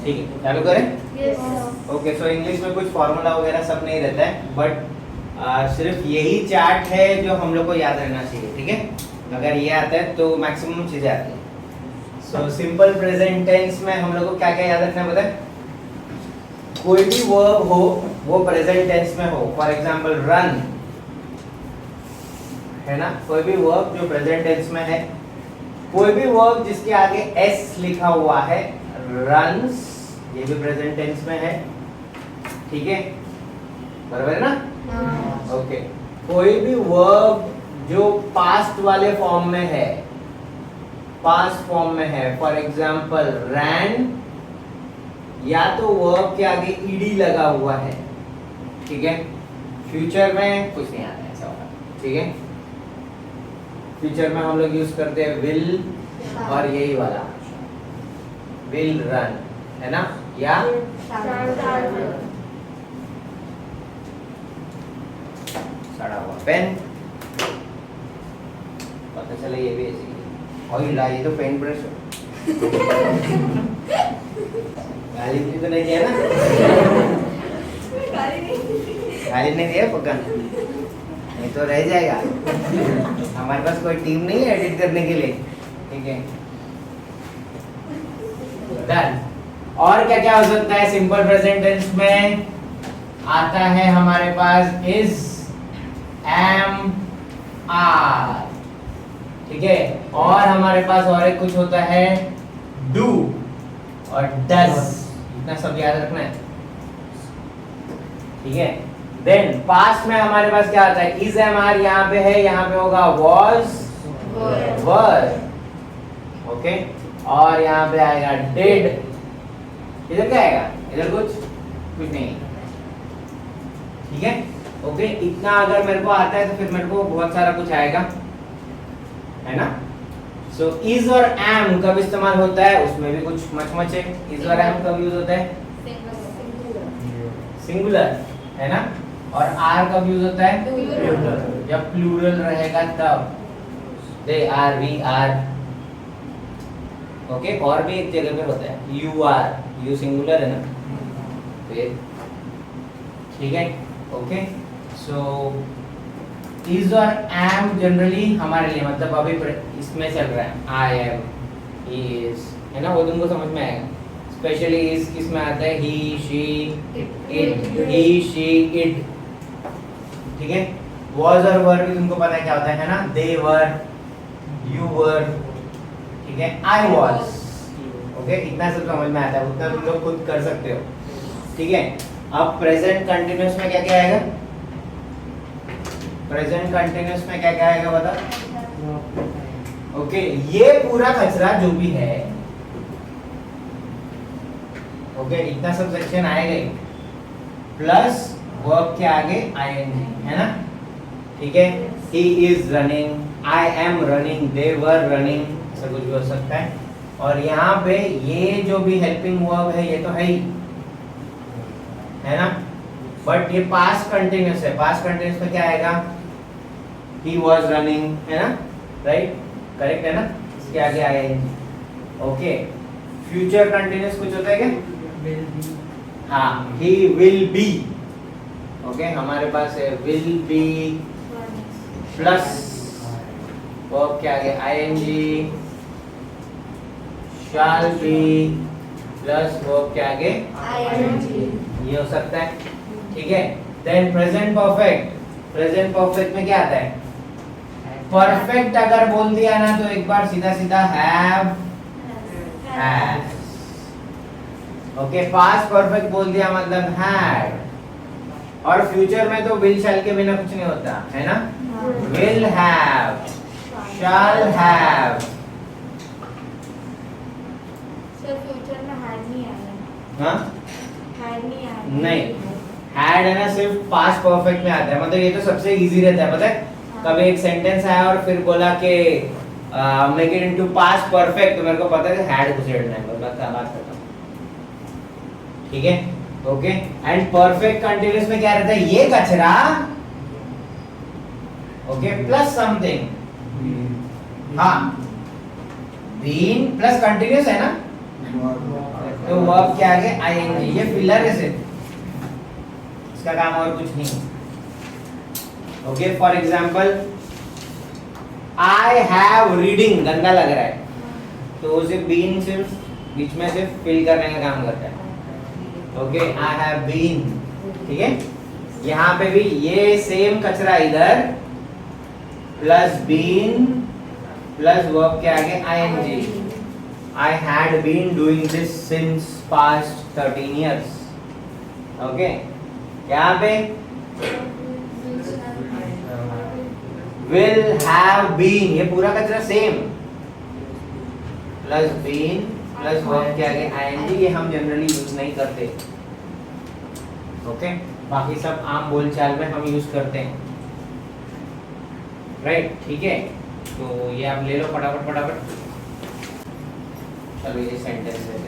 ठीक है, चालू करें। ओके, सो इंग्लिश में कुछ फॉर्मूला वगैरह सब नहीं रहता है, बट सिर्फ यही चार्ट है जो हम लोग को याद रहना चाहिए। ठीक है, अगर ये आता है तो मैक्सिमम चीजें आती है। सो सिंपल प्रेजेंट टेंस में हम लोग को क्या क्या याद रखना है पता है? कोई भी वर्ब हो वो प्रेजेंट टेंस में हो। फॉर एग्जांपल रन है ना, कोई भी वर्ब जो प्रेजेंट टेंस में है, कोई भी वर्ब जिसके आगे एस लिखा हुआ है, रन्स, ये भी प्रेजेंट टेंस में है। ठीक है, बराबर है ना? ओके, कोई भी वर्ब जो पास्ट वाले फॉर्म में है, पास्ट फॉर्म में है, फॉर एग्जांपल रैन, या तो वर्ब के आगे ईडी लगा हुआ है। ठीक है, फ्यूचर में कुछ नहीं आता ऐसा होगा। ठीक है, फ्यूचर में हम लोग यूज करते हैं विल और यही वाला विल रन, है ना, या सड़ा हुआ पेन, पता चला ये भी ऐसे ही। और ये तो पेन ब्रश गाली भी तो नहीं दिया ना? गाली नहीं दिया पक्का, नहीं तो रह जाएगा। हमारे पास कोई टीम नहीं है एडिट करने के लिए। ठीक है, डन। और क्या क्या हो सकता है सिंपल प्रेजेंट टेंस में? आता है हमारे पास इज, एम, आर। ठीक है, और हमारे पास और एक कुछ होता है डू और डज। इतना सब याद रखना है। ठीक है, देन पास्ट में हमारे पास क्या आता है? इज, एम, आर यहाँ पे है, यहाँ पे होगा वॉज, वर। ओके, और यहाँ पे आएगा डिड। इधर क्या आएगा? इधर कुछ नहीं। ठीक है, ओके, इतना अगर मेरे को आता है तो फिर मेरे को बहुत सारा कुछ आएगा, है ना? सो इज और एम कब इस्तेमाल होता है, उसमें भी कुछ मच है। इज और एम कब यूज होता है? सिंगुलर, है ना? और आर कब यूज होता है? जब प्लूरल रहेगा तब। They are, we are. Okay, और भी एक जगह पे होता है यू आर, यू सिंगुलर है ना, फिर ठीक है। ओके, सो इज और एम जनरली हमारे लिए, मतलब अभी इसमें चल रहा है आई एम, ही इज, है ना, वो तुमको समझ में आएगा। स्पेशली इज किस में आता है? He, she, it, he, she, it. ठीक है, वॉज और वर भी तुमको पता है क्या होता है ना? दे वर, यू वर। ठीक है, आई वॉज। ओके, इतना सब समझ में आता है, उतना तुम लोग खुद कर सकते हो। ठीक है, अब प्रेजेंट कंटिन्यूअस में क्या क्या आएगा? प्रेजेंट कंटिन्यूअस में क्या क्या आएगा बता? ओके, ये पूरा कचरा जो भी है, ओके, इतना सब सेक्शन आएगा ही, प्लस वर्ब के आगे आईएनजी, है ना? ठीक है, he is running, I am running, they were running, ऐसा कुछ भी हो सकता है। और यहाँ पे ये जो भी हेल्पिंग वर्ब है ये तो है ही, है ना? बट ये पास्ट कंटिन्यूअस है। पास्ट कंटिन्यूअस में क्या आएगा? he was running, है ना? राइट, करेक्ट है ना? इसके आगे आएंगे। ओके, फ्यूचर कंटिन्यूअस कुछ होता है क्या? हाँ, he will be। ओके, हमारे पास है will be प्लस वर्ब के आगे ing, shall be plus verb के आगे ing, ये हो सकता है। ठीक है, then present perfect. Present perfect में क्या आता है? परफेक्ट अगर बोल दिया ना तो एक बार सीधा सीधा have, has. Okay, past perfect बोल दिया मतलब हैड। और फ्यूचर में तो विल शैल के बिना कुछ नहीं होता, है ना? Will have, shall have. Sir future में हैड नहीं आएगा। हाँ, हैड नहीं आएगा। नहीं, हैड है ना सिर्फ पास्ट परफेक्ट में आता है। मतलब ये तो सबसे इजी रहता है, पता है? कभी एक सेंटेंस आया और फिर बोला कि make it into past perfect, तो मेरे को पता है कि हैड घुसेड़ना है, बस बात खत्म। ठीक है, ओके। एंड परफेक्ट कंटीन्यूअस में क्या रहता है? ये कचरा, ओके, प्लस समथिंग। हाँ, बीन प्लस कंटीन्यूअस है ना? तो वर्ब के आगे आईएनजी, ये फिलर है सिर्फ, इसका काम और कुछ नहीं। Okay, for example I have reading गंदा लग रहा है, तो उसे बीन सिर्फ बीच में से फिल करने का काम करता है। ओके, आई हैव बीन, ठीक है। यहाँ पे भी ये सेम कचरा इधर प्लस बीन प्लस वर्ब के आगे ING. I had been doing this since past 13 years. Okay, यहाँ पे will have been, ये पूरा कचरा same, plus been plus verb के आगे ing, ये हम जनरली यूज नहीं करते। ओके, बाकी सब आम बोलचाल में हम यूज करते हैं, राइट, ठीक है। तो ये आप ले लो फटाफट फटाफट। चलो ये सेंटेंस लेते हैं।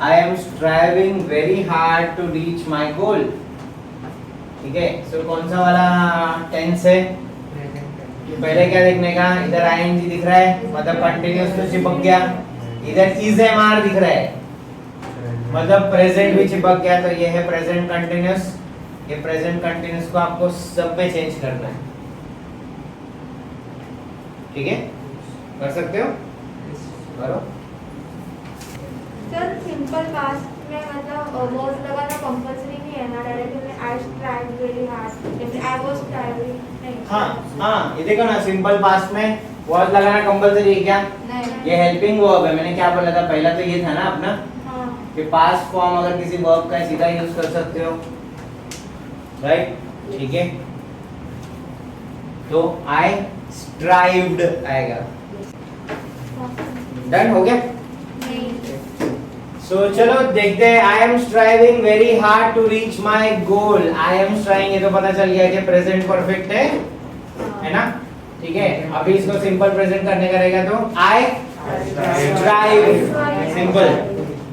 I am striving very hard to reach my goal. ठीक है, सो कौन सा वाला टेंस है? पहले क्या देखने का, इधर ing दिख रहा है मतलब कंटिन्यूअस तो चिपक गया, इधर is mr दिख रहा है मतलब प्रेजेंट भी चिपक गया, तो ये है प्रेजेंट कंटिन्यूअस। ये प्रेजेंट कंटिन्यूअस को आपको सब में चेंज करना है, ठीक है, कर सकते हो, करो। सर सिंपल पास्ट में मतलब वॉज लगाना कंपल्सरी नहीं है ना, directly I tried very hard, जैसे आई वाज ट्राइविंग नहीं। हाँ, ये देखो ना, सिंपल पास्ट में वॉज लगाना कंपल्सरी है क्या? नहीं। ये हेल्पिंग वर्ब है, मैंने क्या बोला था पहला, तो ये था ना अपना कि पास्ट फॉर्म अगर किसी वर्ब का सीधा यूज कर सकते हो, राइट, ठीक है। तो आई स्ट्राइव्ड आएगा, डन हो गया। सो चलो देखते हैं, I am striving very hard to reach my goal. I am striving, ये तो पता चल गया कि प्रेजेंट परफेक्ट है ना, ठीक है। अभी इसको सिंपल प्रेजेंट करने का रहेगा, तो आई स्ट्राइव, सिंपल,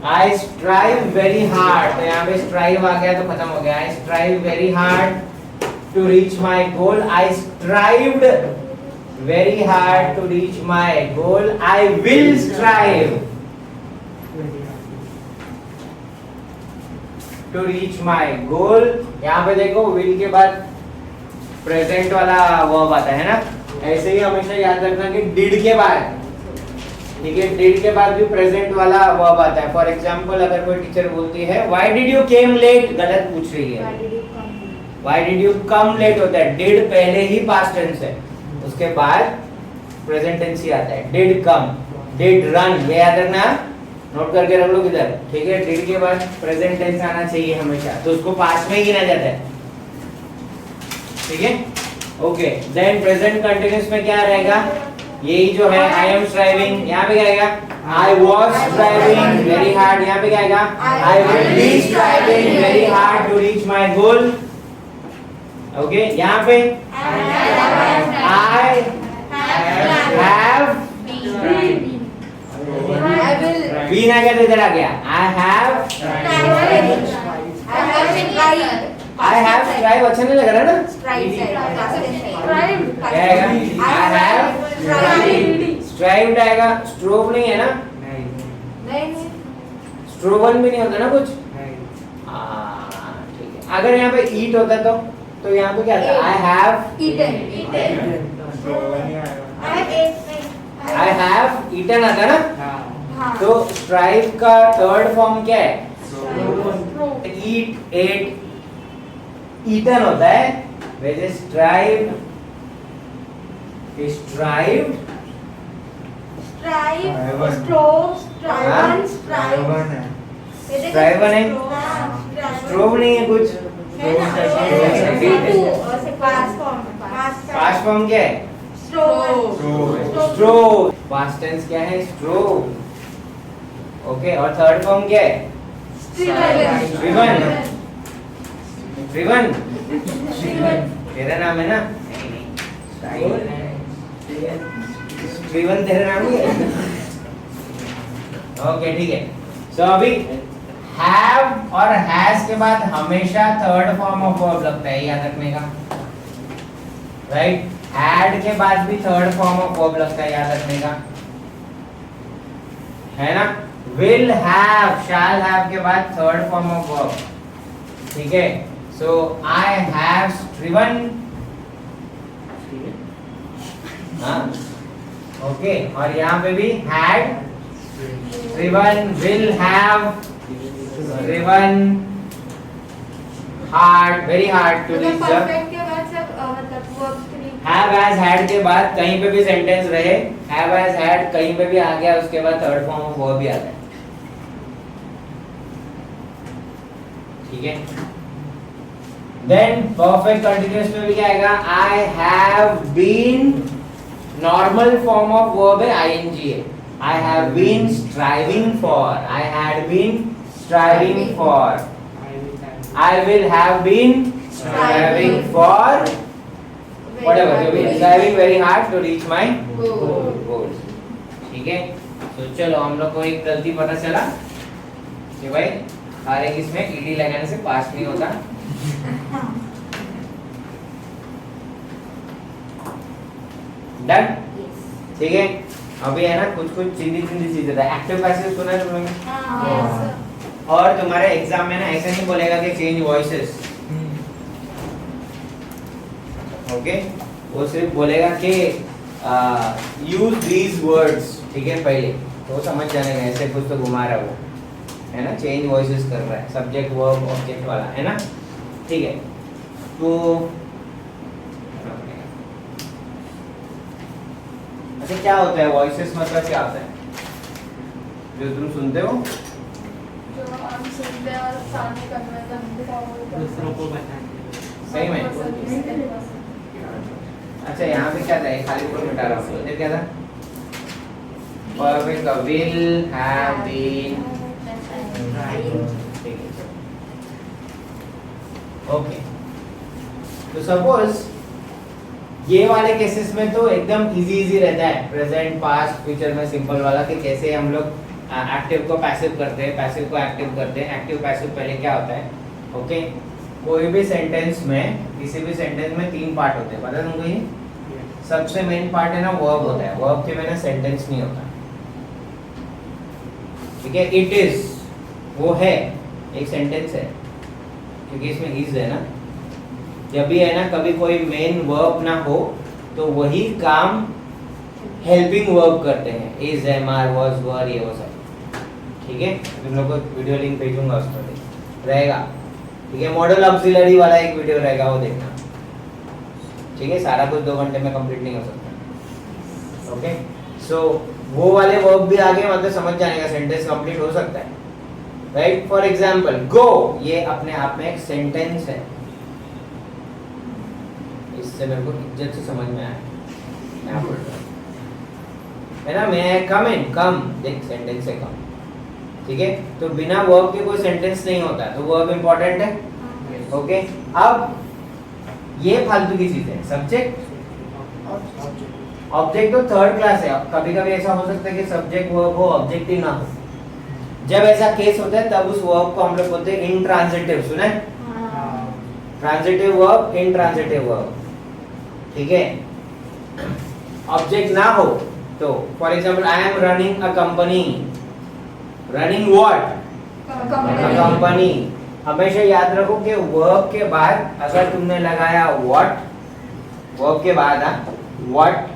आई स्ट्राइव वेरी हार्ड, तो यहाँ पे स्ट्राइव आ गया तो खत्म हो गया। I strive very hard to reach my goal, I strived very hard to reach my goal, I will strive to reach my goal. यहाँ पे देखो विल के बाद प्रेजेंट वाला वर्ब आता है ना, ऐसे ही हमेशा याद रखना कि डिड के बाद, ठीक है, डिड के बाद भी प्रेजेंट वाला वर्ब आता है। फॉर एग्जांपल अगर कोई टीचर बोलती है why did you came late, गलत पूछ रही है, why did you come late होता है, डिड पहले ही पास्ट टेंस है, उसके बाद प्रेजेंट टेंस ही आता है, डिड कम, डिड रन, ये याद रखना, नोट करके रख लो किधर, ठीक है। डिड के बाद प्रेजेंट टेंस आना चाहिए हमेशा, तो उसको पास्ट में ही गिना जाता है, ठीक है। ओके, देन प्रेजेंट कंटीन्यूअस में क्या रहेगा, यही जो है आई एम स्ट्राइविंग, यहाँ पे क्या आएगा, I was striving very hard, यहाँ पे क्या आएगा, I will be striving very hard to reach my goal. Okay, यहाँ पे आई हैव बीन आ गया तो इधर आ गया, आई हैव स्ट्राइव, अच्छा नहीं लग रहा ना, क्या आएगा, आई हैव स्ट्राइव्ड आएगा, स्ट्रोव नहीं है ना, स्ट्रोवन भी नहीं होता ना कुछ, ठीक है। अगर यहाँ पे ईट होता तो यहाँ पे क्या था, आई हैव ईटन आता ना, तो स्ट्राइव का थर्ड फॉर्म क्या है, ईट, एट, ईटन होता है, वैसे स्ट्राइव, स्ट्राइव्ड, स्ट्राइवन है, स्ट्रोव नहीं है कुछ, पास्ट फॉर्म क्या है, स्ट्रोव, पास्ट टेंस क्या है, स्ट्रोव। ओके, और थर्ड फॉर्म क्या है? श्रीवन। श्रीवन तेरा नाम है ना? श्रीवन तेरा नाम ही है। ओके ठीक है। सो अभी हैव और हैज के बाद हमेशा थर्ड फॉर्म ऑफ वर्ब लगता है, याद रखने का, राइट? हैड के बाद भी थर्ड फॉर्म ऑफ वर्ब लगता है, याद रखने का, है ना? विल हैव, शैल हैव के बाद थर्ड फॉर्म ऑफ वर्ब, ठीक है? सो आई हैव स्ट्रिवन, हाँ ओके, और यहाँ पे भी had, striven, will have striven hard, very hard to reach the. Perfect के बाद सब मतलब verb three. Have has had के बाद कहीं पे भी सेंटेंस रहे, हैव हैज हैड कहीं पे भी आ गया, उसके बाद थर्ड फॉर्म ऑफ वर्ब भी आ गया, ठीक है? देन परफेक्ट कंटीन्यूअस में भी क्या आएगा? I have been, normal form of verb है आईएनजी है। I have been striving for, I had been striving for, I will have been striving for, whatever जो भी है, striving very hard to reach my goals, ठीक है? तो चलो हम लोग को एक गलती पता चला कि भाई हर एक इसमें ईडी लगाने से पास नहीं होता। डन, ठीक है? अभी है ना कुछ कुछ चिंदी चिंदी चीजें था। एक्टिव पैसिव सुना है तुम लोगों ने? हाँ। और तुम्हारे एग्जाम में ना ऐसा नहीं बोलेगा कि चेंज वॉइसेस, ओके? वो सिर्फ बोलेगा कि यूज दीज वर्ड्स, ठीक है? पहले तो समझ जाने में ऐसे कुछ तो घुमा रहा है वो, है ना? चेंज वॉइसेस कर रहा है, सब्जेक्ट वर्ब ऑब्जेक्ट वाला, है ना? ठीक है, तो अच्छा क्या होता है वॉइसेस, मतलब क्या होता है जो तुम सुनते हो? जो हम सुनते हैं और सामने कन्वर्ट दूसरों को बताने। सही में? अच्छा यहाँ पे क्या था, ये खाली ऊपर मिटा रहा हूँ, ये क्या था? परफेक्ट का विल हैव बीन, ओके। तो सपोज ये वाले केसेस में तो एकदम इजी रहता है, प्रेजेंट पास्ट फ्यूचर में सिंपल वाला, कि कैसे हम लोग एक्टिव को पैसिव करते हैं, पैसिव को एक्टिव करते हैं। एक्टिव पैसिव पहले क्या होता है, ओके? कोई भी सेंटेंस में, किसी भी सेंटेंस में तीन पार्ट होते हैं, पता है तुमको ये? सबसे मेन पार्ट है ना वर्ब होता है, वर्ब के बिना सेंटेंस नहीं होता, ठीक है? इट इज, वो है, एक सेंटेंस है, क्योंकि इसमें इज है ना। जब भी है ना कभी कोई मेन वर्ब ना हो तो वही काम हेल्पिंग वर्ब करते हैं, is, am, are, was, were, ये वो सब, ठीक है? तुम लोग को वीडियो लिंक भेजूंगा, उस पर रहेगा, ठीक है? मॉडल ऑक्सिलरी वाला एक वीडियो रहेगा, वो देखना, ठीक है? सारा कुछ 2 घंटे में कंप्लीट नहीं हो सकता, ओके? सो वो वाले वर्ब भी आगे मतलब समझ जाने का, सेंटेंस कंप्लीट हो सकता है, राइट? फॉर एग्जांपल गो, ये अपने आप में एक सेंटेंस है, इससे मेरे को इज्जत से समझ में आया, मैं बोल रहा हूँ, है ना? मैं कम इन, कम, देख सेंटेंस है कम, ठीक है? तो बिना वर्ब के कोई सेंटेंस नहीं होता, तो वर्ब इंपॉर्टेंट है, ओके? अब ये फालतू की चीज है, सब्जेक्ट ऑब्जेक्ट तो थर्ड क्लास है। कभी कभी ऐसा हो सकता है कि सब्जेक्ट वर्ब हो, ऑब्जेक्ट ही ना हो। जब ऐसा केस होता है तब उस वर्ब को हम लोग बोलते हैं इंट्रांजिटिव, सुना है? ट्रांजिटिव वर्ब, इंट्रांजिटिव वर्ब, ठीक है? ऑब्जेक्ट ना हो तो for example I am running a company, running what? Company. हमेशा याद रखो कि वर्ब के बाद अगर तुमने लगाया व्हाट, वर्ब के बाद व्हाट,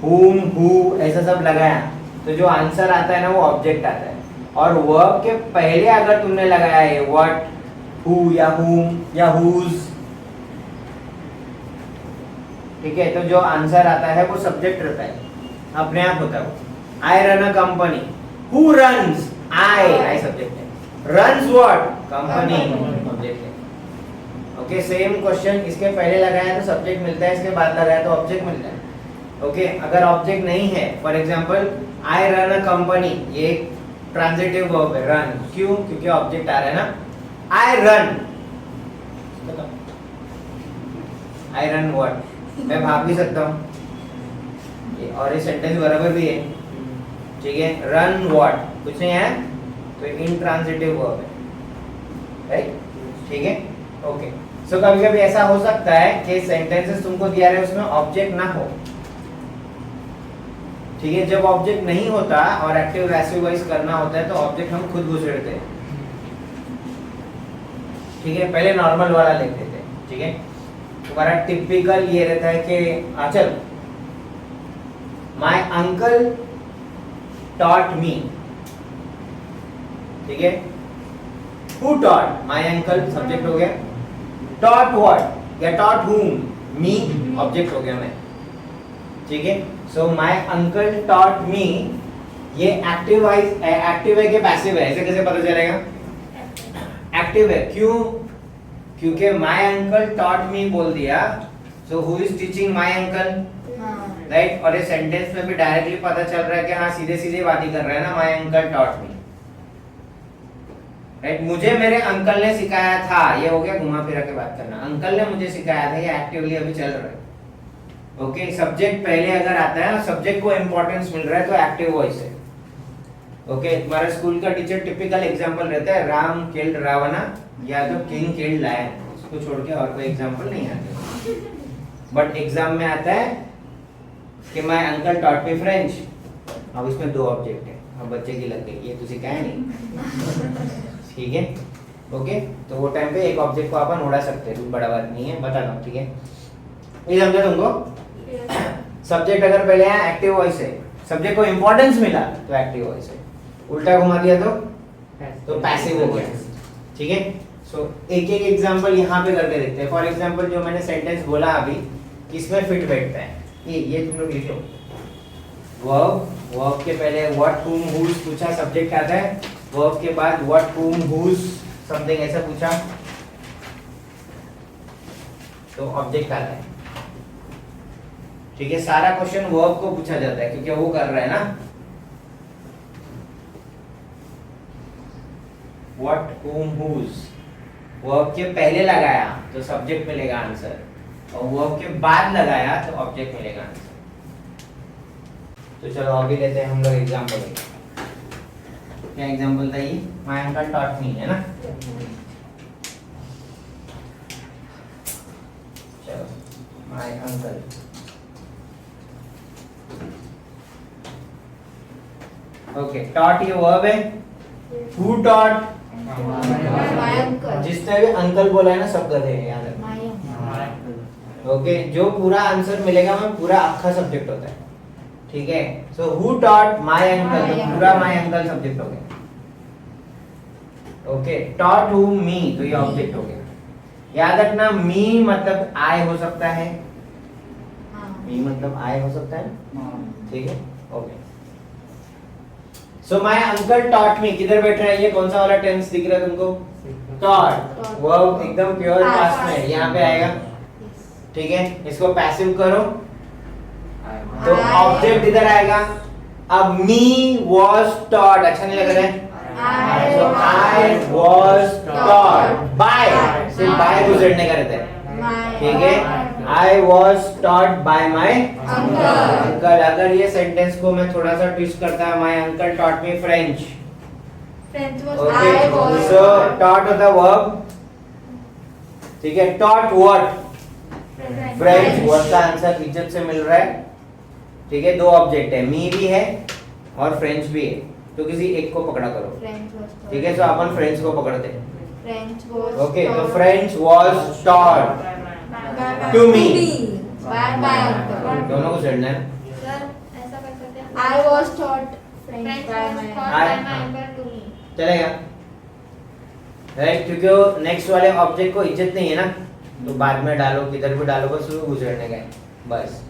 whom, who, ऐसा सब लगाया तो जो आंसर आता है ना वो ऑब्जेक्ट आता है। और वर्ब के पहले अगर तुमने लगाया है व्हाट, who या whom या whose, ठीक है? तो जो आंसर आता है वो सब्जेक्ट रहता है, अपने आप होता है वो। I run a company, who runs? I subject है, रन्स व्हाट? कंपनी, ऑब्जेक्ट है, ओके? सेम क्वेश्चन, इसके पहले लगाया तो सब्जेक्ट मिलता है, इसके बाद लगाया तो ऑब्जेक्ट मिलता है, ओके? अगर ऑब्जेक्ट नहीं है, for example I run a company, ये ट्रांजिटिव वर्ब है रन। क्यों? क्योंकि ऑब्जेक्ट आ रहा है ना। I run, I run what, मैं भाग भी सकता हूँ और ये सेंटेंस बराबर भी है, ठीक है। रन व्हाट कुछ नहीं है तो इंट्रांजिटिव वर्ब है, राइट, ठीक है, ओके। सो कभी कभी ऐसा हो सकता है कि सेंटेंसेस तुमको दिया रहे उसमें ऑब्जेक्ट ना हो, ठीक है। जब ऑब्जेक्ट नहीं होता और एक्टिव पैसिव वॉइस करना होता है तो ऑब्जेक्ट हम खुद घुसेड़ते हैं, ठीक है। पहले नॉर्मल वाला लिखते थे, ठीक है। तुम्हारा टिपिकल ये रहता है कि आचल माय अंकल टॉट मी, ठीक है। Who taught? My uncle subject हो गया, टॉट व्हाट या टॉट whom? मी ऑब्जेक्ट हो गया मैं, ठीक है। So my uncle taught me, ये एक्टिव है कि पैसिव है? ऐसे कैसे पता चलेगा? एक्टिव है। क्यों? क्योंकि माय अंकल टॉट मी बोल दिया, so who is teaching my uncle, right. और ये सेंटेंस में भी डायरेक्टली पता चल रहा है कि हाँ सीधे सीधे बात ही कर रहा है ना, my uncle taught me, right. मुझे मेरे अंकल ने सिखाया था, ये हो गया घुमा फिरा के बात करना। अंकल ने मुझे सिखाया था, ये एक्टिवली अभी चल रहा है, ओके। सब्जेक्ट पहले अगर आता है, सब्जेक्ट को इंपॉर्टेंस मिल रहा है तो एक्टिव वॉइस है, ओके। तुम्हारा स्कूल का टीचर टिपिकल एग्जांपल रहता है राम किल्ड रावणा या तो किंग किल्ड लायन, उसको छोड़ के और कोई एग्जांपल नहीं आता। बट एग्जाम में आता है कि my uncle taught me French, अब इसमें दो ऑब्जेक्ट है, अब बच्चे की लग गई ये तो सिखाया नहीं, ठीक है, ओके। तो वो टाइम पे एक ऑब्जेक्ट को अपन उड़ा सकते हैं, बड़ा बात नहीं है, बता दो, ठीक है। ये समझा तुमको? सब्जेक्ट अगर पहले यहाँ एक्टिव वॉइस है, सब्जेक्ट को इंपॉर्टेंस मिला तो एक्टिव वॉइस है, उल्टा घुमा दिया तो पैसिव हो गया, ठीक है। सो एक एक एग्जांपल यहाँ पे करके देखते हैं। फॉर एग्जांपल जो मैंने सेंटेंस बोला अभी, किसमें फिट बैठता है ये तुम लोग लिखो। वर्ब के पहले व्हाट whom whose पूछा, सब्जेक्ट आता है। वर्ब के बाद व्हाट whom whose समथिंग ऐसा पूछा तो ऑब्जेक्ट आता है, ठीक है। सारा क्वेश्चन वर्ब को पूछा जाता है क्योंकि वो कर रहा है ना। व्हाट whom whose वर्ब के पहले लगाया तो सब्जेक्ट मिलेगा आंसर, और वर्ब के बाद लगाया तो ऑब्जेक्ट मिलेगा आंसर। तो चलो अभी लेते हैं हम लोग एग्जांपल। क्या एग्जांपल था ये? माय अंकल टॉट मी, है ना। चलो माय अंकल, ओके। टॉट ये वर्ब है। Who taught? जिसने भी अंकल बोला है ना सब गधे हैं, याद रखना, ओके। जो पूरा आंसर मिलेगा मैं पूरा अक्खा सब्जेक्ट होता है, ठीक है। So who taught my uncle, तो पूरा माय अंकल सब्जेक्ट हो गया, ओके। टॉट हु मी, तो ये ऑब्जेक्ट हो गया। याद रखना मी मतलब आई हो सकता है, मी मतलब आई हो सकता है, ठीक है, okay. So my uncle taught me, किधर बैठ रहा है ये? कौन सा वाला टेंस दिख रहा है तुमको? टॉट। वर्ब एकदम प्योर पास्ट में यहाँ पे आएगा, ठीक है। इसको पैसिव करो तो ऑब्जेक्ट इधर आएगा। अब मी वॉज टॉट, अच्छा नहीं लग रहा है? So I was taught by, सिर्फ by गुजरने का रहता है, ठीक है। I was taught by my uncle। अगर ये सेंटेंस को मैं थोड़ा सा ट्विस्ट करता है, my uncle taught me French, okay, so taught होता verb, ठीक है। taught what? French, what का आंसर इज्जत से मिल रहा है, ठीक है। दो ऑब्जेक्ट है, मी भी है और फ्रेंच भी है, तो किसी एक को पकड़ा करो, ठीक है। तो अपन फ्रेंच को पकड़ते हैं, ओके। तो French was taught to me, दोनों को छेड़ना है। I was taught French by my uncle to me। चलेगा, राइट। क्योंकि नेक्स्ट वाले ऑब्जेक्ट को इज्जत नहीं है ना, तो बाद में डालो, किधर भी डालो, बस उसको गुजरने का है, बस,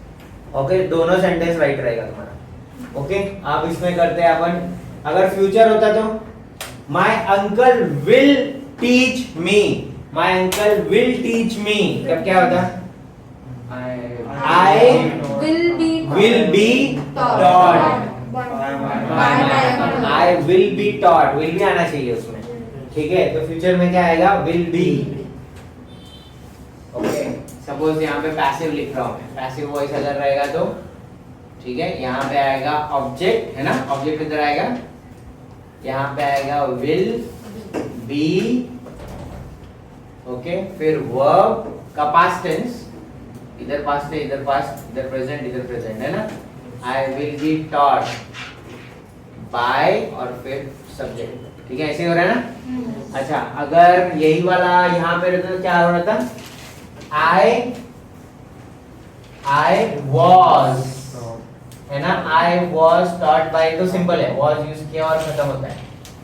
ओके। दोनों सेंटेंस राइट रहेगा तुम्हारा, ओके। अब इसमें करते हैं अपन, अगर फ्यूचर होता तो my uncle will teach me, my uncle will teach me, तब क्या होता? आई will be taught I will be taught, will भी आना चाहिए उसमें, ठीक है। तो फ्यूचर में क्या आएगा, विल बी। ओके, सपोज यहाँ पे पैसिव लिख रहा हूँ मैं, पैसिव वॉइस अगर रहेगा तो ठीक है, यहाँ पे आएगा ऑब्जेक्ट, है ना, ऑब्जेक्ट इधर आएगा, यहाँ पे आएगा विल बी, ओके, फिर वर्ब का पास्ट टेंस, इधर पास्ट है, इधर पास्ट, इधर प्रेजेंट, है ना, आई विल बी टॉट बाय, और फिर सब्जेक्ट, ठीक है, ऐसे हो रहा है ना। अच्छा, अगर यही वाला यहाँ पे रहता तो क्या हो रहा था, आई वॉज, है ना, आई वॉज टॉट बाय, तो सिंपल है, वॉज यूज किया और खत्म होता है,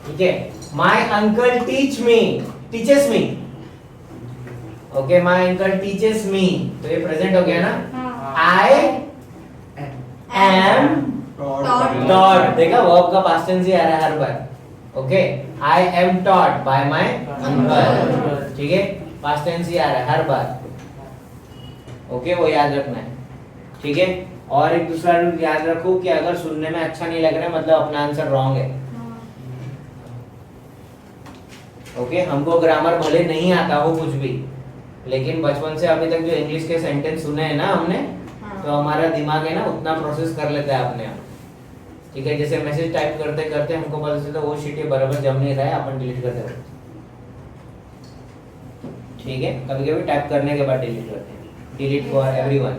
ठीक है। My uncle teaches me, okay, my uncle teaches me, तो ये प्रेजेंट हो गया ना। आई एम टॉट, देखा वर्ब का पास्ट टेंस ही आ रहा है हर बार, okay, I am taught by my uncle, ठीक है, पास्ट टेंस ही आ रहा है हर बार, ओके, वो याद रखना है, ठीक है। और एक दूसरा रूल याद रखो कि अगर सुनने में अच्छा नहीं लग रहा है मतलब अपना आंसर रॉन्ग है, ओके। हमको ग्रामर भले नहीं आता हो कुछ भी, लेकिन बचपन से अभी तक जो इंग्लिश के सेंटेंस सुने हैं ना हमने, तो हमारा दिमाग है ना उतना प्रोसेस कर लेता है अपने आप, ठीक है। जैसे मैसेज टाइप करते करते हमको पता चलता है वो शीट ये बराबर जम नहीं रहा है, अपन डिलीट कर देते, ठीक है। कभी कभी टाइप करने के बाद डिलीट करते हैं, डिलीट फॉर एवरीवन।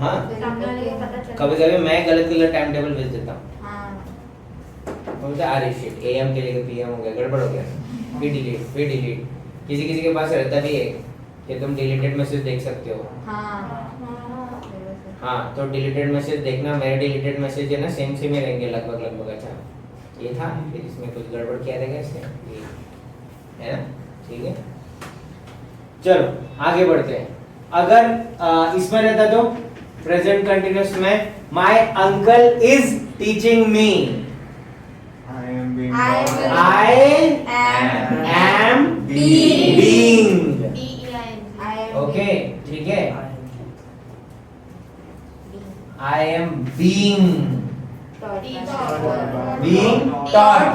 हाँ, कभी कभी मैं गलत टाइम टेबल भेज देता हूँ, बोलते अरे शिट, एएम के लिए पीएम हो गया, गड़बड़ हो गया, फिर डिलीट। किसी किसी के पास रहता भी है कि तुम डिलीटेड मैसेज देख सकते हो, हाँ, तो डिलीटेड मैसेज देखना, मेरे डिलीटेड मैसेज है ना सेम ही रहेंगे लगभग। अच्छा, ये था, फिर इसमें कुछ गड़बड़ किया रहेगा इसने, है ना, ठीक है। चलो आगे बढ़ते हैं। अगर इसमें रहता तो प्रेजेंट कंटिन्यूअस में, my uncle is teaching me, I am being, okay, ठीक है, I am being taught,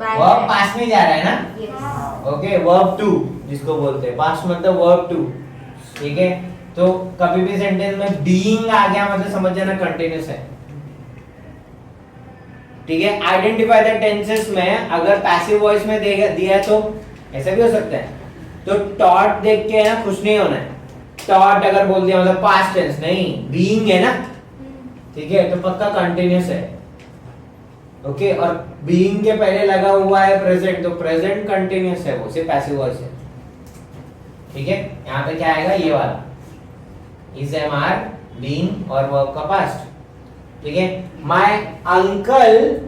verb past में जा रहा है ना, ओके, वर्ब टू जिसको बोलते हैं, पास्ट मतलब वर्ब टू, ठीक है। तो कभी भी सेंटेंस में बीइंग आ गया मतलब समझ जाना कंटिन्यूअस है, ठीक है। आइडेंटिफाई द टेंसेस में अगर पैसिव वॉइस में दिया है तो ऐसा भी हो सकता है, तो टॉट देख के ना खुश नहीं होना है, टॉट अगर बोल दिया मतलब पास्ट टेंस नहीं, बीइंग है ना, ठीक है, तो पक्का कंटिन्यूअस है, ओके। और बीइंग के पहले लगा हुआ है प्रेजेंट, तो प्रेजेंट कंटिन्यूअस है, वो सिर्फ पैसिव वॉइस है, ठीक है। यहाँ पे क्या आएगा, ये वाला इज, एम, आर, बीइंग और वर्ब का पास्ट, ठीक है। My uncle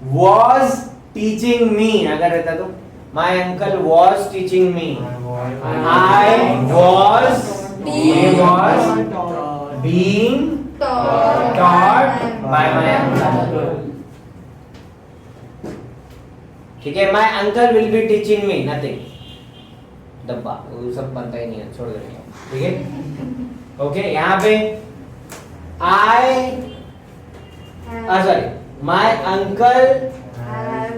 was teaching me अगर रहता तो, my uncle was teaching me, I was being taught by my uncle, ठीक है। My uncle will be teaching me nothing, डब्बा वो सब बनता ही नहीं है, छोड़ देंगे, ठीक है, ओके। यहाँ पे आई, सॉरी, माय अंकल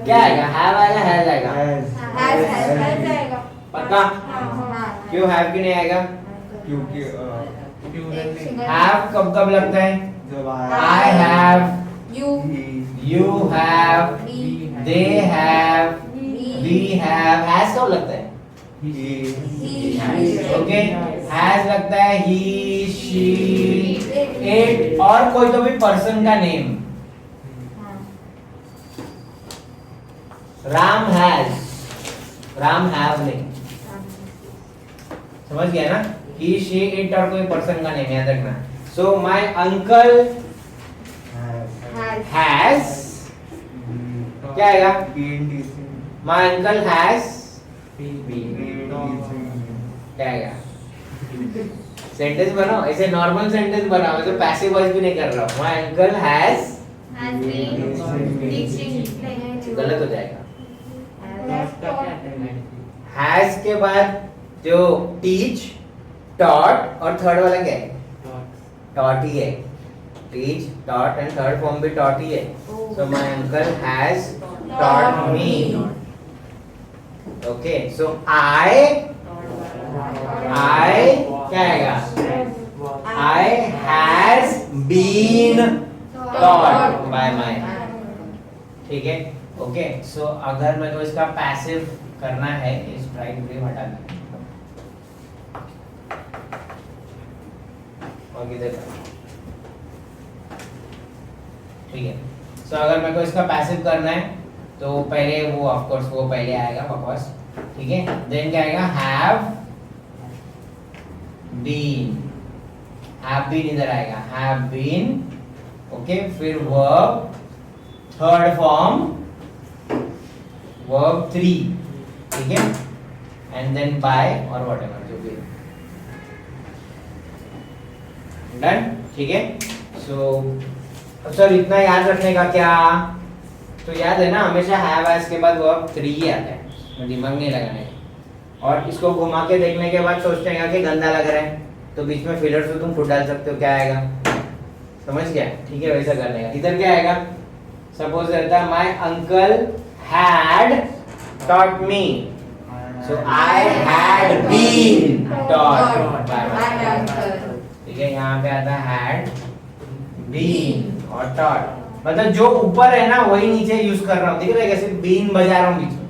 क्या आएगा, हैव आएगा, हैज आएगा, पक्का, क्यों हैव क्यों नहीं आएगा, क्योंकि हैव कब कब लगता है, I have, you have, they have, we have, has कब लगता है, ओके, has लगता है he, she, it, और कोई तो भी पर्सन का name, Ram has, Ram have नहीं, समझ गया ना, he, she, it और कोई पर्सन का नेम याद रखना। So my uncle has, क्या आएगा, my uncle has, क्या आएगा, सेंटेंस बनाओ, ऐसे नॉर्मल सेंटेंस बनाओ, ऐसे पैसिव वॉइस भी नहीं कर रहा हूँ, my uncle has गलत हो जाएगा, has के बाद जो teach, taught और थर्ड वाला क्या है, taught ही है, teach, taught and third form भी taught ही है. So my uncle has taught me. Okay, so I क्या आएगा? I has been taught by my. ठीक है. ओके, सो अगर मेरे को इसका पैसिव करना है, इस राइट ब्रेव हटा दें और किधर का, ठीक है. सो अगर मेरे को इसका पैसिव करना है तो पहले वो ऑफ कोर्स वो पहले आएगा बकवास, ठीक है. देन क्या आएगा? हैव बीन इधर आएगा, हैव बीन. ओके, फिर वर्ब थर्ड फॉर्म, वर्ब 3, ठीक है, एंड देन बाय और व्हाटएवर जो भी डन. ठीक है. सो सर इतना याद रखने का क्या, तो याद है ना हमेशा हैव एज के बाद वर्ब 3 ही आता है, दिमाग नहीं लगाने का. और इसको घुमा के देखने के बाद सोचते हैं कि गंदा लग रहा है, तो बीच में फिलर से तुम खुद डाल सकते हो, क्या आएगा, समझ गया. ठीक है, वैसा करने का. इधर क्या आएगा? सपोज रहता है my uncle had taught me, so I had been taught by my uncle. ठीक है, यहाँ पे आता है had been और taught, मतलब जो ऊपर है ना वही नीचे यूज कर रहा हूँ. ठीक है, कैसे बीन बजा रहा हूँ बीच में.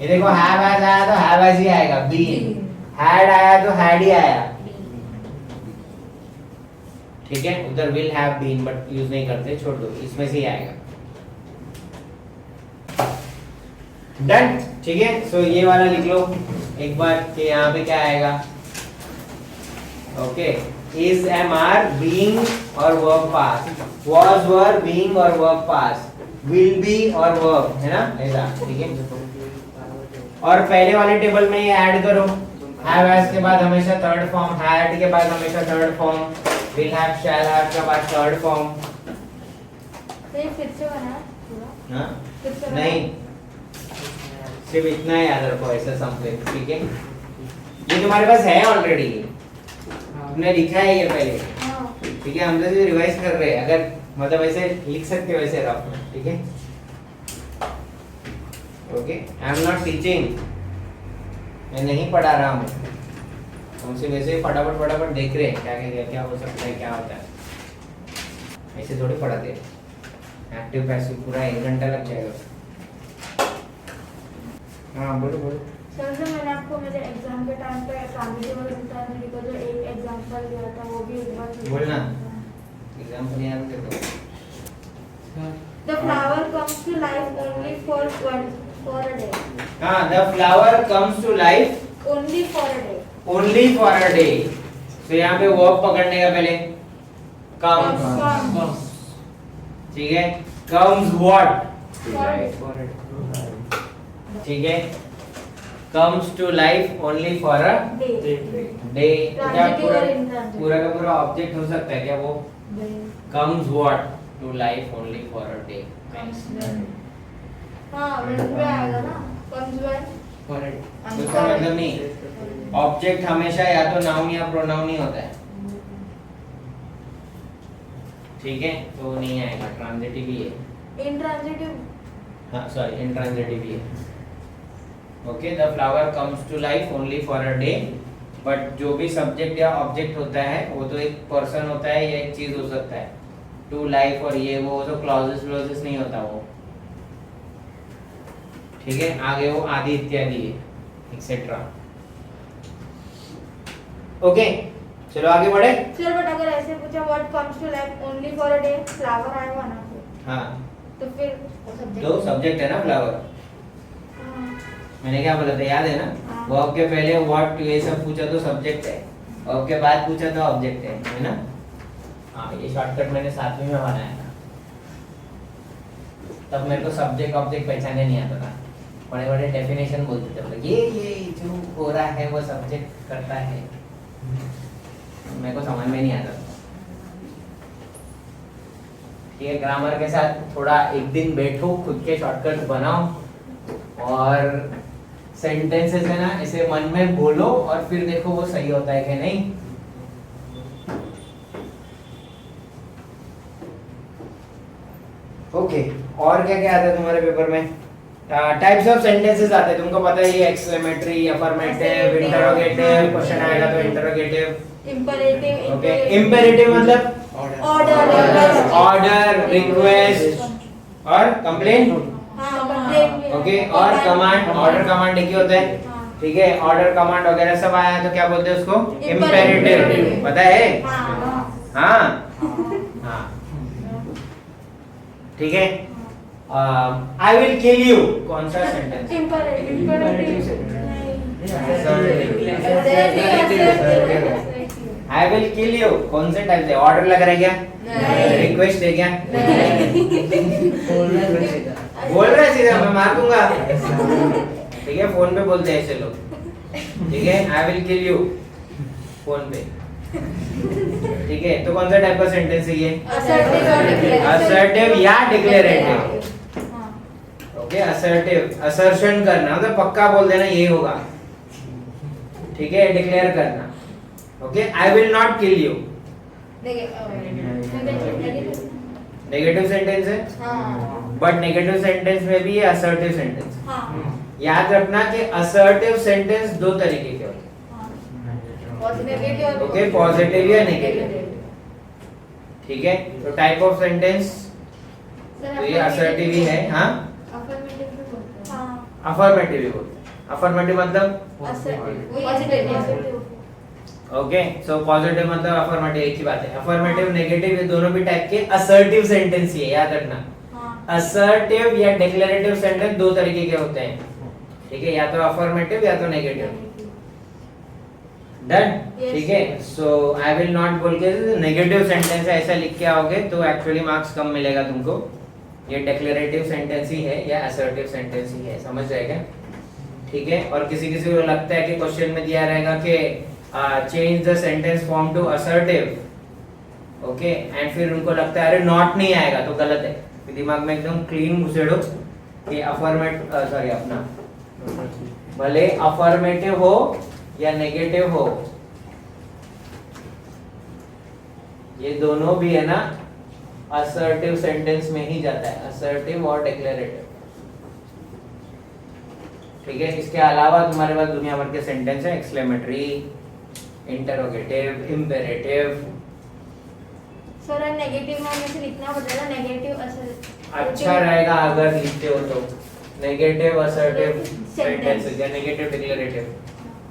ये देखो have has आया तो have has ही आएगा, been had आया तो had ही आया. ठीक है, उधर will have been but use नहीं करते, छोड़ दो, इसमें से ही आएगा. डन. ठीक है, सो ये वाला लिख लो एक बार कि यहाँ पे क्या आएगा. Okay, is am are being और verb past, was were being और वर्ब पास्ट, विल बी और वर्ब, है ना ऐसा. ठीक है, और पहले वाले टेबल में ये ऐड करो. हैव हैज के बाद हमेशा थर्ड फॉर्म, हैड के बाद हमेशा third form, will have shall have के बाद थर्ड फॉर्म. ये फिर से बना पूरा? हां, फिर से बना? नहीं, सिर्फ इतना याद रखो ऐसा समथिंग. ठीक है, ये तुम्हारे पास है ऑलरेडी, तुमने लिखा है ये पहले. हाँ. ठीक है, हम तो रिवाइज कर रहे हैं, अगर मतलब ऐसे लिख सकते हो वैसे रफ में. ठीक है, okay. I am not teaching, मैं नहीं पढ़ा रहा हूँ, हम सिर्फ वैसे फटाफट देख रहे हैं क्या क्या हो सकता है, क्या होता है. ऐसे थोड़ी पढ़ाते हैं. एक्टिव पैसिव पूरा 1 घंटा लग जाएगा. हाँ बोलो. सर जो मैंने आपको मेरे एग्जाम के टाइम पे ट्रांजिटिव इंट्रांजिटिव का जो एक एग्जांपल दिया था वो भी एक बार बोलना. एग्जांपल याद कर दो. The flower comes to life only for a day. हाँ, the flower comes to life Only for a day. only for a day. तो यहाँ पे वर्ब पकड़ने का पहले comes. ठीक है, comes what? ठीक है, comes to life only for a day. क्या पूरा का पूरा ऑब्जेक्ट हो सकता है क्या वो? comes what to life only for a day. हाँ, when पे आएगा ना, comes when. उसका मतलब नहीं, ऑब्जेक्ट हमेशा या तो नाउन या प्रोनाउन ही होता है. ठीक है, तो नहीं आएगा, ट्रांजिटिव ही है. Intransitive. हाँ सॉरी, इंट्रांजिटिव ही है. Okay, the flower comes to life only for a day. But जो भी सब्जेक्ट या ऑब्जेक्ट होता है वो तो एक पर्सन होता है या एक चीज हो सकता है. टू लाइफ और ये वो तो क्लॉजेस नहीं होता वो. ठीक है, आगे वो आदि इत्यादि एक्सेट्रा. ओके, चलो आगे बढ़े. सर बट अगर ऐसे पूछा what comes to life only for a day, flower आएगा ना फिर. हाँ, तो फिर दो सब्जेक्ट है ना फ्लावर. मैंने क्या बोला था याद है ना? वर्ब के पहले व्हाट ये सब पूछा तो सब्जेक्ट है, वर्ब के बाद पूछा तो ऑब्जेक्ट है ना. हाँ, ये शॉर्टकट मैंने 7वीं में बनाया था. तब मेरे को सब्जेक्ट ऑब्जेक्ट पहचानने नहीं आता था. बड़े बड़े डेफिनेशन बोलते थे, ये जो हो रहा है वो सब्जेक्ट करता है. मेरे को समझ में नहीं आता था. ठीक है, ग्रामर के साथ थोड़ा एक दिन बैठो, खुद के शॉर्टकट बनाओ और सेंटेंसेस है ना ऐसे मन में बोलो और फिर देखो वो सही होता है कि नहीं. ओके, और क्या क्या आता है तुम्हारे पेपर में? टाइप्स ऑफ सेंटेंसेस आते हैं, तुमको पता है ये एक्सक्लेमेटरी, अफर्मेटिव, इंटरोगेटिव, क्वेश्चन आएगा तो इंटरोगेटिव, इम्परेटिव, ओके। इंपेरेटिव मतलब ऑर्डर, रिक्वेस्ट और कंप्लेन, ओके। और कमांड, ऑर्डर कमांड एक ही होता है, ठीक है। ऑर्डर कमांड वगैरह सब आया तो क्या बोलते हैं उसको? इंपेरेटिव, पता है? हाँ हाँ, ठीक है। आई विल किल यू, कौन सा sentence? I will kill you कौन से टाइप से? ऑर्डर लग रहा है क्या? रिक्वेस्ट है क्या? बोल रहा है सीधा, मैं मार दूंगा, ठीक है। फोन पे बोलते हैं ऐसे लोग, ठीक है। I will kill you phone पे, ठीक है। तो कौन सा टाइप का सेंटेंस है ये? असर्टिव या डिक्लेरेटिव, ओके। असर्टिव, असर्शन करना मतलब पक्का बोल देना ये होगा, ठीक है। डिक्लेयर करना, okay. I will not kill you negative sentence है, बट नेगेटिव सेंटेंस में भी ये असर्टिव सेंटेंस। याद रखना कि असर्टिव सेंटेंस दो तरीके के होते हैं, ओके, पॉजिटिव या नेगेटिव, ठीक है। तो टाइप ऑफ सेंटेंस तो ये असर्टिव ही है, हाँ। अफर्मेटिव भी बोलते हैं, अफर्मेटिव मतलब ओके। सो पॉजिटिव मतलब अफर्मेटिव, एक ही बात है। अफर्मेटिव, नेगेटिव, ये दोनों भी टाइप के असर्टिव सेंटेंस ही है, याद रखना। असर्टिव या डिक्लेरेटिव सेंटेंस दो तरीके के होते हैं, ठीक है। या तो अफर्मेटिव या तो नेगेटिव, डन, ठीक है। सो आई विल नॉट बोल के नेगेटिव सेंटेंस है ऐसा लिख के आओगे तो एक्चुअली मार्क्स कम मिलेगा तुमको। ये डिक्लेरेटिव सेंटेंस ही है या असर्टिव सेंटेंस ही है, समझ जाएगा, ठीक है। और किसी किसी को लगता है कि क्वेश्चन में दिया रहेगा कि change the sentence form to assertive, okay, and फिर उनको लगता है अरे नॉट नहीं आएगा, तो गलत है। दिमाग में एकदम क्लीन घुसेड़ो कि अफर्मेटिव, सॉरी अपना, भले अफर्मेटिव हो या नेगेटिव हो, ये दोनों भी है ना असर्टिव सेंटेंस में ही जाता है, असर्टिव और डिक्लेरेटिव, ठीक है। इसके अलावा तुम्हारे पास दुनिया भर के सेंटेंस है, exclamatory, interrogative, imperative. Sir negative में हमें से लिखना पड़ेगा, नेगेटिव अच्छा रहेगा अगर लिखते हो तो नेगेटिव असर्टिव सेंटेंस या negative declarative,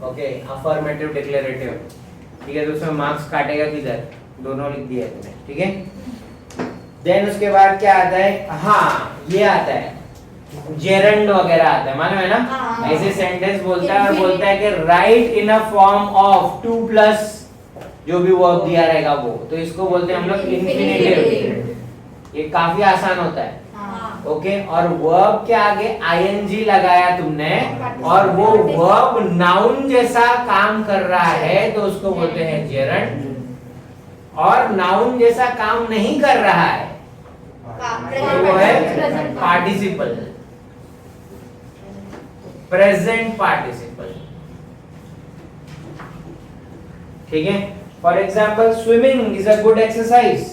okay, affirmative declarative, ठीक है। तो उसमें मार्क्स काटेगा किधर? दोनों लिख दिया तुमने, ठीक है। देन उसके बाद क्या आता है? हाँ, ये आता है जेरंड वगैरह आता है, मालूम है ना? ऐसे सेंटेंस बोलता है और बोलता है कि right in a form of 2 plus जो भी वर्ब दिया रहेगा वो, तो इसको बोलते हैं हम लोग इंफिनिटिव। ये काफी आसान होता है, ओके। और वर्ब के आगे आईएनजी लगाया तुमने और वो वर्ब नाउन जैसा काम कर रहा है तो उसको बोलते हैं जेरंड। और नाउन जैसा काम नहीं कर रहा है तो वो है पार्टिसिपल, प्रेजेंट पार्टिसिपल, ठीक है। For example swimming is a good exercise,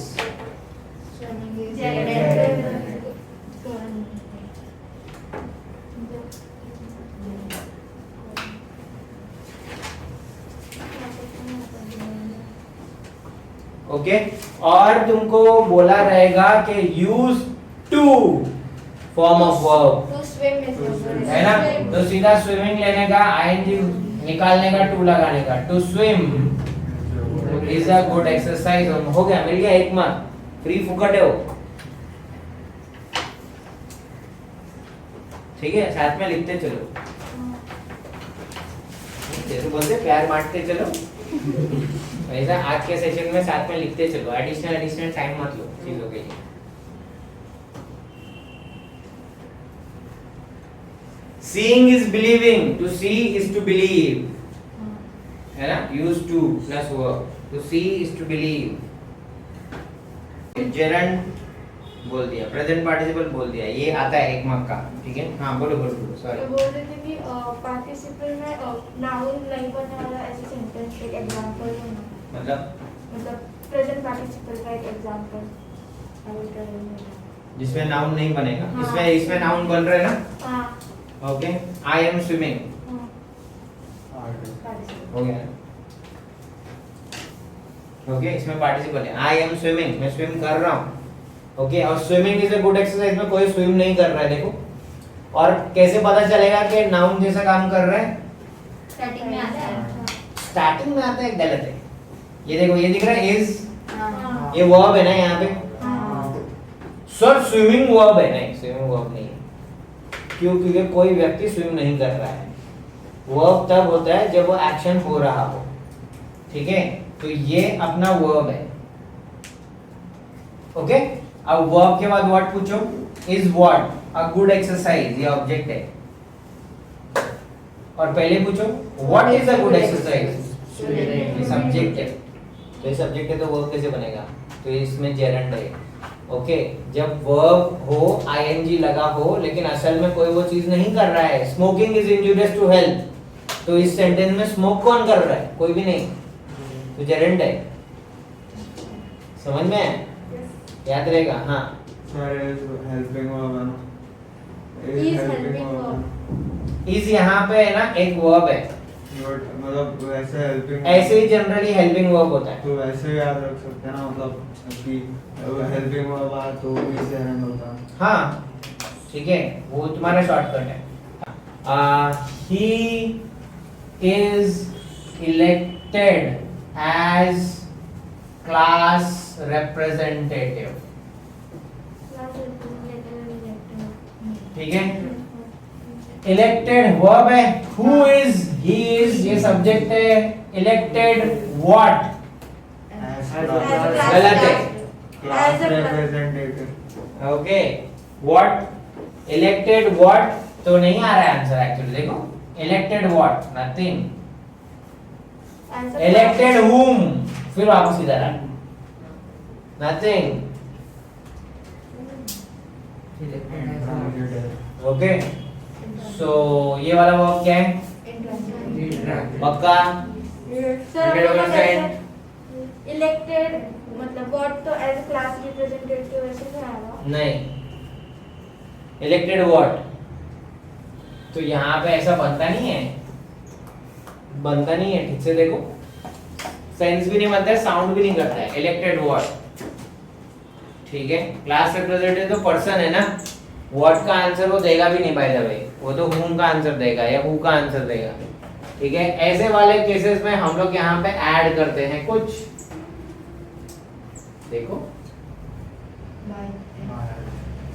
okay. और तुमको बोला रहेगा कि use to form of verb, है ना? तो सीधा स्विमिंग लेने का, आईएनजी निकालने का, टू लगाने का, to swim is a good exercise. हो गया, मिल गया एक मार्क, फ्री फुकट है वो, ठीक है। साथ में लिखते चलो, जैसे बोलते प्यार बांटते चलो, वैसा आज के सेशन में साथ में लिखते चलो, एडिशनल टाइम मत लो चीजों के लिए। Seeing is believing, to see is to believe, है ना? Use to plus verb, to see is to believe। gerund बोल दिया, प्रेजेंट पार्टिसिपल बोल दिया, ये आता है एक मार्क का, ठीक है। हाँ बोलो बोलो, सॉरी। बोल रहे थे कि पार्टिसिपल में नाउन नहीं बनने वाला ऐसे सेंटेंस एक एग्जांपल है ना, मतलब प्रेजेंट पार्टिसिपल का एक एग्जांपल। जिसमें नाउन नहीं बनेगा। हाँ। इसमें नाउन बन रहे हैं ना। हाँ ओके, आई एम स्विमिंग हाँ हो गया। ओके, इसमें पार्टिसिपल है, आई एम स्विमिंग, मैं स्विम कर रहा हूँ। ओके, और swimming is a good exercise में कोई स्विम नहीं कर रहा है, देखो। और कैसे पता चलेगा कि नाउन जैसा काम कर रहा है? स्टार्टिंग में आता है। स्टार्टिंग में आता है, गलत है। ये देखो, ये दिख रहा है इज, हाँ। ये वर्ब है ना यहाँ पे। हाँ सर स्विमिंग वर्ब है, नहीं स्विमिंग वर्ब नहीं है। क्यों? क्योंकि कोई व्यक्ति स्विम नहीं कर रहा है। वर्ब तब होता है जब वो एक्शन हो रहा हो, ठीक है? तो ये अपना वर्ब है। ओके, अब वर्ब के बाद व्हाट पूछो? Is what a good exercise, ये ऑब्जेक्ट है। और पहले पूछो what is a good exercise, ये सब्जेक्ट है। तो ये सब्जेक्ट है तो वर्ब कैसे बनेगा? तो इसमें जेरंड है। ओके, जब वर्ब हो, आईएनजी लगा हो, लेकिन असल में कोई वो चीज नहीं कर रहा है। Smoking is injurious to health, तो इस सेंटेंस में स्मोक कौन कर रहा है? कोई भी नहीं, तो जेरंड है। समझ में आया? याद रहेगा। हाँ, हेल्पिंग वर्ब है ना, Is helping verb। इज यहाँ पे है ना एक वर्ब है। मतलब वैसे हेल्पिंग, ऐसे ही जनरली हेल्पिंग वर्ब होता है। तो वैसे याद रख सकते हैं ना, मतलब कि हेल्पिंग वर्ब आया तो इससे एंड होता है। हाँ, ठीक है, वो तुम्हारा शॉर्टकट है। He is elected as class representative, ठीक है? इलेक्टेड वर्ब है, हु इज, ही इज, ये सब्जेक्ट है। इलेक्टेड व्हाट, गलत है। Class representative. Okay, what, elected what तो नहीं आ रहा है आंसर एक्चुअली। देखो, elected what, nothing. Elected whom, फिर वापस इधर आ, नथिंग। ओके, सो ये वाला वर्ब क्या है? पक्का? इलेक्टेड मतलब व्हाट तो एज क्लास रिप्रेजेंटेटिव वैसे नहीं आएगा। नहीं, इलेक्टेड व्हाट तो यहाँ पे ऐसा बनता नहीं है, बनता नहीं है। ठीक से देखो, सेंस भी नहीं बनता है, साउंड भी नहीं करता है। इलेक्टेड व्हाट, ठीक है? क्लास रिप्रेजेंटेटिव तो पर्सन है ना। व्हाट का आंसर वो देगा भी नहीं, बाय द वे, वो तो whom का आंसर देगा या who का आंसर देगा, ठीक है? ऐसे वाले केसेस में हम लोग यहाँ पे ऐड करते हैं कुछ, देखो,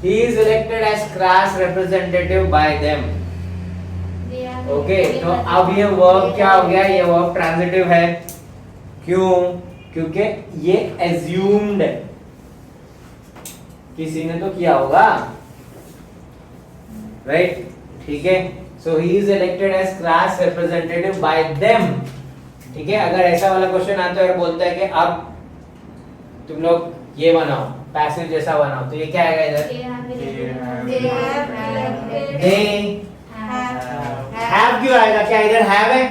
he is elected as class representative by them। Okay, तो अब ये वर्ब क्या हो गया? ये वर्ब ट्रांजिटिव है। क्यों? क्योंकि ये assumed है, किसी ने तो किया होगा, राइट? ठीक है, so he is elected as class representative by them, ठीक है? अगर ऐसा वाला क्वेश्चन आता है और बोलता है कि अब तुम लोग ये बनाओ, पैसिव जैसा बनाओ, तो ये क्या आएगा इधर? दे हैव क्यों आएगा? क्या इधर हैव है?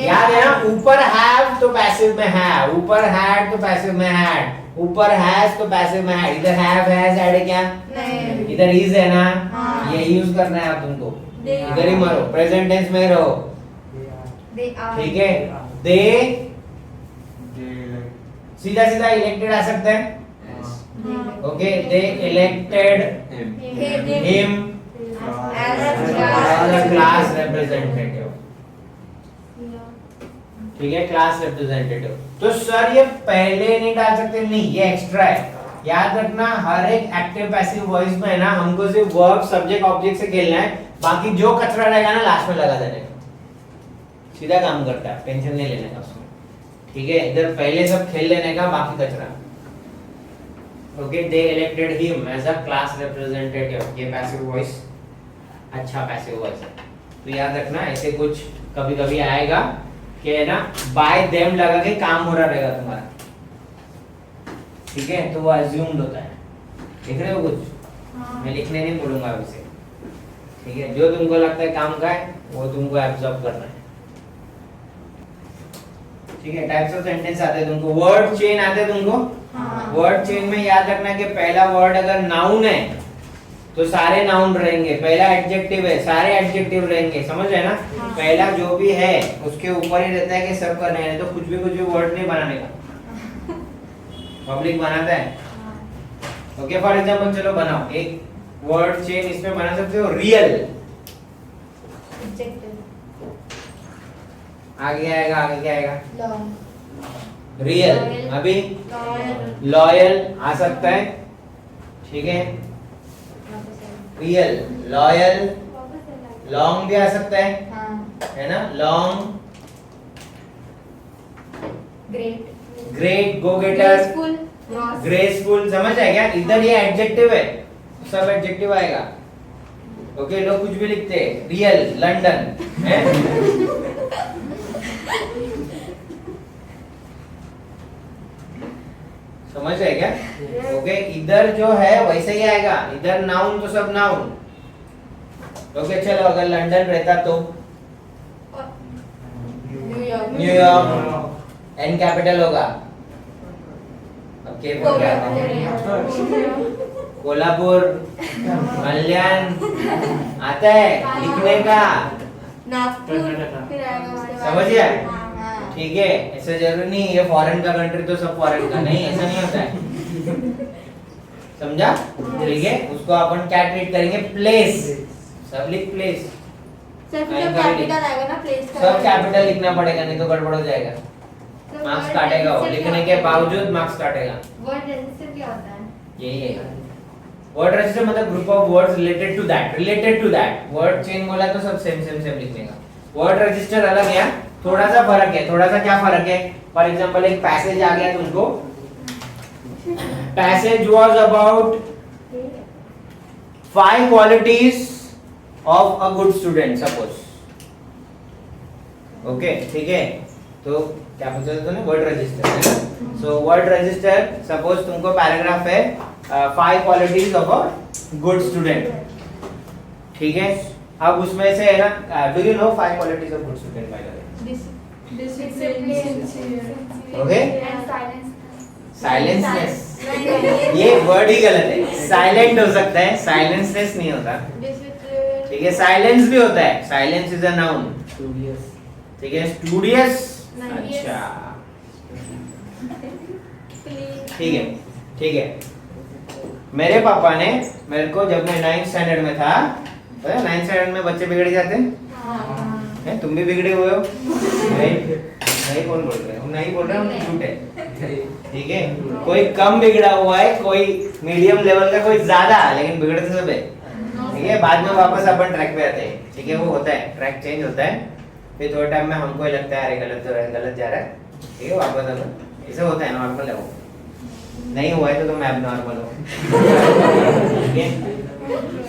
याद है ना, ऊपर हैव तो पैसिव में है, ऊपर हैड तो पैसिव में हैड, ऊपर हैज तो पैसिव में हैड। इधर हैव हैज ऐड है क्या? नहीं। इधर इज है ना। हाँ। ये यूज करना है आप तुमको, They इधर ही मरो, प्रेजेंट टेंस में रहो, ठीक है? दे, सीधा सीधा इलेक्टेड आ सकते हैं। Okay, they elected him as class representative, ठीक है? Class representative. तो सर ये पहले नहीं डाल सकते, नहीं, ये एक्स्ट्रा है। याद रखना, हर एक एक्टिव पैसिव वॉइस में है ना, हमको सिर्फ वर्ब सब्जेक्ट ऑब्जेक्ट से खेलना है, बाकी जो कचरा रहेगा ना लास्ट में लगा देने का। सीधा काम करता है, टेंशन नहीं लेने का उसमें, ठीक है? इधर पहले सब खेल लेने का, बाकी कचरा। Okay, they elected him as a class representative, ये पैसिव वॉइस, अच्छा पैसिव वॉइस है। तो याद रखना, ऐसे कुछ कभी कभी आएगा कि है ना, बाय देम लगा के काम हो रहा रहेगा तुम्हारा, ठीक है? तो वो अज्यूम्ड होता है। लिख रहे हो कुछ? मैं लिखने नहीं बोलूंगा अभी से, ठीक है? जो तुमको लगता है काम का है वो तुमको एब्जॉर्ब करना है, ठीक है? टाइप्स ऑफ सेंटेंस आते हैं तुमको, वर्ड चेन आते हैं तुमको। हाँ। वर्ड चेन में याद रखना कि पहला वर्ड अगर नाउन है तो सारे नाउन रहेंगे, पहला एडजेक्टिव है, सारे एडजेक्टिव रहेंगे, समझ रहे ना? हाँ। पहला जो भी है उसके ऊपर ही रहता है कि सब करने हैं, तो कुछ भी वर्ड नहीं बनाने का। पब्लिक बनाता है। ओके, फॉर एग्जांपल चलो बनाओ एक वर्ड चेन, इसमें बना सकते हो रियल, आगे आएगा, आगे क्या आएगा? रियल। अभी लॉयल आ सकता है, ठीक है, रियल, लॉयल, लॉन्ग भी आ सकता है ना? लॉन्ग, ग्रेट, गो गेटर, ग्रेसफुल, समझ आया क्या? इधर ये एडजेक्टिव है, सब एडजेक्टिव आएगा। ओके, लोग कुछ भी लिखते हैं, रियल, लंदन है? समझ रहे क्या? ओके, इधर जो है वैसे ही आएगा, इधर नाउन तो सब नाउन। ओके, चलो अगर लंदन रहता तो न्यूयॉर्क, एन कैपिटल होगा, अब के बोल क्या है? कोल्हापुर, कल्याण आता है लिखने का, समझिए? ठीक है, ऐसा जरूरी नहीं ये फॉरेन का कंट्री तो सब फॉरेन का नहीं, ऐसा नहीं होता है, समझा? ठीक है, उसको अपन क्या ट्रीट करेंगे? प्लेस, सब लिख प्लेस, सब कैपिटल लिखना पड़ेगा, नहीं तो गड़बड़ हो जाएगा, मार्क्स काटेगा वो, लिखने के बावजूद मार्क्स काटेगा। वर्ड रजिस्टर क्या होता है? यही है वर्ड रजिस्टर, मतलब group of words related to that. Word chain बोला तो सब सेम लिखने का। वर्ड रजिस्टर अलग है, थोड़ा सा फर्क है। थोड़ा सा क्या फर्क है? फॉर एग्जांपल एक पैसेज आ गया तुमको, passage was about 5 qualities of a good student, suppose. Okay, ठीक है, तो क्या पूछा था तूने? Word register. So word register, suppose तुमको पैराग्राफ है 5 qualities of a good student, ठीक है? अब उसमें से है ना, do you know 5 qualities of good student by the way? Okay, silenceness, ये वर्ड ही गलत है, साइलेंट हो सकता है, साइलेंसनेस नहीं होता, ठीक है? साइलेंस भी होता है, साइलेंस इज अ नाउन, ठीक है? स्टूडियस, अच्छा, ठीक है। मेरे पापा ने मेरे को, जब मैं 9th स्टैंडर्ड में था, 9th स्टैंडर्ड में बच्चे बिगड़ जाते हैं, तुम भी बिगड़े हुए हो? नहीं, कौन बोल रहे हो? नहीं बोल रहे हो, झूठ है, ठीक है? कोई कम बिगड़ा हुआ है, कोई मीडियम लेवल का, कोई ज्यादा, लेकिन बिगड़ते सब है, ठीक है? बाद में वापस अपन ट्रैक पे आते हैं, ठीक है? वो होता है, ट्रैक चेंज होता है, फिर थोड़े टाइम में हमको ही लगता है अरे गलत जा रहा है, ठीक है? वापस अपन, ऐसे होता है, नॉर्मल है वो, नहीं हुआ है तो मैं अब नॉर्मल हूँ, ठीक है?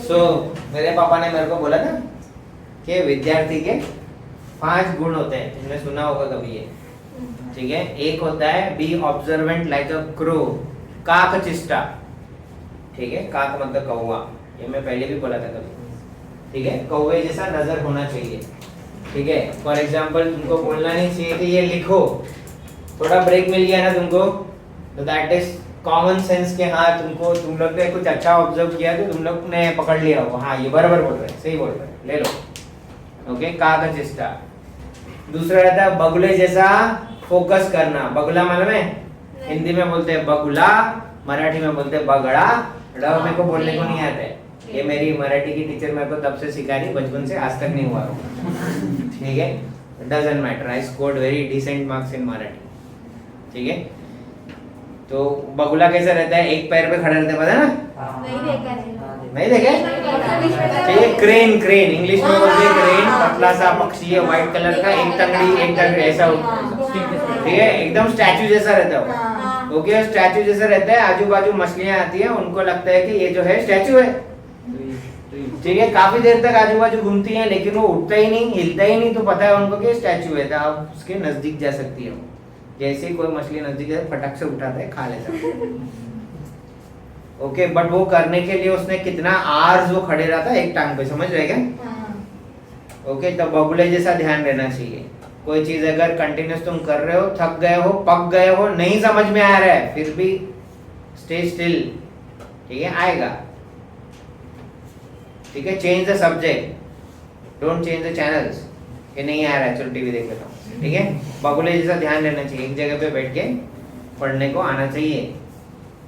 सो मेरे पापा ने मेरे को बोला था कि विद्यार्थी के 5 गुण होते हैं, तुमने सुना होगा कभी ये, ठीक है? एक होता है be observant like a crow, काक चिष्टा, ठीक है? काक मतलब कौवा, ये मैं पहले भी बोला था कभी, ठीक है? कौवे जैसा नजर होना चाहिए, ठीक है? फॉर एग्जाम्पल तुमको बोलना नहीं चाहिए कि ये लिखो, थोड़ा ब्रेक मिल गया ना तुमको, तो दैट इज कॉमन सेंस के, हाँ तुम लोग ने कुछ अच्छा ऑब्जर्व किया तो तुम लोग ने पकड़ लिया हो, हाँ ये बराबर बोल रहे हैं, सही बोल रहे हैं, ले लो। ओके, कागज चेष्टा। दूसरा रहता है बगुले जैसा फोकस करना, बगुला मालूम है? हिंदी में बोलते हैं बगुला, मराठी में बोलते हैं बगड़ा, मेरे को बोलने को नहीं आता है, ये मेरी मराठी की टीचर मेरे को तब से सिखा रही, बचपन से आज तक नहीं हुआ, ठीक है? Doesn't matter, I scored very decent marks in Marathi, ठीक है? तो बगुला कैसा रहता है? एक पैर पे खड़ा रहता है, पता है ना? नहीं देखे? चाहिए क्रेन, इंग्लिश में बोलते हैं क्रेन, पतला सा पक्षी है, व्हाइट कलर का, एक टंगड़ी ऐसा, ठीक है? एकदम स्टैचू जैसा रहता है वो, ओके? स्टैचू जैसा रहता है, आजू बाजू मछलियां आती है, उनको लगता है कि ये जो है स्टैचू है, ठीक है? काफी देर तक आजू बाजू घूमती है, लेकिन वो उठता ही नहीं, हिलता ही नहीं, तो पता है उनको कि स्टैचू है, तो आप उसके नजदीक जा सकती है। जैसे ही कोई मछली नजदीक है, फटक से उठाता है, खा लेता है, ओके? बट वो करने के लिए उसने कितना आवर्स वो खड़े रहा था एक टांग पे, समझ रहे क्या? ओके, तो बगुले जैसा ध्यान रहना चाहिए। कोई चीज अगर कंटिन्यूस तुम कर रहे हो, थक गए हो, पक गए हो, नहीं समझ में आ रहा है, फिर भी स्टे स्टिल, ठीक है? आएगा, ठीक है, change the subject, don't change the channels. ये नहीं आ रहा है, चलो टीवी देख लेता हूँ, ठीक है। बगुले जैसा ध्यान रहना चाहिए, एक जगह पे बैठ के पढ़ने को आना चाहिए,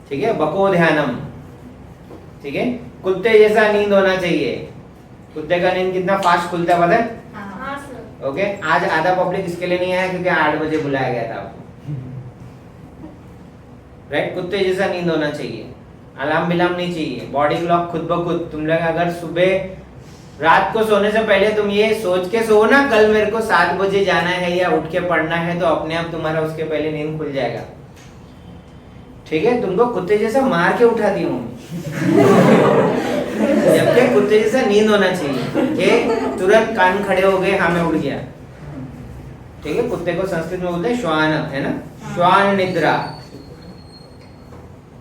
ठीक है। बको ध्यानम, ठीक है। कुत्ते जैसा नींद होना चाहिए। कुत्ते का नींद कितना फास्ट खुलता है पता है? हाँ सर। ओके, आज आधा पब्लिक इसके लिए नहीं आया क्योंकि 8 बजे बुलाया गया था आपको, राइट। कुत्ते जैसा नींद होना चाहिए, अलार्म बिलाम नहीं चाहिए, बॉडी क्लॉक खुद ब खुद। तुम लोग अगर सुबह रात को सोने से पहले तुम ये सोच के सो ना, कल मेरे को 7 बजे जाना है या उठ के पढ़ना है, तो अपने आप तुम्हारा उसके पहले नींद खुल जाएगा, ठीक है। तुमको कुत्ते जैसा मार के उठाती हूँ जबकि कुत्ते जैसा नींद होना चाहिए कि तुरंत कान खड़े हो गए, हाँ मैं उठ गया, ठीक है। कुत्ते को संस्कृत में बोलते हैं श्वान, है ना, श्वान निद्रा,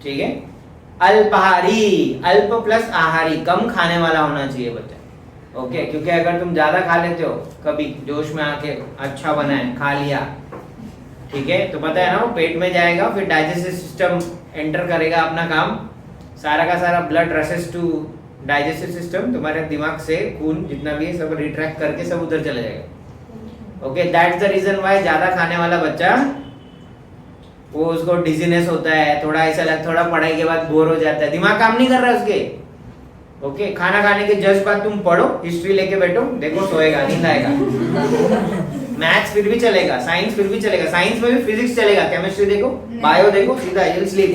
ठीक है। अल्पाहारी, अल्प प्लस आहारी, कम खाने वाला होना चाहिए बच्चा, ओके। क्योंकि अगर तुम ज्यादा खा लेते हो कभी जोश में आके, अच्छा बना है खा लिया, ठीक है, तो पता है ना वो पेट में जाएगा, फिर डाइजेस्टिव सिस्टम एंटर करेगा अपना काम, सारा का सारा blood rushes to digestive system, तुम्हारे दिमाग से खून जितना भी है सब रिट्रैक्ट करके सब उधर चला जाएगा, okay. That's the reason why ज्यादा खाने वाला बच्चा वो उसको डिजीनेस होता है, थोड़ा ऐसा लगता, थोड़ा पढ़ाई के बाद बोर हो जाता है, दिमाग काम नहीं कर रहा उसके, ओके। खाना खाने के जस्ट बाद तुम पढ़ो, हिस्ट्री लेके बैठो, देखो सोएगा, नींद आएगा। मैथ्स फिर भी चलेगा, साइंस फिर भी चलेगा, साइंस में भी फिजिक्स चलेगा, केमिस्ट्री देखो, बायो देखो, सीधा यू स्लीप।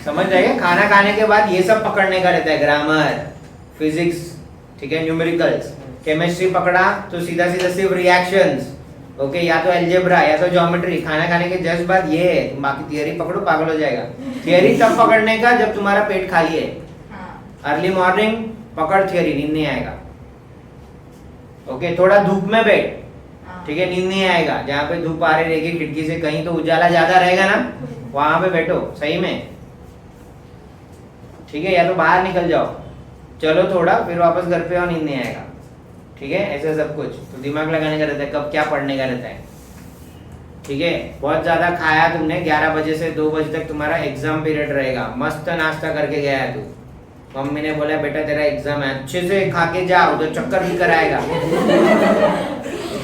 समझ जाएगा। खाना खाने के बाद ये सब पकड़ने का रहता है, ग्रामर, फिजिक्स, ठीक है, न्यूमेरिकल्स। केमिस्ट्री पकड़ा तो सीधा सीधा सिर्फ रिएक्शंस, ओके, या तो अलजेब्रा या तो ज्योमेट्री। खाना खाने के जस्ट बाद ये है, तुम बाकी थियरी पकड़ो, पागल हो जाएगा। थियरी तब पकड़ने का जब तुम्हारा पेट खाली है। अर्ली मॉर्निंग पकड़ थियरी, नींद नहीं आएगा, ओके। थोड़ा धूप में बैठ, ठीक है, नींद नहीं आएगा। जहाँ पे धूप आ रही रहेगी खिड़की से, कहीं तो उजाला ज्यादा रहेगा ना, वहां पे बैठो सही में, ठीक है। या तो बाहर निकल जाओ, चलो थोड़ा, फिर वापस घर पे आओ, नींद नहीं आएगा, ठीक है। ऐसे सब कुछ तो दिमाग लगाने का रहता है, कब क्या पढ़ने का रहता है, ठीक है। बहुत ज्यादा खाया तुमने, 11 बजे से 2 बजे तक तुम्हारा एग्जाम पीरियड रहेगा, मस्त नाश्ता करके गया है तू, मम्मी ने बोला बेटा तेरा एग्जाम है, अच्छे से खा के जा, उधर चक्कर भी कराएगा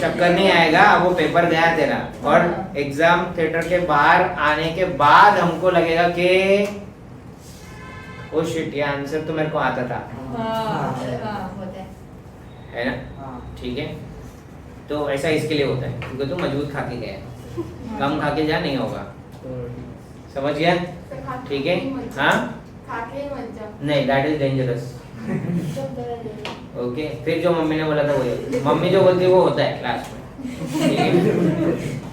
चक्कर नहीं आएगा, वो पेपर गया तेरा। और एग्जाम थिएटर के बाहर आने के बाद हमको लगेगा कि ओ शिट, ये आंसर तो मेरे को आता था, है ना, ठीक है। तो ऐसा इसके लिए होता है क्योंकि तुम मजबूत खा के गए, कम खा के जा नहीं होगा, समझ गया, ठीक है। हाँ नहीं, दैट इज डेंजरस, ओके। फिर जो मम्मी ने बोला था वही, मम्मी जो बोलती है वो होता है क्लास में, ठीक है,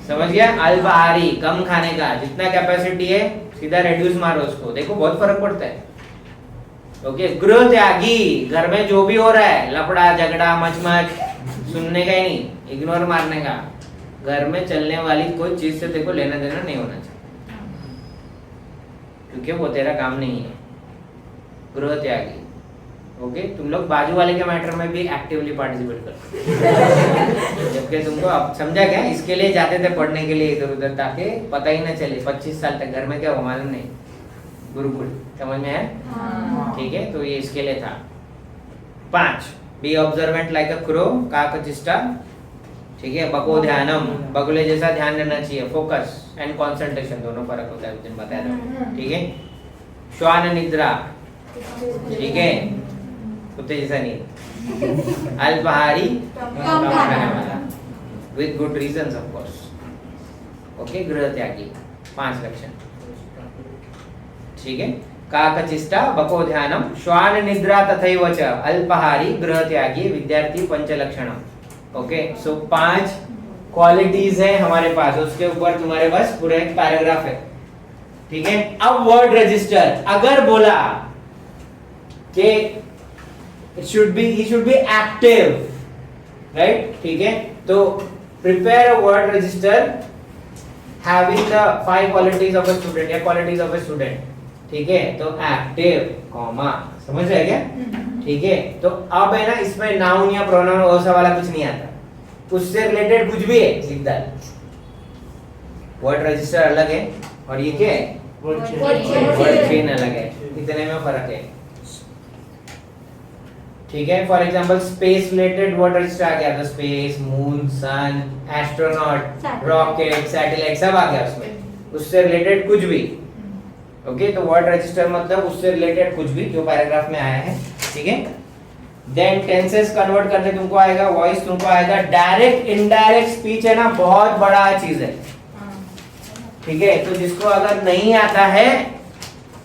समझ गया। अल्पाहारी, कम खाने का, जितना कैपेसिटी है सीधा रिड्यूस मारो उसको, देखो बहुत फर्क पड़ता है, ओके। गृह त्यागी, घर में जो भी हो रहा है, लफड़ा झगड़ा मचमच, सुनने का ही नहीं, इग्नोर मारने का। घर में चलने वाली कोई चीज से देखो लेना देना नहीं होना चाहिए, क्योंकि वो तेरा काम नहीं है। गृह त्यागी, ओके। तुम लोग बाजू वाले के मैटर में भी एक्टिवली पार्टिसिपेट करो जबकि तुमको अब समझा क्या, इसके लिए जाते थे पढ़ने के लिए इधर उधर, ताकि पता ही ना चले 25 साल तक घर में क्या हो मालूम नहीं, गुरुकुल, समझ में है, ठीक है। तो ये इसके लिए था। 5, be observant like a crow, काकचिष्टा, ठीक है। बको ध्यानम, बगुले जैसा ध्यान रहना चाहिए, फोकस एंड कंसंट्रेशन दोनों फर्क होता है, उस दिन बताया था, ठीक है। श्वान निद्रा, ठीक है, कुत्ते जैसा नींद। अल्पाहारी, कम खाने वाला, with good reasons of course, okay. गृह त्यागी, 5 लक्षण, ठीक है। काकचिष्टा, बको ध्यानम, श्वान निद्रा तथैव च, अल्पाहारी, गृह त्यागी, विद्यार्थी, पंचलक्षणम, ओके। सो 5 क्वालिटीज है हमारे पास, उसके ऊपर तुम्हारे पास पूरा एक पैराग्राफ है, ठीक है। अब वर्ड रजिस्टर, अगर बोला कि he should be active, right, ठीक है, तो prepare a word register having the 5 qualities of a student या qualities of a student, ठीक है। तो एक्टिव, कॉमा, समझ रहे क्या, ठीक है। तो अब है ना, इसमें नाउन या प्रोनाउन वैसा वाला कुछ नहीं आता, उससे रिलेटेड कुछ भी है लिख डाल। वर्ड रजिस्टर अलग है और ये क्या है, वर्ड चेन अलग है, इतने में फर्क है, ठीक है, for example space related word register आ गया, तो space, moon, sun, astronaut, rocket, satellite सब आ गया उसमें, उससे रिलेटेड कुछ भी। ओके, तो वर्ड रजिस्टर मतलब उससे रिलेटेड कुछ भी जो पैराग्राफ में आया है, ठीक है। देन टेंसेस कन्वर्ट करने तुमको आएगा, वॉइस तुमको आएगा, डायरेक्ट इनडायरेक्ट स्पीच है ना, बहुत बड़ा चीज है, ठीक है। तो जिसको अगर नहीं आता है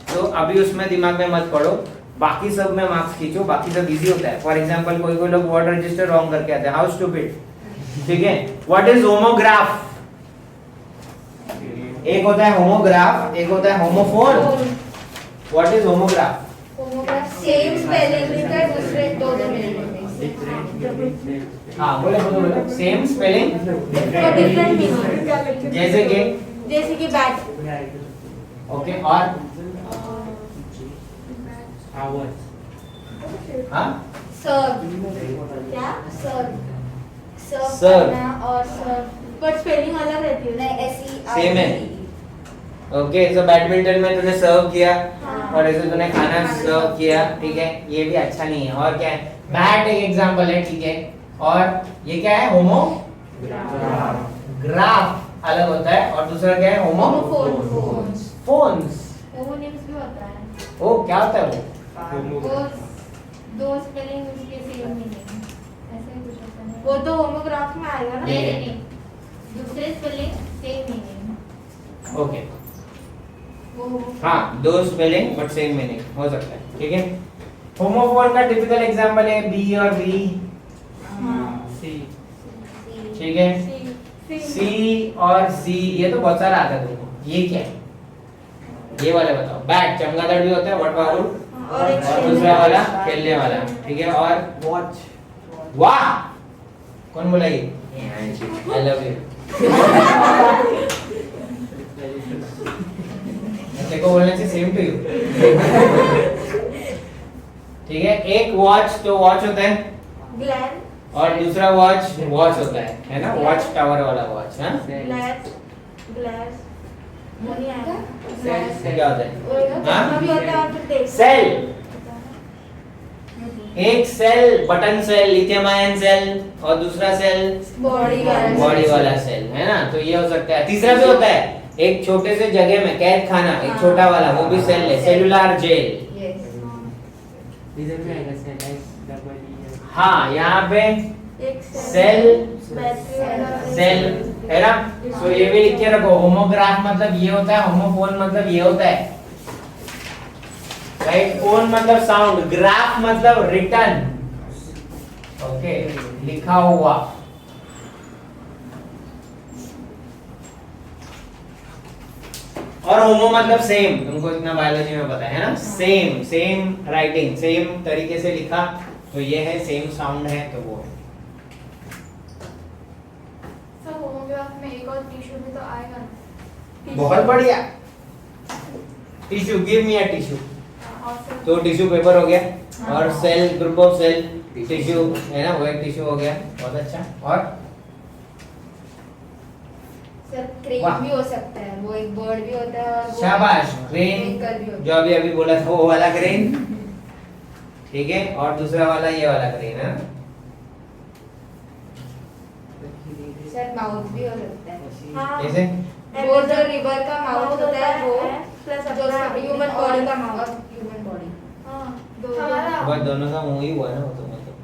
तो अभी उसमें दिमाग में मत पड़ो, बाकी सब में मार्क्स खींचो, बाकी सब इजी होता है। फॉर एग्जांपल कोई कोई लोग वर्ड रजिस्टर रॉन्ग करके आते हैं, हाउ स्टूपिड, ठीक है। What is homograph? एक होता है होमोग्राफ, एक होता है homophone. What is homograph? Same spelling का दूसरे दो मीनिंग हाँ बोले बोलो बोलो, सेम स्पेलिंग डिफरेंट मीनिंग, जैसे कि बैट, ओके, और हाँ सर्व क्या सर्व सर्व Serve. करना और सर्व बट स्पेलिंग अलग रहती है। नहीं ऐसी Same है। ओके, सो बैडमिंटन में तूने सर्व किया हाँ। और ऐसे तूने खाना सर्व किया, ठीक है, ये भी अच्छा नहीं है। और क्या है, बैट एक एग्जांपल है, ठीक है। और ये क्या है, होमो ग्राफ अलग होता है, और दूसरा क्या है, होमो होमोफोन, फोन्स। होमोनिम्स भी होता है, ओ क्या होता है वो? वो दो स्पेलिंग उसके सेम मीनिंग ऐसे कुछ होता है वो तो होमोग्राफ में आएगा ना। नहीं दूसरे स्पेलिंग सेम मीनिंग ओके, वो होमोफोन। हाँ, दो स्पेलिंग बट सेम मीनिंग हो सकता है, ठीक है। होमोफोन का टिपिकल एग्जांपल है बी और बी, ठीक है। सी और सी, ये तो बहुत सारा आता है तुमको। ये क्या है, ये वाले बताओ। बैट चमगादड़ भी होता है, व्हाट बाबू, और एक और दूसरा वाला खेलने वाला, ठीक है। और वॉच, वाह, कौन बोला ये? I love you. देखो बोलने से सेम टू यू, ठीक है। एक वॉच, तो वॉच होता है, ग्लैन, और दूसरा वॉच वॉच होता है ना, वॉच टावर वाला वॉच, हाँ। ग्लैस, ग्लैस, वो नहीं आएगा। Glass. क्या होता है? चश्मा भी होता है और फिर देख। सेल, एक cell button cell, lithium ion cell, और दूसरा सेल बॉडी वाला। बॉडी वाला सेल, है ना। तो ये हो सकता है। तीसरा भी होता है, एक छोटे से जगह में कैद खाना, एक हाँ। छोटा वाला, वो भी सेल है, सेलुलर जेल। यस हाँ, यहाँ पे एक सेल, बैटरी वाला सेल है ना। तो ये भी लिख के रखो, होमोग्राफ मतलब ये होता है, होमोफोन मतलब ये होता है, राइट। फोन मतलब साउंड, ग्राफ मतलब रिटन, ओके, लिखा हुआ। और होमो मतलब सेम, तुमको इतना बायोलॉजी में पता है ना, सेम, सेम राइटिंग, सेम तरीके से लिखा, तो ये है सेम साउंड है, तो वो है। सर होमोग्राफ में एक और टिश्यू भी तो आएगा ना बहुत बढ़िया। Tissue, give me a tissue. और सर तो टिश्यू पेपर हो गया, और cell, group of cell, tissue है ना, वो एक टिश्यू हो गया, बहुत अच्छा। और सर क्रेन वाह। भी हो सकता है, वो एक बर्ड भी होता है और वो शाबाश, क्रेन, vehicle भी होता जो अभी अभी बोला था वो वाला क्रेन, ठीक है। और दूसरा वाला ये वाला क्रेन है, है सर माउथ भी हो सकता है हाँ। जैसे वो जो रिवर का माउथ होता है वो प्लस जो ह्यूमन बॉडी का माउथ हाँ, ह्यूमन बॉडी बस दोनों का मुंह ही हुआ ना, वो तो मतलब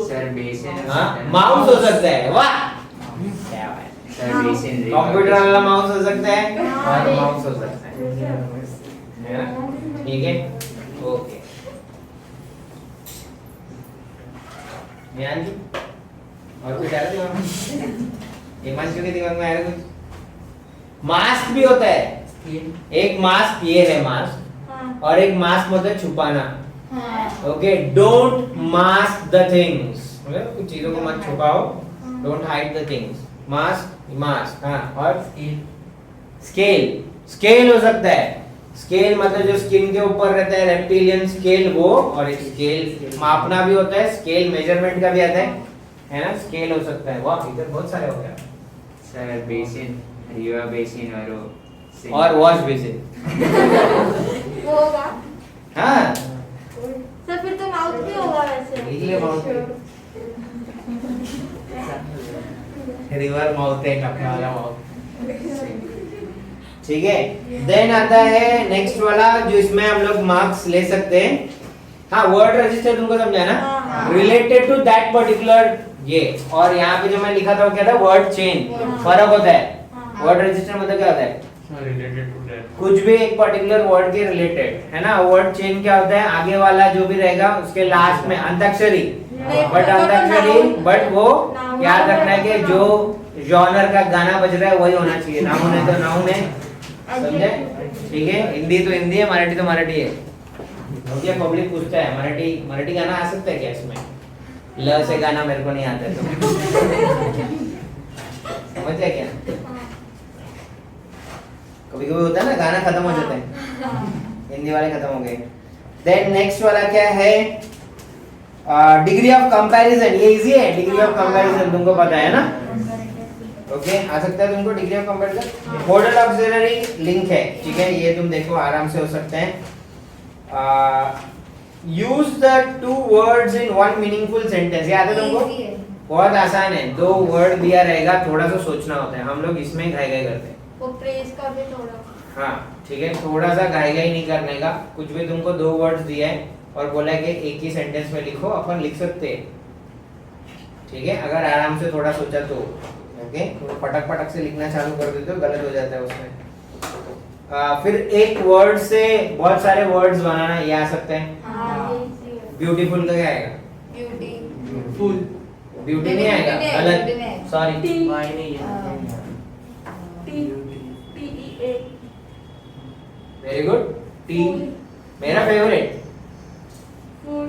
सर बेसिन हाँ, माउस हो सकता है, वाह क्या बात है। सर बेसिन कंप्यूटर वाला माउस हो सकता है, हाँ, और रे। माउस हो सकता है ना, ठीक है, ओके। ध्यान जी, और कुछ आ रहा दिमाग में? हिमांशु के दिमाग में आ रहा कुछ? मास्क भी होता है, एक मास्क ये है मास्क, हाँ। और एक मास्क मतलब छुपाना, हां okay. Don't mask the things, मतलब कुछ चीजों को मत छुपाओ, don't hide the things. Mask, mask, हाँ। और स्केल, स्केल हो सकता है, स्केल मतलब जो स्किन के ऊपर रहता है, रेप्टिलियन स्केल वो, और एक स्केल मापना भी होता है, स्केल मेजरमेंट का भी आता है ना, स्केल हो सकता है। वाह, इधर बहुत सारे हो गया। सर बेसिन, रिवर बेसिन और वो सिंक। और वॉश बेसिन, वो होगा हाँ। सर सर फिर तो माउथ भी होगा वैसे। लिख ले माउथ रिवर माउथ है अपने वाला माउथ। ठीक है, देन आता है नेक्स्ट वाला जो इसमें हम लोग मार्क्स ले सकते हैं। हाँ, वर्ड रजिस्टर तुमको समझा ना, हाँ। रिलेटेड टू दैट पर्टिकुलर ये। और यहाँ पे जो मैं लिखा था वो क्या था, वर्ड चेन। फर्क होता है, हाँ। वर्ड रजिस्टर मतलब क्या होता है, रिलेटेड टू दैट कुछ भी एक पर्टिकुलर वर्ड के रिलेटेड, है ना। वर्ड चेन क्या होता है, आगे वाला जो भी रहेगा उसके लास्ट में अंताक्षरी, बट अंताक्षरी, बट वो याद रखना है कि जो जॉनर का गाना बज रहा है वही होना चाहिए, नाउन है तो नाउन है, समझे। ठीक है, हिंदी तो हिंदी है, मराठी तो मराठी है। मुझे पब्लिक पूछता है मराठी गाना आ सकता है क्या इसमें, ल से गाना मेरे को नहीं आता है तो समझते हैं क्या। कभी कभी होता है ना, गाना खत्म हो जाता है, हिंदी वाले खत्म हो गए। देन नेक्स्ट वाला क्या है, डिग्री ऑफ कंपैरिजन। ये इजी है, डिग्री ऑफ कंपैरिजन तुमको पता है ना। ओके, आ सकता है तुमको degree of comparison. Model auxiliary link है, ठीक है, ये तुम देखो आराम से हो सकते हैं। Use the two words in one meaningful sentence. याद है तुमको, Easy है। बहुत आसान है, दो वर्ड दिया रहेगा, थोड़ा सा सोचना होता है, हम लोग इसमें घाई करते हैं। वो प्रेस का भी थोड़ा। हाँ ठीक है, थोड़ा सा घाई नहीं करने का। कुछ भी तुमको दो वर्ड्स दिया है और बोला है कि एक ही सेंटेंस में लिखो, अपन लिख सकते हैं, ठीक है, अगर आराम से थोड़ा सोचा तो। ओके, पटक पटक से लिखना चालू कर देते हो गलत हो जाता है उसमें। फिर एक वर्ड से बहुत सारे वर्ड्स बनाना, ये आ सकते हैं। हाँ, ये easy है। ब्यूटीफुल का क्या आएगा, ब्यूटी फुल ब्यूटी नहीं आएगा, Beauty गलत, नहीं है। सॉरी। वाई नहीं है। TEA वेरी गुड, टी मेरा फेवरेट। फूल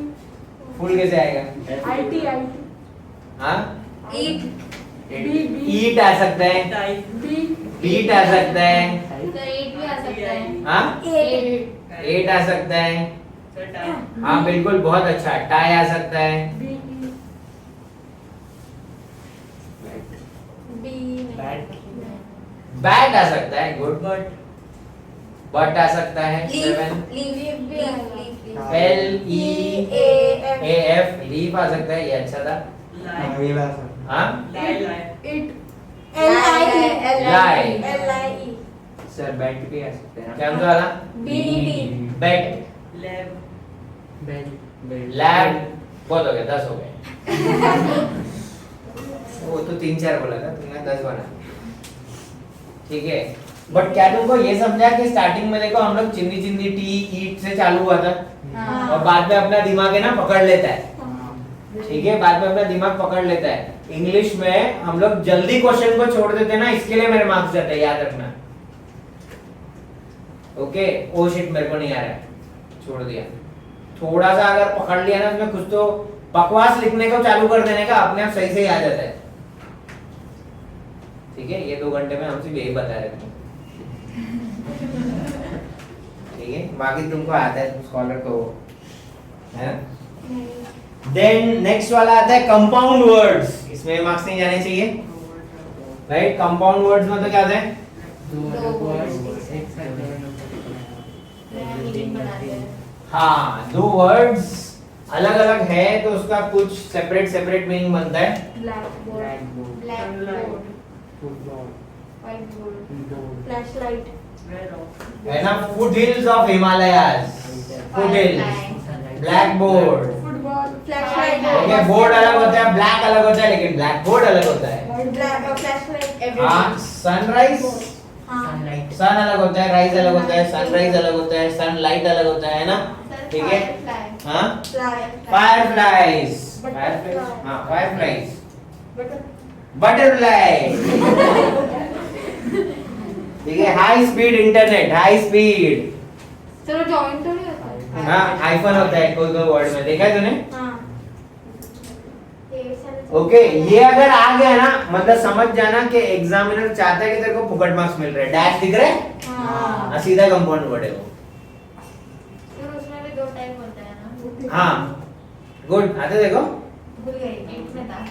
फुल कैसे आएगा, IT हाँ, ईट ईट आ सकता है, बीट आ सकता है, सर ईट भी आ सकता है। हाँ, ईट एट आ सकता है, हाँ बिल्कुल, बहुत अच्छा। टाई आ सकता है, बैट आ सकता है, गुड, बट आ सकता है, सेवन। लीव भी आ लीव LEAF, लीफ आ सकता है, ये अच्छा था। हाँ, LIE सर बैट भी आ सकते हैं, क्या वाला, बैट, लैब, बहुत हो गया, 10 हो गए। वो तो 3-4 बोला था तुमने, 10 बना, ठीक है। बट क्या तुमको ये समझा कि स्टार्टिंग में देखो हम लोग चिंदी चिंदी टी ईट से चालू हुआ था, और बाद में अपना दिमाग है ना पकड़ लेता है, ठीक है, बाद में अपना दिमाग पकड़ लेता है। इंग्लिश में हम लोग जल्दी क्वेश्चन को छोड़ देते हैं ना, इसके लिए मेरे मार्क्स जाते हैं, याद रखना। ओके, ओ शिट मेरे को नहीं आ रहा है, छोड़ दिया। थोड़ा सा अगर पकड़ लिया ना, उसमें कुछ तो बकवास लिखने को चालू कर देने का, अपने आप सही से आ जाता है, ठीक है। ये 2 घंटे में हम सिर्फ यही बता रहे थे, ठीक है, बाकी तुमको आता है स्कॉलर को, है। देन नेक्स्ट वाला आता है कंपाउंड वर्ड्स। इसमें मार्क्स नहीं जाने चाहिए, राइट। कंपाउंड वर्ड्स में तो क्या आता है, हाँ, 2 वर्ड्स अलग अलग है तो उसका कुछ सेपरेट मीनिंग बनता है। ब्लैकबोर्ड फ्लैशलाइट है ना, foot hills of Himalayas, foot hills, black board. Football flashlight okay, board अलग होता है, ब्लैक अलग होता है, लेकिन ब्लैक बोर्ड अलग होता है। फ्लैशलाइट हाँ, सनराइज, सन अलग होता है, राइज अलग होता है, सनराइज अलग होता है, सनलाइट अलग होता है ना, ठीक है। हाँ, फायरफ्लाइज, हाँ फायरफ्लाइज, बटरफ्लाई, ठीक है। High speed internet, high speed, चलो जॉइंट तो नहीं होता है। हाँ हाइफन होता है कोई कोई वर्ड में, देखा है तूने। हाँ ओके, ये अगर आ गया ना, मतलब समझ जाना कि एग्जामिनर चाहता है कि तेरे को फुकट मार्क्स मिल रहे हैं। डैश दिख रहे हैं, हाँ सीधा कंपाउंड वर्ड है वो। फिर उसमें भी 2 टाइप होता है ना, हाँ गुड, आते देखो, भूल गई, ईट में था।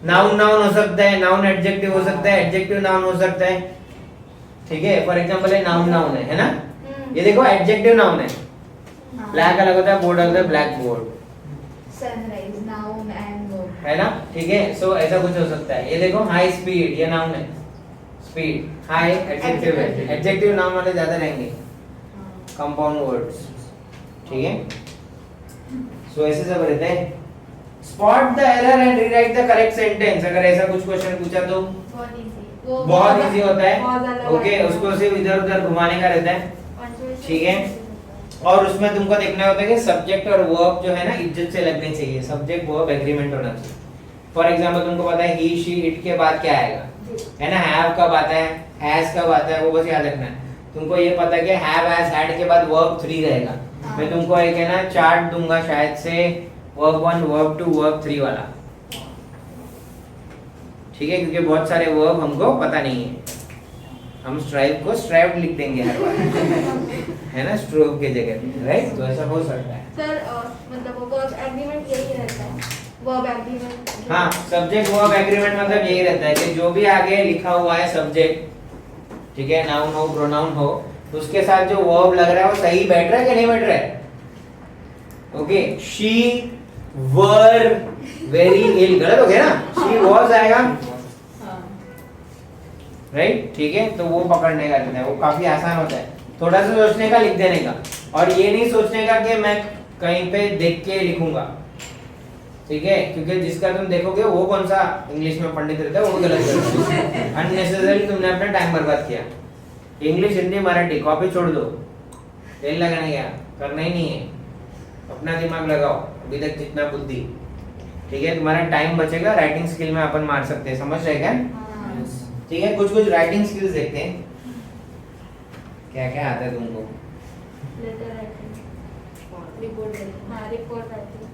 नाउन नाउन हो सकता है, नाउन एडजेक्टिव हो सकता है, एडजेक्टिव नाउन हो सकता है, ठीक है। फॉर एग्जांपल है नाउन नाउन है ना, ये देखो एडजेक्टिव नाउन है, ब्लैक अलग होता है, बोर्ड अलग होता है, black board, sunrise noun and verb. है ना? ठीक है, सो ऐसा कुछ हो सकता है। ये देखो हाई स्पीड, ये नाउन है, स्पीड हाई एडजेक्टिव है, एडजेक्टिव नाउन वाले ज्यादा रहेंगे, कंपाउंड वर्ड्स, ठीक है? सो ऐसे सब रहते हैं। Spot the error and rewrite the correct sentence, अगर ऐसा कुछ क्वेश्चन पूछा तो बहुत इजी. बहुत इजी होता बहुत है, ज्यादा ओके, बात है। उसको सिर्फ इधर उधर घुमाने का रहता है, ठीक है? और उसमें तुमको देखना होता है कि सब्जेक्ट और वर्ब जो है ना इज्जत से लगने चाहिए, सब्जेक्ट वर्ब एग्रीमेंट होना चाहिए। फॉर एग्जांपल तुमको पता है ही शी इट के बाद क्या आएगा, है ना? हैव कब आता है, हैज कब आता है, वो बस याद रखना है। तुमको ये पता है कि हैव हैज हैड के बाद वर्ब 3 रहेगा। मैं तुमको एक है ना चार्ट दूंगा शायद से, वर्ब 1 वर्ब 2 वर्ब 3 वाला, ठीक है? क्योंकि बहुत सारे वर्ब हमको पता नहीं है, हम स्ट्राइव को स्ट्राइव्ड लिख देंगे हर बार, है ना, स्ट्रोक के जगह, राइट? तो ऐसा हो सकता है। सर मतलब वर्ब एग्रीमेंट यही रहता है, वर्ब एग्रीमेंट. हाँ, सब्जेक्ट वर्ब एग्रीमेंट मतलब यही रहता है कि जो भी आगे लिखा हुआ है सब्जेक्ट, ठीक है, नाउन हो प्रोनाउन हो, उसके साथ जो वर्ब लग रहा है वो सही बैठ रहा है कि नहीं बैठ रहा है? ओके, शी वर वेरी इल गलत हो गया ना, शी वॉज आएगा, राइट? ठीक है, तो वो पकड़ने का रहता है, वो काफी आसान होता है, थोड़ा सा सोचने का, लिख देने का, और ये नहीं सोचने का कि मैं कहीं पे देख के लिखूंगा, ठीक है? क्योंकि जिसका तुम देखोगे वो कौन सा इंग्लिश में पंडित रहता है, वो गलत करता है, अननेसेसरी तुमने अपना टाइम बर्बाद किया। इंग्लिश हिंदी मराठी कॉपी छोड़ दो, तेल लगाने गया, करना ही नहीं है, अपना दिमाग लगाओ, अभी तक जितना बुद्धि, ठीक है? तुम्हारा टाइम बचेगा, राइटिंग स्किल में अपन मार सकते हैं, समझ रहे क्या? ठीक है, कुछ कुछ राइटिंग स्किल्स देखते हैं, क्या क्या आता है तुमको? लेटर राइटिंग, रिपोर्ट राइटिंग, हाँ report writing,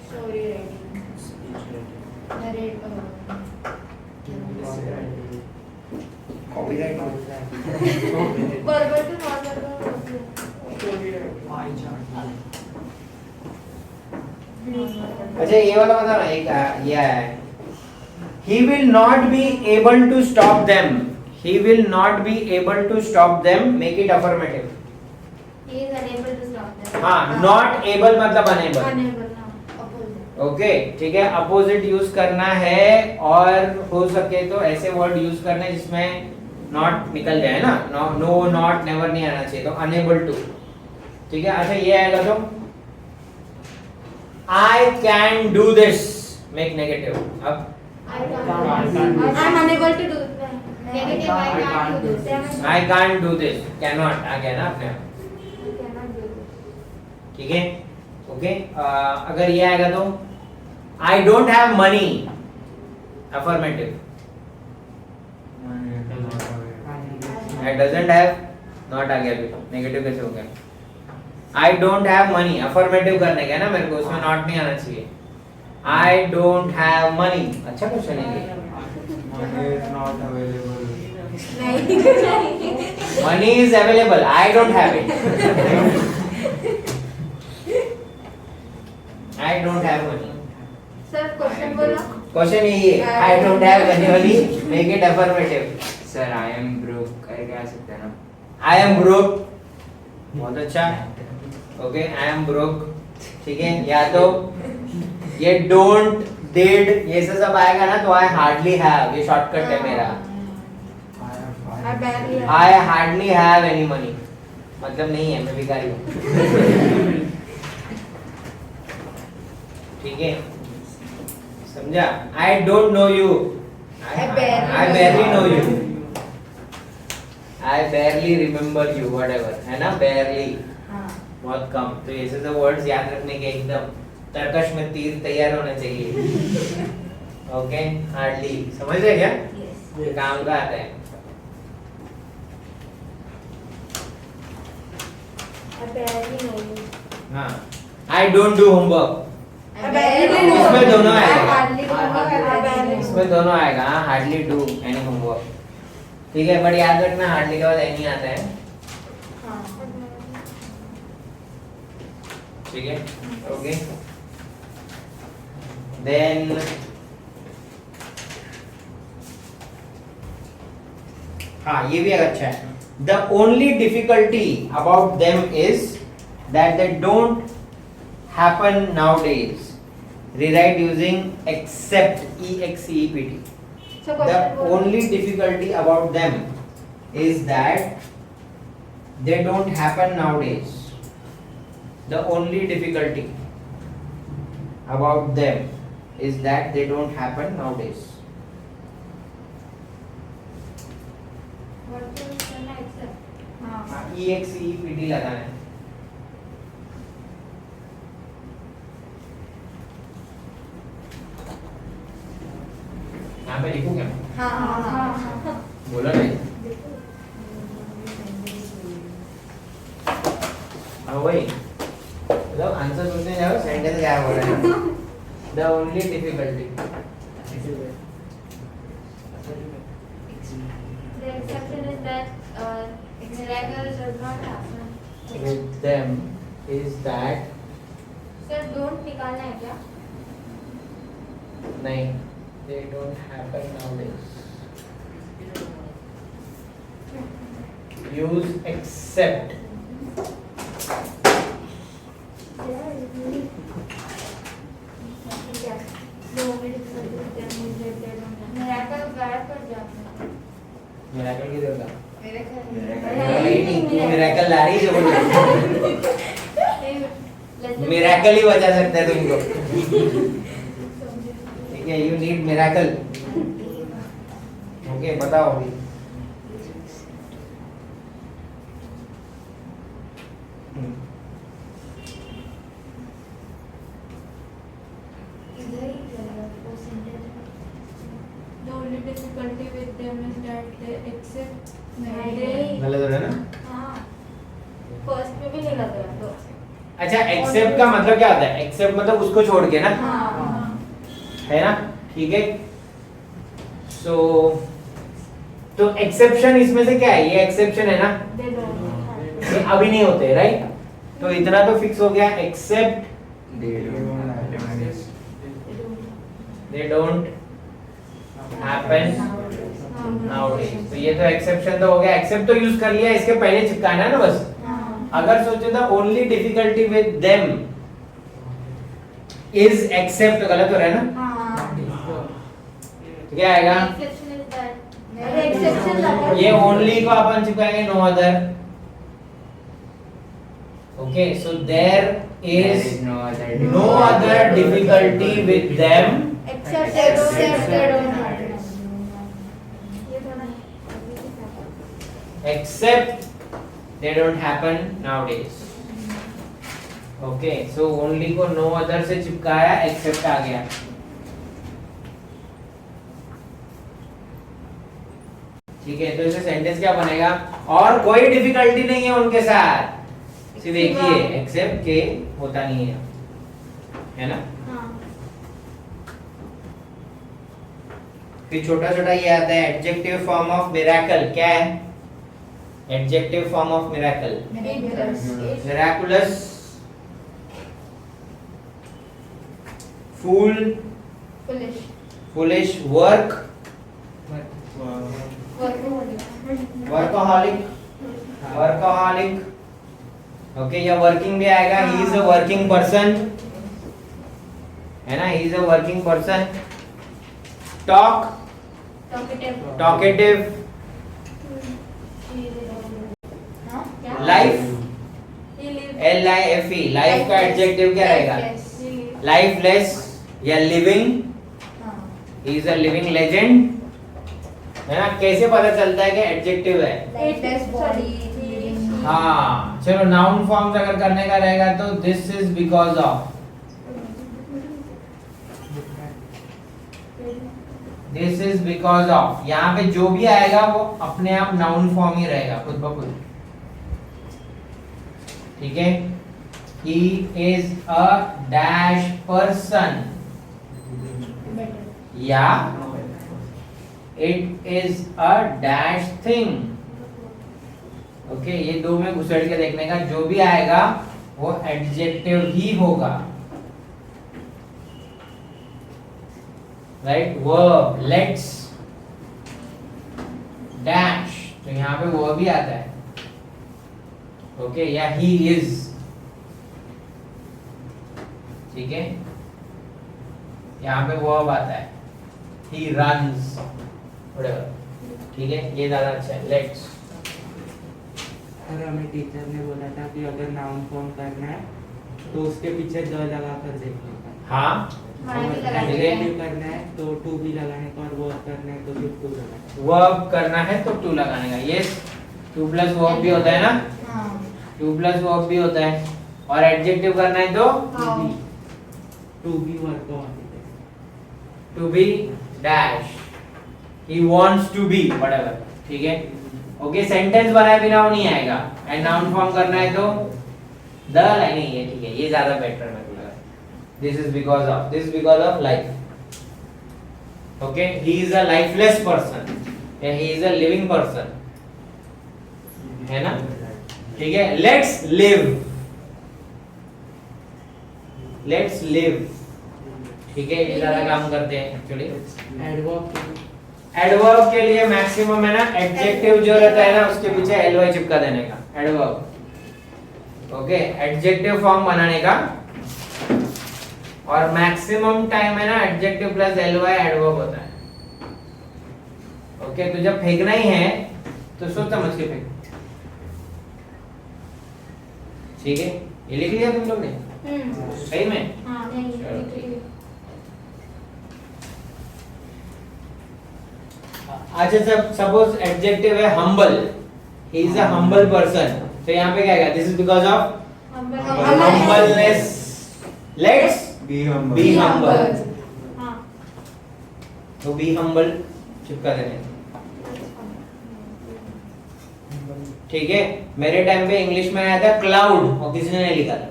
story writing, copyright verbal to non verbal. अच्छा ये वाला बता ना, एक ये आया है, he will not be able to stop them, he will not be able to stop them, make it affirmative. He is unable to stop them. हाँ, not able मतलब unable, अनेबल. Opposite. ओके, ठीक है, opposite use करना है, और हो सके तो ऐसे वर्ड यूज करना है जिसमें नॉट निकल जाए ना, नो नॉट नेवर नहीं आना चाहिए, तो अनेबल टू, ठीक है? अच्छा ये आएगा तो I can do this, make negative, अब I am unable to do it. Negative, I can't do this. I can't do this, cannot आ गया ना अपने आप, I cannot do this. ठीक है? ओके, अगर ये आएगा तो I don't have money, affirmative, I doesn't have, not आ गया, अभी नेगेटिव कैसे हो गया? I don't have money, affirmative करने का है ना मेरे को, उसमें नॉट नहीं आना चाहिए। आई डोंट हैव मनी, अच्छा क्वेश्चन है ये। Money is not available. नहीं. Money is available, I don't have it, I don't have money. Sir question बोलो. क्वेश्चन यही है, आई don't have money, make it affirmative. Sir I am broke करके आ सकते हैं ना? आई एम ब्रोक, बहुत अच्छा, ओके, आई एम ब्रोक, ठीक है? या तो ये डोंट, डिड, ये सब आएगा ना, तो आई हार्डली हैव, ये शॉर्टकट है मेरा, I barely have. I hardly have any money, मतलब नहीं है, मैं भिखारी हूँ, ठीक है? समझा? I don't know you, I barely I barely know you, I barely remember you, whatever, है ना? बैरली, हाँ. बहुत कम, तो ऐसे सब वर्ड्स याद रखने के एकदम तर्कश में तीर तैयार होने चाहिए, ओके? हार्डली, समझ रहे क्या? Yes. ये काम का आता है। I barely know you. हाँ, I don't do homework, I barely know. इसमें दोनों I आएगा। hardly do. I barely know. इसमें दोनों आएगा, हाँ, हार्डली डू एनी होमवर्क, ठीक है? बट याद रखना हार्डली के बाद एनी आता है, हाँ. ठीक है? ओके, देन हाँ, ये भी एक अच्छा है, The only difficulty about them is that they don't happen nowadays. Rewrite using except, EXCEPT. So The question बोलो. only difficulty about them is that they don't happen nowadays. The only difficulty about them is that they don't happen nowadays. What use करना except? हाँ. EXCEPT लगाना है. यहाँ पे लिखूं क्या? हाँ हाँ हाँ. बोलो नहीं. हाँ वही. मतलब आंसर पूछने जाओ सेंटेंस क्या बोल रहे हैं? The only difficulty. The exception is that miracle does not happen. With them is that Sir, don't निकालना है क्या? नहीं, they don't happen nowadays. Use except. Miracle गायब कर जाता है. Miracle की जरूरत है. मेरे मिरेकल ला रही जो मिरेकल ही बचा सकता है तुमको. ठीक है, यू नीड मिरेकल. ओके, बताओ अभी. इधर ही चलेगा वो sentence. The only difficulty with them is that they accept. नहीं. गलत हो रहा है ना? हाँ. First में भी नहीं लग रहा तो. अच्छा, एक्सेप्ट का मतलब क्या होता है? एक्सेप्ट मतलब उसको छोड़ के ना, हाँ. है ना? ठीक है. सो तो एक्सेप्शन इसमें से क्या है? ये एक्सेप्शन है ना, They don't. ये अभी नहीं होते, राइट? तो इतना तो फिक्स हो गया. Except they don't happen nowadays. तो ये तो एक्सेप्शन तो हो गया. एक्सेप्ट तो यूज कर लिया, इसके पहले चिपकाना है ना बस. अगर सोचो तो only difficulty with them is except, गलत हो रहा है ना? तो क्या आएगा? Exception is that. अरे exception लगा. ये ओनली को अपन चिपकाएंगे no other. Okay, so there is no other difficulty with them Except they don't happen. ये थोड़ा except they don't happen nowadays. Okay, so only को no other से चिपकाया, except आ गया. ठीक है, तो इसे सेंटेंस क्या बनेगा? और कोई डिफिकल्टी नहीं है उनके साथ, सिर्फ एक ही है, एक्सेप्ट के होता नहीं है ना? फिर छोटा छोटा ये आता है एडजेक्टिव फॉर्म ऑफ मिरेकल. क्या है adjective form of miracle? Miraculous, fool, foolish. Foolish, work, workaholic, workaholic. Okay, या वर्किंग भी आएगा. He is a working person, है ना? He is a working person. Talk, Talkative. Talkative. हाँ? क्या? Life, He lives. LIFE, life का adjective क्या रहेगा? Lifeless. लाइफलेस या लिविंग. हाँ. He is a living legend, है ना? कैसे पता चलता है कि एडजेक्टिव है? Lifeless body. Living. हाँ, चलो नाउन फॉर्म्स अगर करने का रहेगा तो this is because of, this is because of. यहाँ पे जो भी आएगा वो अपने आप नाउन फॉर्म ही रहेगा खुद ब खुद. ठीक है. He is a dash person या it is a dash thing. Okay, ये दो में घुसेड़ के देखने का, जो भी आएगा वो एडजेक्टिव ही होगा. राइट. वर्ब, लेट्स डैश, तो यहाँ पे वो भी आता है, ओके, या ही इज, ठीक है, यहाँ पे वो अब आता है, he runs, whatever, ठीक है, ये ज्यादा अच्छा है। लेट्स, सर हमें टीचर ने बोला था कि अगर नाउन फॉर्म करना है तो उसके पीछे द लगा कर देखने का, हाँ माने भी लगा और देंगे। adjective करना है तो टू भी लगाने का, और वर्ब करना है तो सिर्फ टू लगाने का। वर्ब करना है तो टू लगाने का, यस, टू प्लस वर्ब भी होता है ना, हाँ। टू प्लस वर्ब भी होता है, और एडजेक्टिव करना है तो हाँ। टू बी वर्ब को आगे to be dash, he wants to be, whatever, ठीक है, ओके, सेंटेंस बनाए बिना वो नहीं आएगा। एंड नाउन फॉर्म करना है तो द लाइन ही है, ठीक है, ये ज्यादा बेटर मेरे को लगा। This is because of life, okay, he is a lifeless person या he is a living person, है ना, ठीक है। लेट्स लिव, ठीक है, ये ज्यादा काम करते हैं एक्चुअली। एडवर्ब के लिए मैक्सिमम है ना, एडजेक्टिव जो रहता है ना उसके पीछे एलवाई चिपका देने का, एडवर्ब, ओके, एडजेक्टिव फॉर्म बनाने का, और मैक्सिमम टाइम है ना एडजेक्टिव प्लस एलवाई एडवर्ब होता है, ओके। तो जब फेंकना ही है तो सोच समझ के फेंक, ठीक है, ये लिख लिया तुम लोग ने सही में, हाँ, नहीं चलो, ठीक है। अच्छा, सब सपोज एडजेक्टिव है humble, he is a humble person, तो यहाँ पे क्या आएगा, this is because of humbleness, let's be हम बी हम्बल, हाँ तो बी हम्बल चिपका देने, ठीक है। मेरे टाइम पे इंग्लिश में आया था क्लाउड और किसी ने नहीं लिखा था,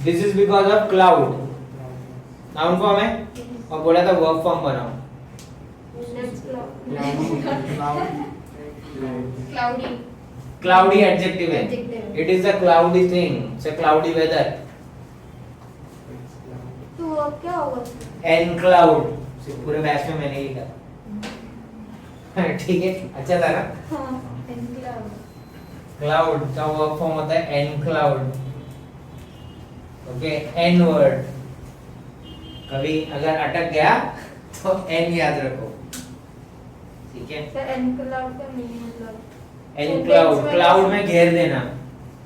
this is because of cloud, noun form है, और बोला था वर्ब फॉर्म बनाओ, क्लाउडी। क्लाउडी एडजेक्टिव है, Adjective. It is a cloudy thing, it's a cloudy weather, तो अब क्या होगा? एन क्लाउड, पूरे बैच में मैंने लिखा, ठीक है, अच्छा था ना। हाँ क्लाउड का वर्ब फॉर्म होता है an cloud, okay, an word, कभी अगर अटक गया तो एन याद रखो, ठीक है। सर एनक्लाउड का मीनिंग मतलब एन क्लाउड, क्लाउड में घेर देना,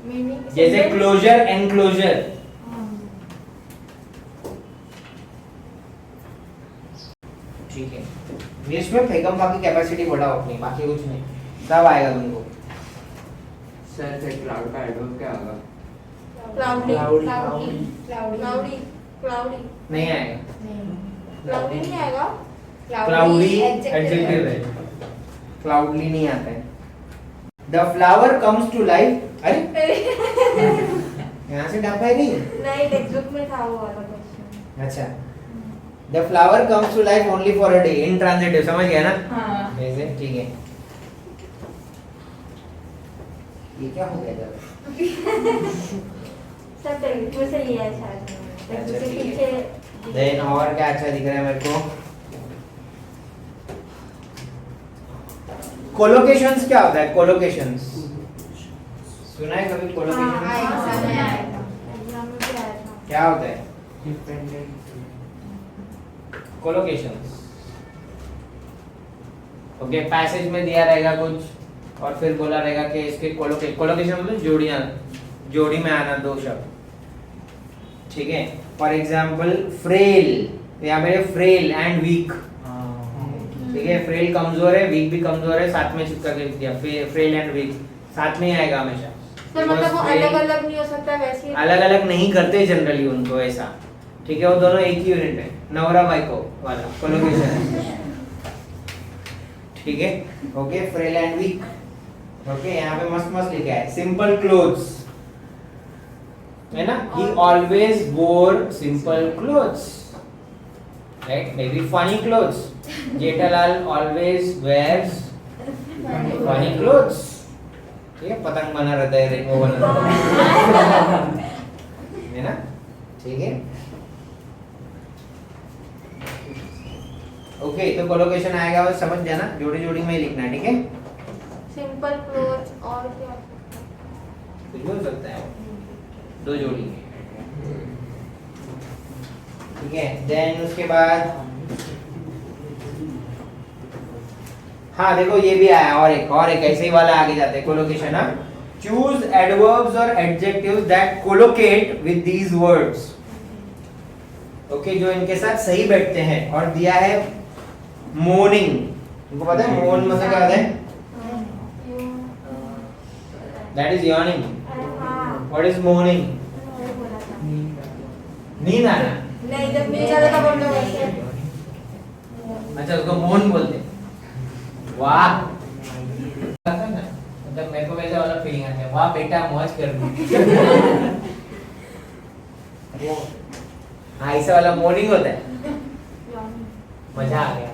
मीनिंग जैसे क्लोजर, एनक्लोजर, ठीक है। इंग्लिश में फेकम की कैपेसिटी बढ़ाओ अपनी, बाकी कुछ नहीं, सब आएगा तुमको। सर से क्लाउड का एडवर्ब क्या होगा? Cloudy cloudy. क्लाउडी क्लाउडी नहीं आएगा, क्लाउडी नहीं आएगा। क्लाउडी एडजेक्टिव है, क्लाउडली नहीं आता है। The flower comes to life, अरे यहाँ से ढापा है नहीं, नहीं टेक्स्ट में था वो वाला क्वेश्चन। अच्छा, the flower comes to life only for a day, intransitive, समझ गया ना, हाँ। ऐसे, ठीक है। ये क्या हो गया जब, सर टेक्स्ट में से ये है शायद, टेक्स्ट अच्छा, के ठीक पीछे देन और क्या अच्छा दिख रहा है मेरे को, कोलोकेशंस क्या होता है, कोलोकेशंस सुना है कभी, हाँ कोलोकेशंस आएगा एग्जाम में भी आया था। क्या होता है, डिपेंडेंट कोलोकेशंस, ओके, पैसेज में दिया रहेगा कुछ और फिर बोला रहेगा कि इसके कोलोकेशन मतलब जोड़ियां, जोड़ी में आना दो शब्द, ठीक है। फॉर एग्जांपल फ्रेल, यहाँ पे फ्रेल एंड वीक, ठीक है, फ्रेल कमजोर है, वीक भी कमजोर है, साथ में चिपका के दिया, फ्रेल एंड वीक साथ में ही आएगा हमेशा। सर मतलब वो अलग अलग नहीं हो सकता वैसे ही? अलग अलग नहीं करते जनरली उनको ऐसा, ठीक है, वो दोनों एक ही यूनिट है, नवरा बाइको वाला कोलोकेशन, ठीक है, okay, frail and weak, okay. यहाँ पे मस्त मस्त लिखा है, सिंपल क्लोथ्स, है ना, he always wore simple clothes, right, maybe funny clothes, Jetalal always wears funny clothes, ठीक है, पतंग बना रहता है, रेनबो बना रहता है ना, ठीक है, ओके। तो कोलोकेशन आएगा वो समझ जाना, जोड़ी जोड़ी में ही लिखना है, ठीक है। सिंपल क्लोथ्स और क्या? कुछ भी हो सकता है वो। दो जोड़ी, ठीक है। देन उसके बाद हाँ देखो ये भी आया, और एक ऐसे ही वाला आगे जाते हैं, कोलोकेशन। हाँ, चूज एडवर्ब्स और adjectives that collocate with these words. Okay, जो इनके साथ सही बैठते हैं। और दिया है मोर्निंग। तुमको पता है मोर्न मतलब क्या होता है? That is yawning. हाँ, व्हाट इज मोर्निंग? वही बोला था। नींद आना। नहीं, जब नींद आता तब हम लोग ऐसे अच्छा, उसको मोहन बोलते हैं। वाह, मतलब मेरे को वैसा वाला फीलिंग आता है, वाह बेटा मौज कर दी। हाँ, ऐसा वाला मॉर्निंग होता है, मजा आ गया।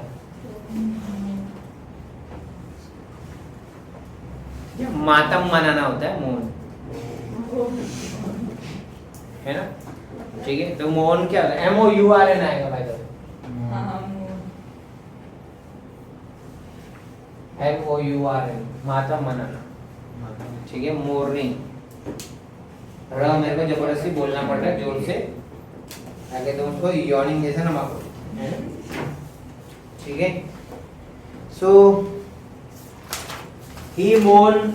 मातम मनाना होता है मोहन, है ना? ठीक है, तो मोहन क्या होता है? MOURN आएगा भाई। MOURN, मातम मनाना। ठीक है, मॉर्निंग। मेरे को जबरदस्ती बोलना पड़ रहा है जोर से, ताकि तुम उसको यॉर्निंग जैसा ना मारो। ठीक है, सो he mourned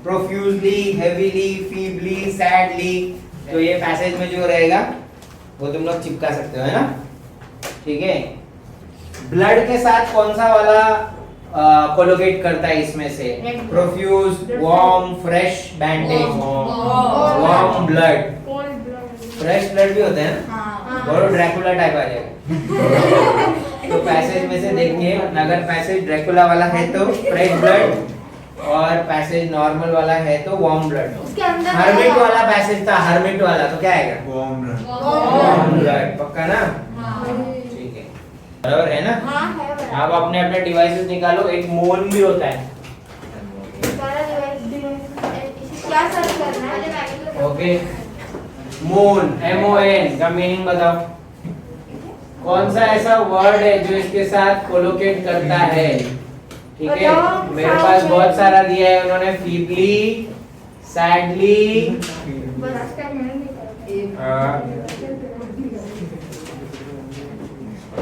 profusely, heavily, feebly, sadly। तो ये पैसेज में जो रहेगा वो तुम लोग चिपका सकते हो, है ना? ठीक है। ब्लड के साथ कौन सा वाला कोलोकेट करता है इसमें से? Profuse, warm, fresh, bandage. Warm blood, cold blood. Fresh blood भी होता है ना? बड़ो ड्रैकुला टाइप आ जाएगा। तो पैसेज में से देखिए, अगर पैसेज ड्रैकुला वाला है तो फ्रेश ब्लड, और पैसेज नॉर्मल वाला है तो वार्म ब्लड। उसके अंदर हर्मिट वाला पैसेज था, हर्मिट वाला, तो क्या आएगा? Warm blood. Warm blood. पक्का ना? ठीक है, बराबर है ना? हाँ है बराबर। आप अपने अपने डिवाइसेस निकालो। एक मोन भी होता है। सारा डिवाइस क्या सर्च करना है? ओके, मोन, MON का मीनिंग बताओ। कौन सा ऐसा वर्ड है जो इसके साथ कोलोकेट करता है? ठीक है, मेरे पास बहुत सारा दिया है उन्होंने। फीबली, सैडली, बस इसका मीनिंग नहीं पता।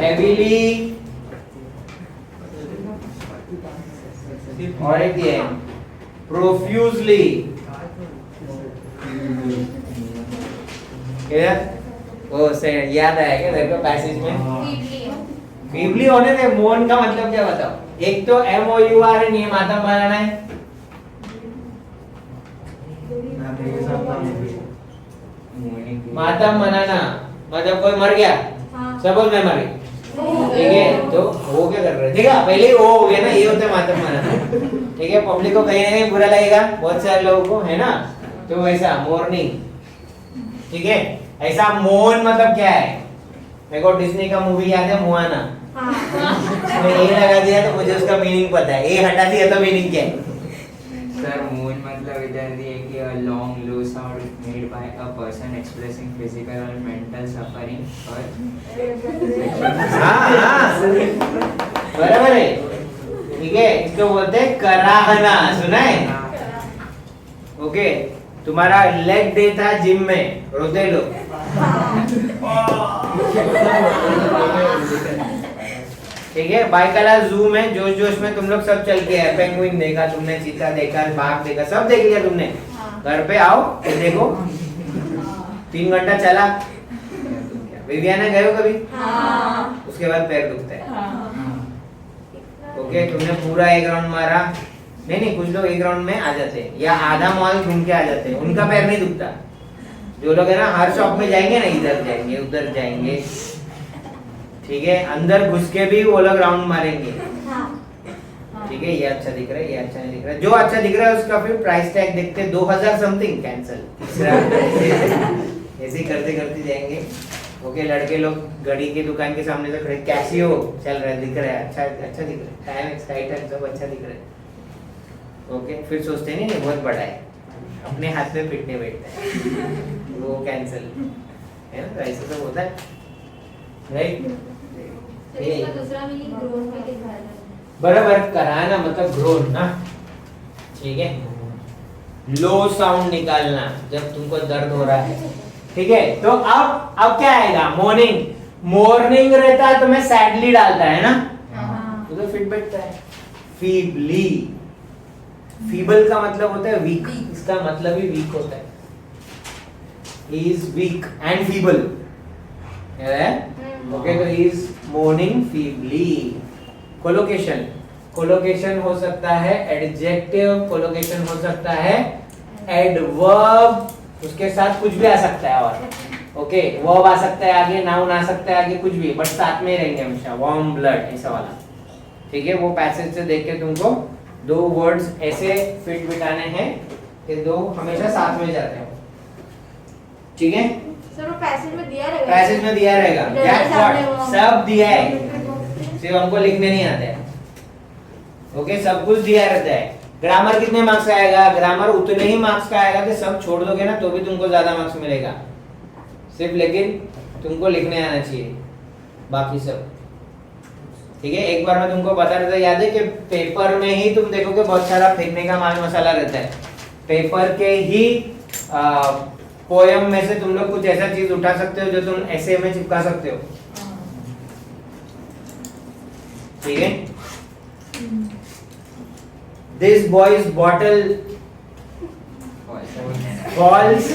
हेवीली, और एक दिया है प्रोफ्यूजली। ओ से याद आया क्या तेरे को पैसेज में? फीबली होने दे। मोन का मतलब क्या बताओ? एक तो MOURN, ये मातम बनाना है। मातम मनाना मतलब कोई मर गया, सपोज मैं मर गई, ठीक है, तो वो क्या कर रहे हैं? ठीक है, पहले ही वो हो गया ना, ये होता है मातम मनाना। ठीक है, पब्लिक को कहीं ना कहीं बुरा लगेगा, बहुत सारे लोगों को, है ना? तो वैसा मॉर्निंग। ठीक है, ऐसा मोन मतलब क्या है? मेरे को डिज्नी का मूवी याद है, मोआना। मैंने ये लगा दिया तो मुझे उसका मीनिंग पता है, ये हटा दिया तो मीनिंग क्या है? सर मून मतलब इधर दिए कि a long low sound made by a person expressing physical or mental suffering or हाँ, बराबर है। ठीक है, इसको बोलते हैं कराहना। सुना है? ओके, तुम्हारा लेग डे था जिम में, रोते लोग। ठीक है, बाइकाला जू में जोश जोश में तुम लोग सब चल के आए, पेंगुइन देखा तुमने, चीता देखा, बाघ देखा, सब देख लिया तुमने। घर पे आओ फिर देखो, 3 घंटा चला। विवियाना गए हो कभी? उसके बाद पैर दुखता है। ओके, तुमने पूरा एक राउंड मारा, नहीं, कुछ लोग एक राउंड में आ जाते हैं या आधा मॉल घूम के आ जाते हैं, उनका पैर नहीं दुखता। जो लोग है ना हर शॉप में जाएंगे ना, इधर जाएंगे उधर जाएंगे, ठीक है, अंदर घुस के भी वो लोग राउंड मारेंगे। ठीक है, ये अच्छा दिख रहा है, ये अच्छा नहीं दिख रहा है, जो अच्छा दिख रहा है उसका फिर प्राइस टैग देखते 2000 समथिंग, कैंसिल। ऐसे ही करते करते जाएंगे। ओके, लड़के लोग घड़ी की दुकान के सामने से खड़े, कैसियो चल रहा है, दिख रहा है, अच्छा अच्छा दिख रहा है, टाइमेक्स, टाइटन सब अच्छा दिख रहा है। ओके, फिर सोचते नहीं नहीं बहुत बड़ा है, अपने हाथ में पिटने बैठता है, वो कैंसिल, है ना? ऐसा सब होता है, राइट? इसका दूसरा मीनिंग ग्रोन में लिखा है। बराबर, कराना मतलब ग्रोन ना। ठीक है, लो साउंड निकालना जब तुमको दर्द हो रहा है, ठीक है। तो अब क्या आएगा, मॉर्निंग, मॉर्निंग रहता है तो मैं सैडली डालता है ना, तो फिट बैठता है। फीबली, फीबल का मतलब होता है वीक, इसका मतलब ही वीक होता है, is weak and feeble, okay. तो is morning feebly. Collocation, collocation हो सकता है एडजेक्टिव, कोलोकेशन हो सकता है एडवर्ब, उसके साथ कुछ भी आ सकता है, और ओके वर्ब आ सकता है आगे, नाउन आ सकता है आगे, कुछ भी, बट साथ में ही रहेंगे हमेशा, वार्म ब्लड ऐसा वाला, ठीक है। वो पैसेज से देख के तुमको दो वर्ड्स ऐसे फिट बिठाने हैं कि दो हमेशा साथ में जाते हैं, ठीक है। सर वो पैसेज में दिया रहेगा, पैसेज में दिया रहेगा, That's what, सब दिया है, सिर्फ हमको लिखने नहीं आता है, ओके। सब कुछ दिया रहता है। ग्रामर कितने मार्क्स का आएगा, ग्रामर उतने ही मार्क्स का आएगा कि सब छोड़ दोगे ना तो भी तुमको ज्यादा मार्क्स मिलेगा, सिर्फ लेकिन तुमको लिखने आना चाहिए, बाकी सब ठीक है। एक बार मैं तुमको बता रहा था, याद है कि पेपर में ही तुम देखोगे बहुत सारा फेंकने का माल मसाला रहता है, पेपर के ही पोयम में से तुम लोग कुछ ऐसा चीज उठा सकते हो जो तुम ऐसे में चिपका सकते हो, ठीक है। This boy's bottle falls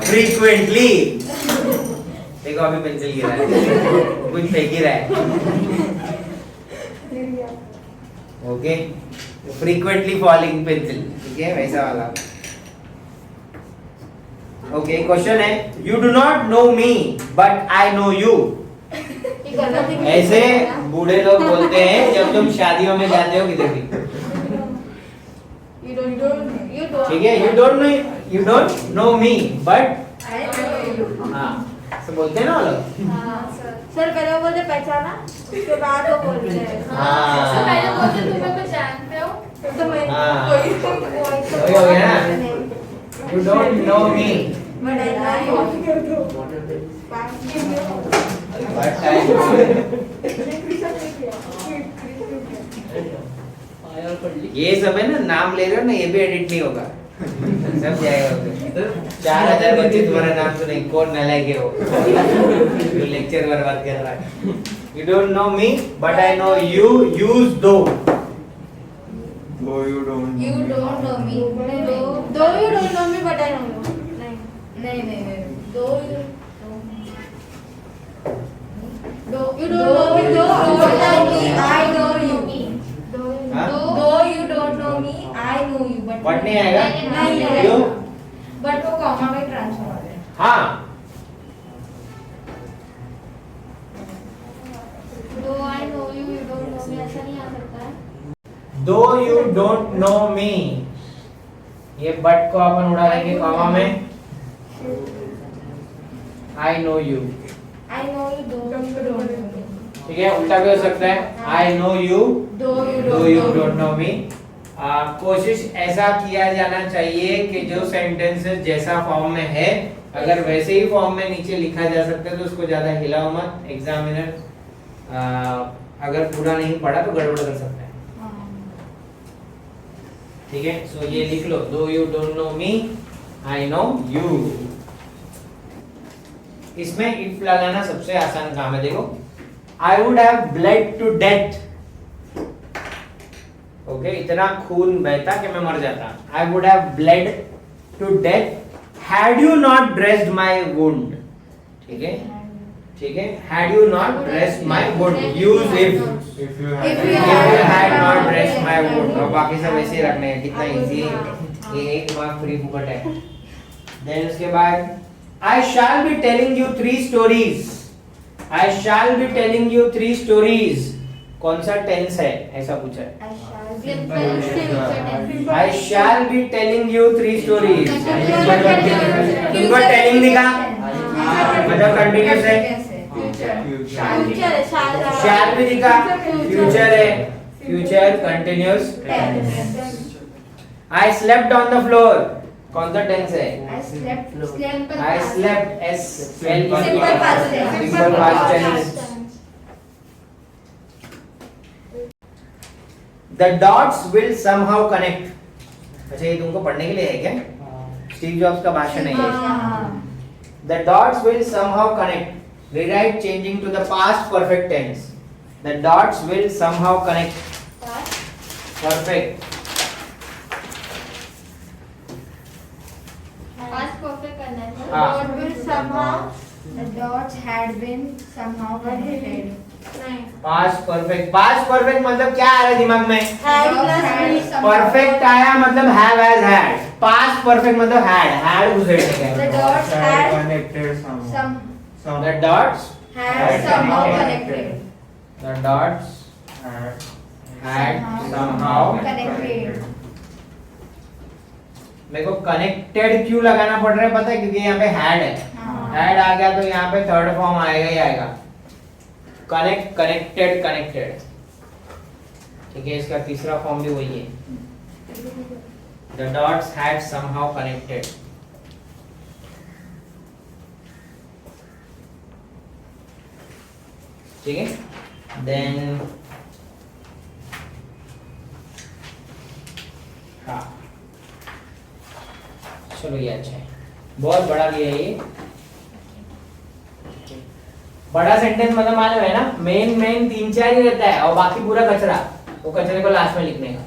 frequently, देखो अभी पेंसिल गिरा है, कुछ फेंक ही रहा है, ओके। फ्रीक्वेंटली फॉलिंग पेंसिल, ठीक है, वैसा वाला, ओके। क्वेश्चन है, you do not know me but I know you. ऐसे बूढ़े लोग बोलते हैं जब तुम शादियों में जाते हो किधर भी, ठीक है। You don't know me but, हाँ तो बोलते हैं ना वो लोग, सर पहले वो बोलते पहचाना, उसके बाद वो बोलते हैं सबसे पहले बोलते तुम्हें पहचानते हो, तो मैं हाँ। कोई वही हो गया ना, you don't know me but I but I, ये सब है ना, नाम ले रहे हो ना, ये भी एडिट नहीं होगा, सब जाएगा उधर। 4000 बच्चे तुम्हारा नाम सुने, कौन नालायक है वो, जो लेक्चर बर्बाद कर रहा है। You don't know me but I know you, use दो, Though you don't You don't know me. दो you don't know me but I know you, नहीं दो you you don't know me, don't know me, I know you. हाँ? Though you don't know me, I know you. But नहीं आएगा, नहीं आएगा। क्यों? But वो कॉमा में ट्रांसफर हो गया। हाँ, Though I know you, you don't know me, ऐसा नहीं आ सकता है। दो यू डोंट नो मी, ये बट को अपन उड़ा देंगे कॉमा में, आई know you, I know you, though you don't know me. ठीक है। उल्टा भी हो सकता है, I know you Though you though don't you know don't me. Know me. कोशिश ऐसा किया जाना चाहिए कि जो सेंटेंसेस जैसा फॉर्म में है, अगर वैसे ही फॉर्म में नीचे लिखा जा सकता है तो उसको ज्यादा हिलाओ मत, एग्जामिनर अगर पूरा नहीं पढ़ा तो गड़बड़ कर सकता है, ठीक है। सो ये लिख लो, दो you don't know me I know you. इसमें इफ लगाना सबसे आसान काम है, देखो, I would have bled to death, okay, इतना खून बहता कि मैं मर जाता, I would have bled to death had you not dressed my wound, ठीक है, ठीक है। Had you not dressed my wound, use if if you If you you had not dressed my wound, और बाकी सब ऐसे ही रखने हैं, कितना इजी है, ये एक मार्क फ्री फुकट है। देन उसके बाद I shall be telling you 3 stories, I shall be telling you 3 stories, कौन सा टेंस है ऐसा पूछा है, I shall be telling you 3 stories, तुमको टेलिंग दिखा, मतलब कंटिन्यूस है, फ्यूचर है, शैल भी दिखा, फ्यूचर है, future continuous tense. I slept on the floor, कौन सा टेंस है, I slept I slept, S L E Simple past tense. simple past tense। The dots will somehow connect, अच्छा ये तुमको पढ़ने के लिए है क्या? हाँ। स्टीव जॉब्स का भाषण है ये. हाँ. The dots will somehow connect. Rewrite changing to the past perfect tense. The dots will somehow connect. Perfect. Past perfect करना है सर. हाँ. Dot will somehow. The dots had been somehow connected. नहीं. Past perfect. Past perfect मतलब क्या आ रहा है दिमाग में? Had Dots plus had be. somehow- Perfect आया मतलब have as had. Past perfect मतलब had घुसेड़ने The का. dots had connected somehow. some The dots had somehow connected. The dots had somehow. connected. मेरे को कनेक्टेड क्यों लगाना पड़ रहा है पता है? क्योंकि यहाँ पे हैड है. हाँ. ऐड आ गया तो यहाँ पे थर्ड फॉर्म आएगा ही आएगा. Connect, connected, connected. ठीक है, इसका तीसरा फॉर्म भी वही है. The dots had somehow connected. ठीक है. Then हाँ चलो ये अच्छा है. बहुत बड़ा लिया है ये. बड़ा सेंटेंस मतलब मालूम है ना, मेन 3-4 ही रहता है और बाकी पूरा कचरा. वो कचरे को लास्ट में लिखने का.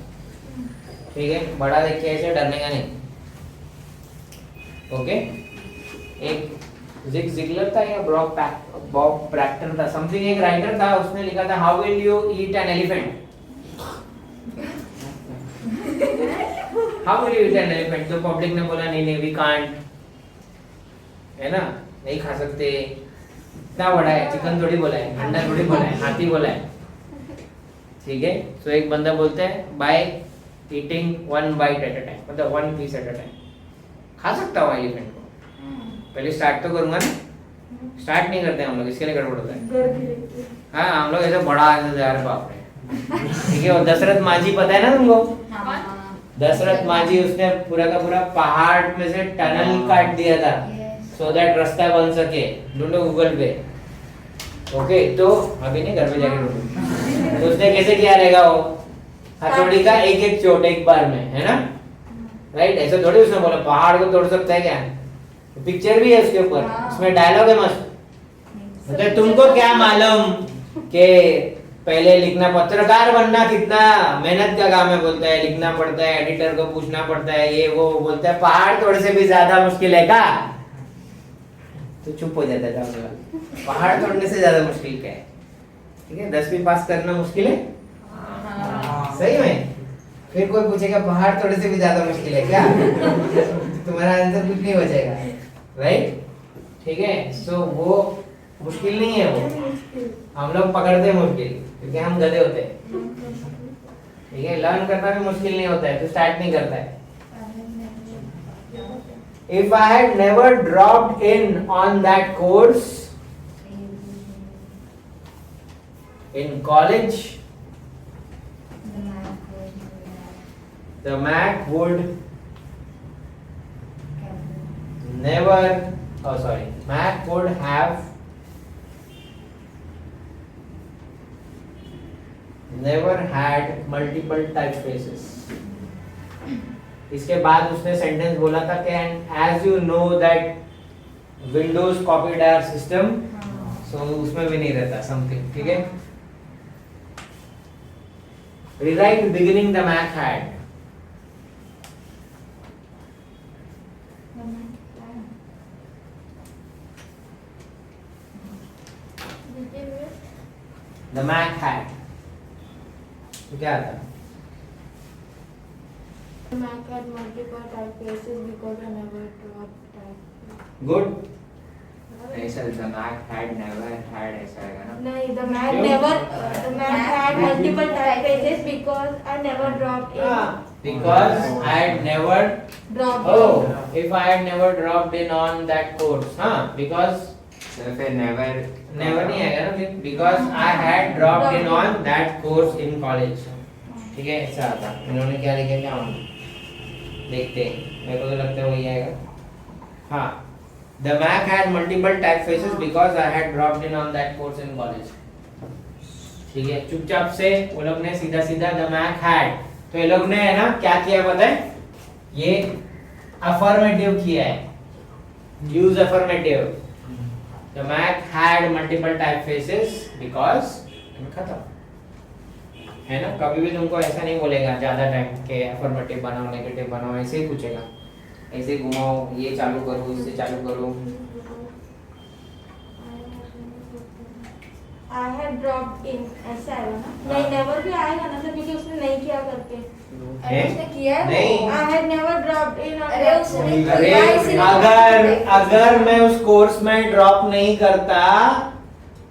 ठीक है, बड़ा देख के ऐसे डरने का नहीं. ओके. एक जिग जिगलर था या बॉब प्रैक्टर था, समथिंग एक राइटर था, उसने लिखा था how will you eat an elephant. How will you eat an elephant. तो पब्लिक ने बोला नहीं वी कांट, है ना, नहीं खा सकते. इतना बड़ा है, चिकन थोड़ी बोला है, अंडा थोड़ी बोला है, हाथी बोला है. ठीक है. तो एक बंदा बोलता है by eating 1 bite at a time, मतलब 1 पीस एट अ टाइम. खा सकता हूँ एलिफेंट को. पहले स्टार्ट तो करूंगा ना. स्टार्ट नहीं करते हम लोग, इसके लिए गड़बड़ होता है. हाँ हम लोग ऐसे बड़ा यार बाप रे. ठीक है. और दशरथ माझी पता है ना तुमको? हाँ. दशरथ माझी उसने पूरा का पूरा पहाड़ में से टनल काट दिया था सो दैट रास्ता बन सके. ढूंढो गूगल पे. ओके. तो अभी नहीं, घर पे जाके ढूंढो. तो उसने कैसे किया रहेगा वो? हथौड़ी का एक चोट एक बार में, है ना. राइट. ऐसे थोड़ी उसने बोला पहाड़ को तोड़ सकता है क्या. पिक्चर भी है उसके ऊपर, उसमें डायलॉग है मस्त. मतलब तुमको क्या मालूम कि पहले लिखना, पत्रकार बनना कितना मेहनत का काम है. बोलता है लिखना पड़ता है, एडिटर को पूछना पड़ता है, ये वो. बोलता है पहाड़ तोड़ से भी ज्यादा मुश्किल है का. तो चुप हो जाता था. पहाड़ तोड़ने से ज्यादा मुश्किल क्या है. ठीक है. 10वीं पास करना मुश्किल है. सही में. फिर कोई पूछेगा पहाड़ तोड़ने से भी ज्यादा मुश्किल है क्या. तुम्हारा आंसर कुछ नहीं बचेगा. राइट. ठीक है. सो वो मुश्किल नहीं है. वो हम लोग पकड़ते हैं मुश्किल क्योंकि हम गधे होते हैं. ठीक है. लर्न करना भी मुश्किल नहीं होता है तो स्टार्ट नहीं करता है. If I had never dropped in on that course in college, the Mac would never, Mac would have never had multiple typefaces. इसके बाद उसने सेंटेंस बोला था कि as you know that Windows copied our system, so उसमें भी नहीं रहता समथिंग. ठीक है. Rewrite beginning the Mac had. The Mac had. तो क्या था? Mac had multiple typefaces because I never dropped type. Good. नहीं sir, the Mac had never had ऐसा आएगा ना. नहीं, the Mac क्यों? never, the Mac had multiple typefaces because I never dropped in. Because I had never. Dropped Oh, in. if I had never dropped in on that course, हाँ, because sir फिर never नहीं आएगा ना फिर. Because I had dropped in on that course in college. ठीक है. ऐसा आता. इन्होंने क्या लिखा क्या देखते हैं. मेरे को तो लगता है वही आएगा. हाँ. The Mac had multiple typefaces because I had dropped in on that course in college. ठीक है. चुपचाप से वो लोग ने सीधा the Mac had. तो ये लोग ने है ना क्या किया पता है? ये अफर्मेटिव किया है, use affirmative. The Mac had multiple typefaces because खत्म है ना। कभी भी तुमको ऐसा नहीं बोलेगा ज्यादा टाइम के अफर्मेटिव बनाओ नेगेटिव बनाओ, ऐसे ही पूछेगा, ऐसे घुमाओ, ये चालू करो इससे चालू करो। I had dropped in ऐसा आएगा ना? नहीं never भी आएगा ना सर, क्योंकि उसने नहीं किया करके। है? उसने किया है नहीं। वो। I had never dropped in or अरे उसने नहीं अरे किया, इसीलिए अगर मैं उस कोर्स में ड्रॉप नहीं करता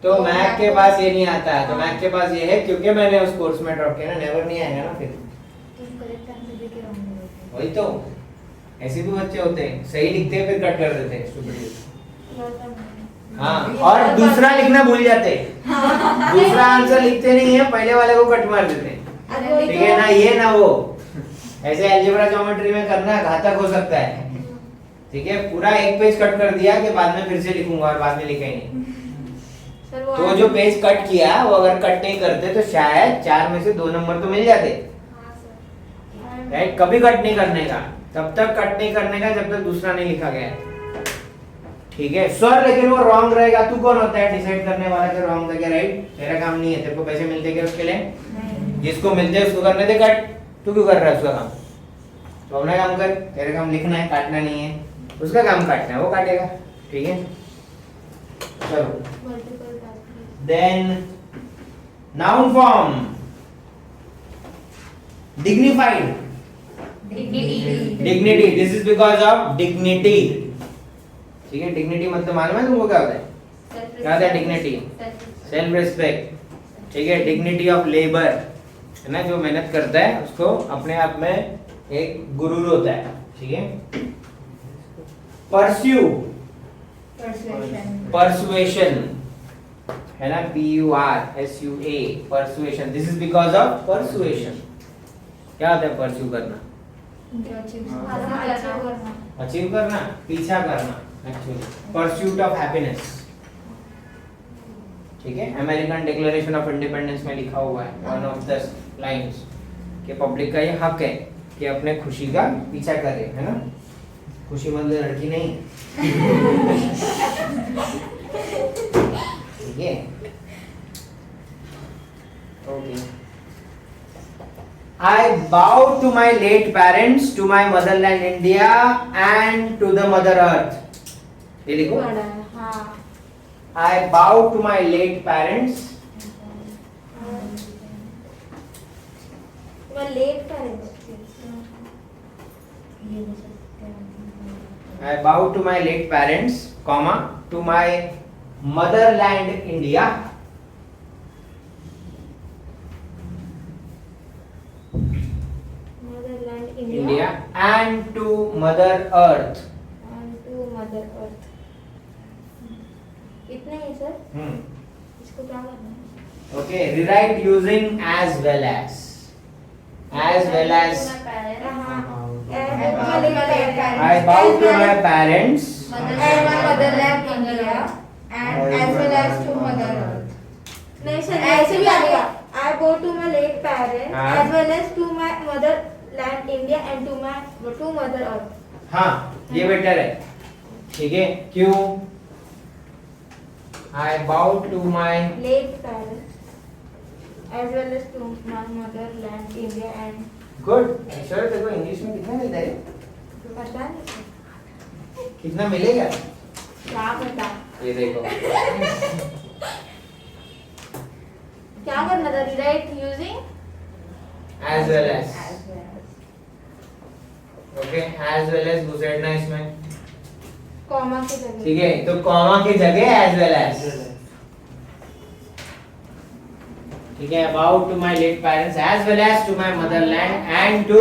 तो मैक के पास ये नहीं आता, तो मैक के पास ये है क्योंकि मैंने उस कोर्स में ड्रॉप किया ना, नेवर नहीं आएगा ना फिर। तुम correct answer दे के wrong बोलोगे। वही तो, ऐसे भी बच्चे होते हैं, सही लिखते हैं फिर कट कर देते हैं stupid। हाँ, और दूसरा लिखना भूल जाते हैं, दूसरा आंसर लिखते नहीं है, पहले वाले को कट मार देते हैं। ठीक है ना, ये ना वो, ऐसे अलजेब्रा ज्योमेट्री में करना घातक हो सकता है। ठीक है, पूरा एक पेज कट कर दिया कि बाद में फिर से लिखूंगा और बाद में लिखा ही नहीं। सर वो तो जो पेज कट किया वो अगर कट नहीं करते तो शायद 4 में से 2 नंबर तो मिल जाते। हाँ सर। राइट, कभी कट नहीं करने का, तब तक कट नहीं करने का जब तक दूसरा नहीं लिखा गया है। ठीक है सर, लेकिन वो रॉन्ग रहेगा। तू कौन होता है डिसाइड करने वाला कि रॉन्ग था क्या राइट? तेरा काम नहीं है, तेरे को पैसे मिलते क्या उसके लिए? नहीं। जिसको मिलते हैं उसको करने दे कट, तू क्यों कर रहा है उसका काम? तो अपना काम कर, तेरा काम लिखना है, काटना नहीं है। उसका काम काटना है, वो काटेगा। ठीक है, चलो Multiple type. then noun form dignified, dignity, this is because of dignity। ठीक है, dignity मतलब मालूम है तुमको क्या होता है? क्या होता है dignity? Self respect. ठीक है, डिग्निटी ऑफ लेबर है ना, जो मेहनत करता है उसको अपने आप में एक गुरूर होता है। ठीक है, परस्यू, Persuasion. परसुएशन है ना, PURSUA, persuasion, this is because of persuasion. क्या होता है परस्यू करना? जो achieve हाँ। करना। अच्छा करना। अचीव करना, पीछा करना, एक्चुअली परस्यूट ऑफ हैप्पीनेस। ठीक है, अमेरिकन डिक्लेरेशन ऑफ इंडिपेंडेंस में लिखा हुआ है, वन ऑफ द लाइंस, कि पब्लिक का ये हक है कि अपने खुशी का पीछा करे, है ना। खुशी मतलब लड़की नहीं। ठीक है, okay. I bow to my late parents, to my motherland India, and to the mother earth। ये लिखो। बड़ा है, हाँ। I bow to my late parents, मैं लेट का है। ये हो सकते हैं। I bow to my late parents, comma, to my motherland India, Motherland India, India and to mother earth। and to Mother Earth। इतना ही सर, इसको क्या करना है? Okay, rewrite using as well as, as well as। हाँ। I bow to my parents, And my motherland India and as well as to mother earth. नहीं sir, ऐसे भी आएगा। I go to my late parents हाँ। as well as to my motherland India and to Mother Earth। हाँ ये better है। ठीक है, क्यों? I bow to my, Late parents as well as to my motherland India and good. Sir देखो English में कितना मिलता है? पता नहीं सर, कितना मिलेगा? क्या पता ये देखो, क्या करना था? Rewrite using as well as। Okay, as well as घुसेड़ना इसमें। कॉमा की जगह। ठीक है, तो कॉमा की जगह as well as। ठीक है, about to my late parents as well as to my motherland and to।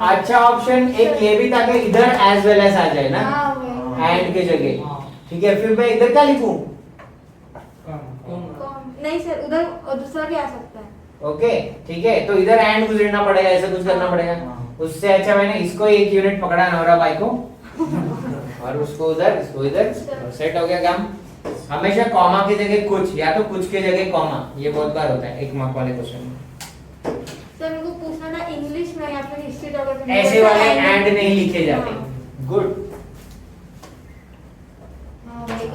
अच्छा ऑप्शन एक ये भी था कि इधर as well as आ जाए ना, हाँ वही। and के जगह। ठीक है, फिर मैं इधर क्या लिखूं? नहीं सर, उधर और दूसरा भी आ सकता है। ओके ठीक है, तो इधर एंड गुजरना पड़ेगा, ऐसा कुछ करना पड़ेगा। उससे अच्छा मैंने इसको एक यूनिट पकड़ा नौरा बाई को और उसको उधर, इसको इधर, सेट हो गया काम। हमेशा कॉमा की जगह कुछ, या तो कुछ की जगह कॉमा, ये बहुत बार होता है एक मार्क वाले क्वेश्चन में। सर मेरे को पूछना था इंग्लिश में या फिर हिस्ट्री geography. ऐसे वाले एंड नहीं लिखे जाते. गुड.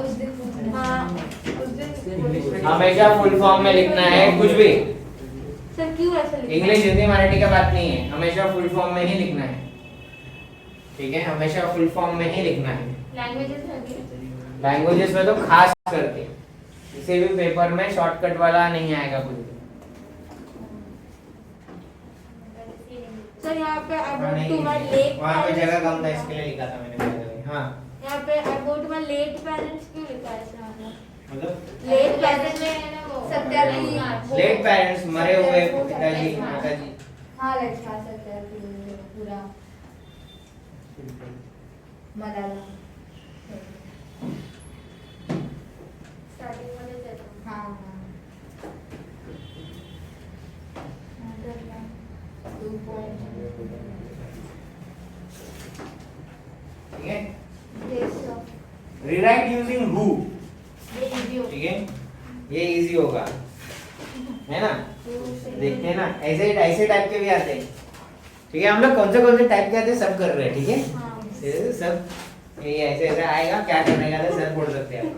उस दिन हाँ उस दिन हमेशा फुल फॉर्म में लिखना है कुछ भी. सर क्यों ऐसा लिखा? इंग्लिश हिंदी मराठी का बात नहीं है, हमेशा फुल फॉर्म में ही लिखना है. ठीक है, हमेशा फुल फॉर्म में ही लिखना है. लैंग्वेजेस है कि लैंग्वेजेस में तो खास करके किसी भी पेपर में शॉर्टकट वाला नहीं आएगा कुछ भी. सर यहाँ पे I हाँ, go नहीं, to my late वहाँ पे parents. जगह कम था इसके लिए लिखा था मैंने. हाँ यहाँ पे I go to my late parents क्यों लिखा है ऐसे मतलब लेट पैसे पेरेंट्स में है ना वो सत्यार्थी। लेट पेरेंट्स, मरे हुए पिताजी माताजी. हाँ लड़का सत्यार्थी पूरा मलाला स्टार्टिंग मध्ये देतो. हाँ ठीक है. Yes, sir. Rewrite using who. ये easy हो. ठीक है, ये इजी होगा है ना. देखते हैं ना, ऐसे टाइप के भी आते हैं. ठीक है, हम लोग कौन से टाइप के आते हैं सब कर रहे हैं. ठीक है, हाँ. ये सब ये ऐसे आएगा, क्या करने का था सर बोल सकते हैं आप.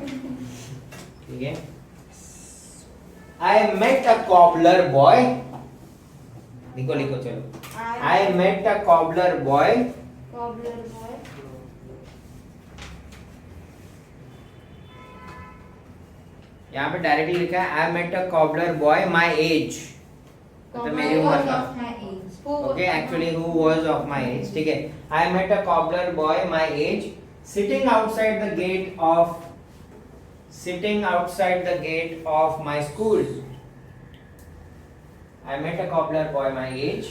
ठीक है. I met a cobbler boy. लिखो लिखो चलो. I met a cobbler boy. Cobbler boy. यहाँ पे डायरेक्टली लिखा है I met a cobbler boy my age. मतलब मेरी उम्र का. Okay, actually who was of my age. ठीक है. I met a cobbler boy my age sitting outside the gate of my school. I met a cobbler boy my age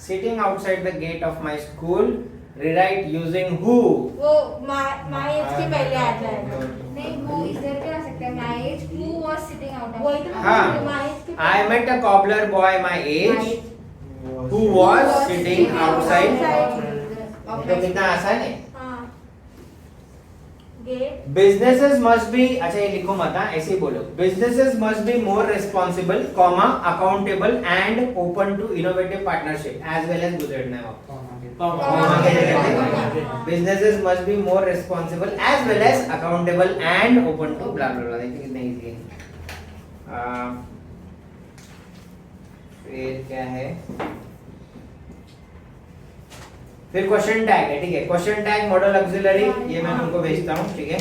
sitting outside the gate of my school. Rewrite using who. वो my age के पहले आता है. नहीं वो इधर भी आ सकता है my age who was sitting out of वही तो मैं हाँ. बोल रही हूँ, my age के I met a cobbler boy my age who was sitting outside. तो कितना आसान है. हाँ. Gate. Businesses must be, अच्छा ये लिखो मत, हाँ ऐसे ही बोलो. Businesses must be more responsible, comma, accountable and open to innovative partnership as well as गुजरना है आपको. comma के जगह पे. Businesses must be more responsible as well as accountable and open to blah blah blah. देखिए कितना easy है. फिर क्या है, फिर क्वेश्चन टैग है. ठीक है, क्वेश्चन टैग मॉडल ऑक्सिलरी ये मैं तुमको भेजता हूँ. ठीक है,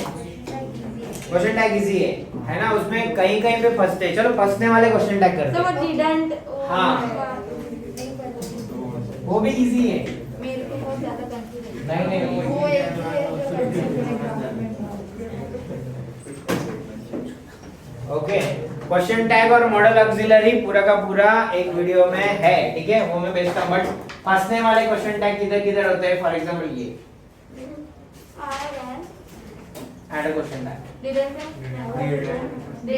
क्वेश्चन टैग इजी है ना. उसमें कहीं कहीं पे फंसते हैं. चलो फंसने वाले क्वेश्चन टैग करते So हैं. what didn't. हाँ. वो भी इजी है. मेरे को बहुत ज़्यादा कंफ्यूज नहीं वो एक ओके. क्वेश्चन टैग और मॉडल ऑक्सिलरी पूरा का पूरा एक वीडियो में है. ठीक है, वो मैं भेजता हूँ. बट फंसने वाले क्वेश्चन टैग किधर किधर होते हैं. फॉर एग्जांपल ये ऐड अ क्वेश्चन टैग.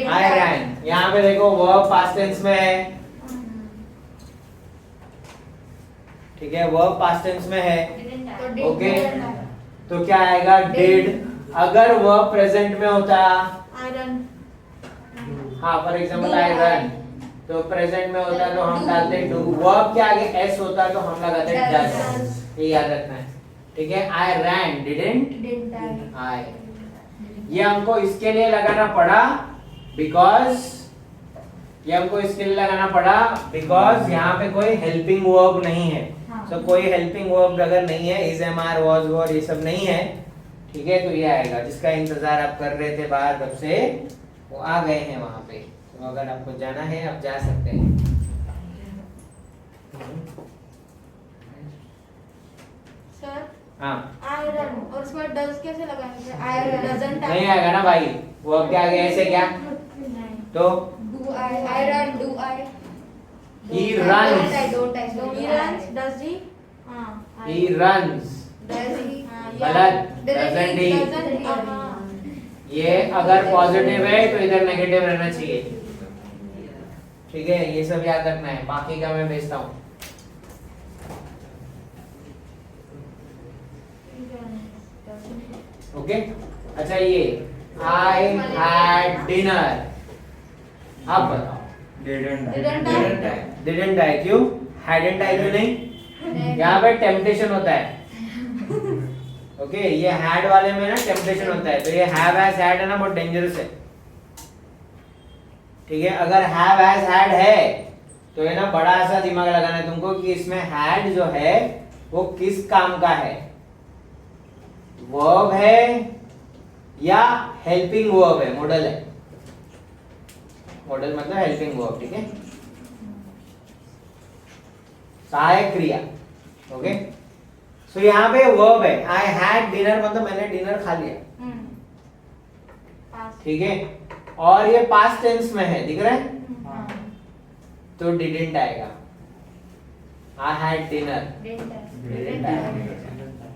आई रैन. यहाँ पे देखो वर्ब पास्ट टेंस में है. ठीक है, वर्ब पास्ट टेंस में है. ओके, तो क्या आएगा डिड. अगर वर्ब प्रेजेंट में होता, आयरन. हाँ फॉर एग्जांपल आई रन, तो प्रेजेंट में होता तो हम डालते डू. वर्ब के आगे एस होता तो हम लगाते डज. ये याद रखना है. ठीक है, आई रैन डिडंट आई. ये हमको इसके लिए लगाना पड़ा बिकॉज यहाँ पे कोई हेल्पिंग वर्ब नहीं है. तो कोई हेल्पिंग वर्ब अगर नहीं है, is am are was were ये सब नहीं है. ठीक है, तो ये आएगा जिसका इंतजार आप कर रहे थे बाहर कब से, वो आ गए हैं वहां पे. तो अगर आपको जाना है आप जा सकते हैं. सर हाँ आयरन और उसके बाद डज कैसे लगाएंगे. Iron doesn't. नहीं आएगा ना भाई. वर्ब के आगे ऐसे क्या, तो I run do I he runs. don't I He runs. Does he? हाँ. he runs. does he गलत. doesn't he. Doesn't. हाँ. ये अगर पॉजिटिव है तो इधर नेगेटिव रहना चाहिए. ठीक है, ये सब याद रखना है. बाकी का मैं भेजता हूँ. ओके. अच्छा ये आई हैड डिनर. आप बताओ. Didn't. Didn't I? Didn't I क्यों, हैडंट आई क्यों नहीं. यहाँ पे टेम्पटेशन होता है। ओके ये हैड वाले में ना टेम्पटेशन होता है, तो ये हैव हैज हैड है ना बहुत डेंजरस है। ठीक है, अगर हैव हैज हैड है तो ये ना बड़ा सा दिमाग लगाना है तुमको कि इसमें हैड जो है वो किस काम का है, वर्ब है या हेल्पिंग वर्ब है, मॉडल है। मॉडल मतलब हेल्पिंग वर्ब, ठीक है, सहायक क्रिया। ओके सो यहाँ पे वर्ब है, आई हैड डिनर मतलब मैंने डिनर खा लिया, ठीक है, और ये पास्ट टेंस में है, दिख रहा है, तो डिडंट आएगा। आई हैड डिनर डिडंट आएगा,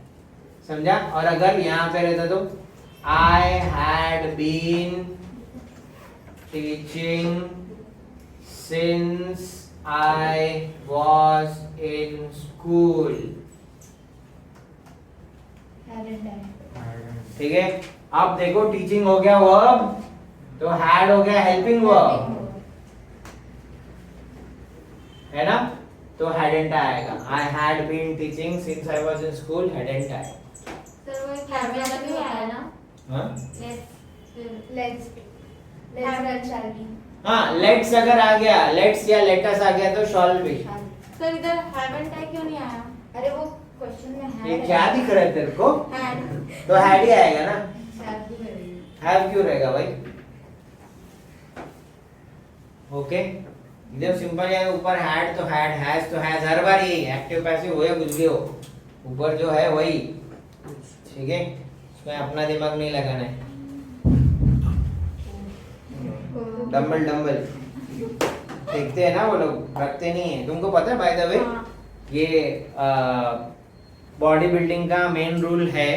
समझा। और अगर यहाँ पे रहता तो I had been teaching since I was in school, ठीक है। अब देखो टीचिंग हो गया वर्ब, तो हैड हो गया हेल्पिंग वर्ब, है ना, तो hadn't आएगा। I had been teaching since I was in school, hadn't आएगा। सर वो एक हैव वाला भी आया ना, हाँ Let's run shall we? हाँ, लेट्स अगर आ गया, लेट्स या लेटस आ गया तो शॉल भी। सर इधर हैवंट है क्यों नहीं आया? अरे वो क्वेश्चन में है। ये क्या दिख रहा है तेरे को? हैड। तो हैड ही आएगा ना, Shall we करेंगे। हैव क्यों रहेगा भाई? ओके एकदम सिंपल है। ऊपर हैड तो हैड, हैज तो हैज, हर बार यही एक्टिव पैसिव हो या कुछ भी हो, ऊपर जो है वही, ठीक है, इसमें अपना दिमाग नहीं लगाना है। डम्बल डम्बल फेंकते हैं ना वो लोग, रखते नहीं है। तुमको पता है बाय द वे, ये बॉडी बिल्डिंग का मेन रूल है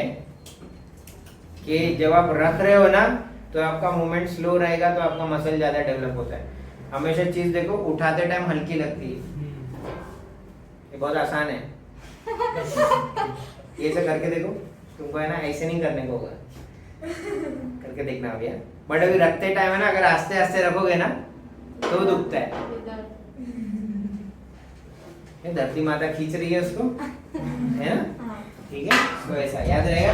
कि जब आप रख रहे हो ना तो आपका मूवमेंट स्लो रहेगा, तो आपका मसल ज्यादा डेवलप होता है। हमेशा चीज देखो, उठाते टाइम हल्की लगती है, ये बहुत आसान है। ये सब करके देखो, तुमको है ना ऐसे नहीं करने को होगा, करके देखना भैया। बट अभी रखते टाइम है ना, अगर आस्ते आस्ते रखोगे ना तो दुखता है। ये धरती माता खींच रही है उसको, है ना, ठीक है, तो ऐसा याद रहेगा।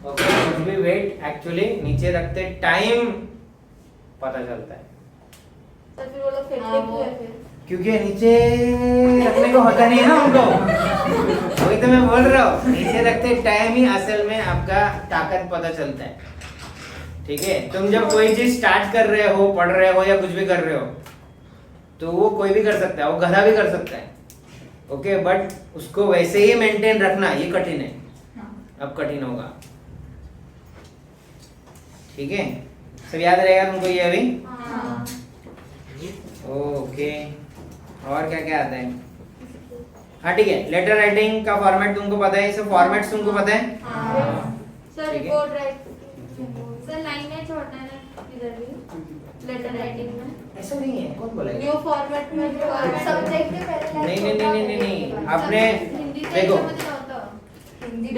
ओके कुछ भी वेट एक्चुअली नीचे रखते टाइम पता चलता है, तो फिर वो लोग फेंकते क्यों है फिर? क्योंकि नीचे रखने को होता नहीं है ना उनको। वही तो मैं बोल रहा हूँ, नीचे रखते टाइम ही असल में आपका ताकत पता चलता है, ठीक है। तुम जब कोई चीज स्टार्ट कर रहे हो, पढ़ रहे हो या कुछ भी कर रहे हो, तो वो कोई भी कर सकता है, वो गधा भी कर सकता है, ओके, बट उसको वैसे ही मेंटेन रखना ये कठिन है, अब कठिन होगा, ठीक है। सब याद रहेगा तुमको ये अभी? हाँ। ओके और क्या क्या आता है? हाँ ठीक है, लेटर राइटिंग का फॉर्मेट तुमको पता है, ये सब फॉर्मेट्स तुमको पता है? सर ठीक है। रिपोर्ट राइट, सर लाइन में छोड़ना है ना इधर भी लेटर राइटिंग में ऐसा नहीं है, कौन बोला? न्यू फॉर्मेट में जो सब्जेक्ट के पहले नहीं नहीं नहीं नहीं नहीं, आपने हिंदी से देखो, समझ रहा होता। हिंदी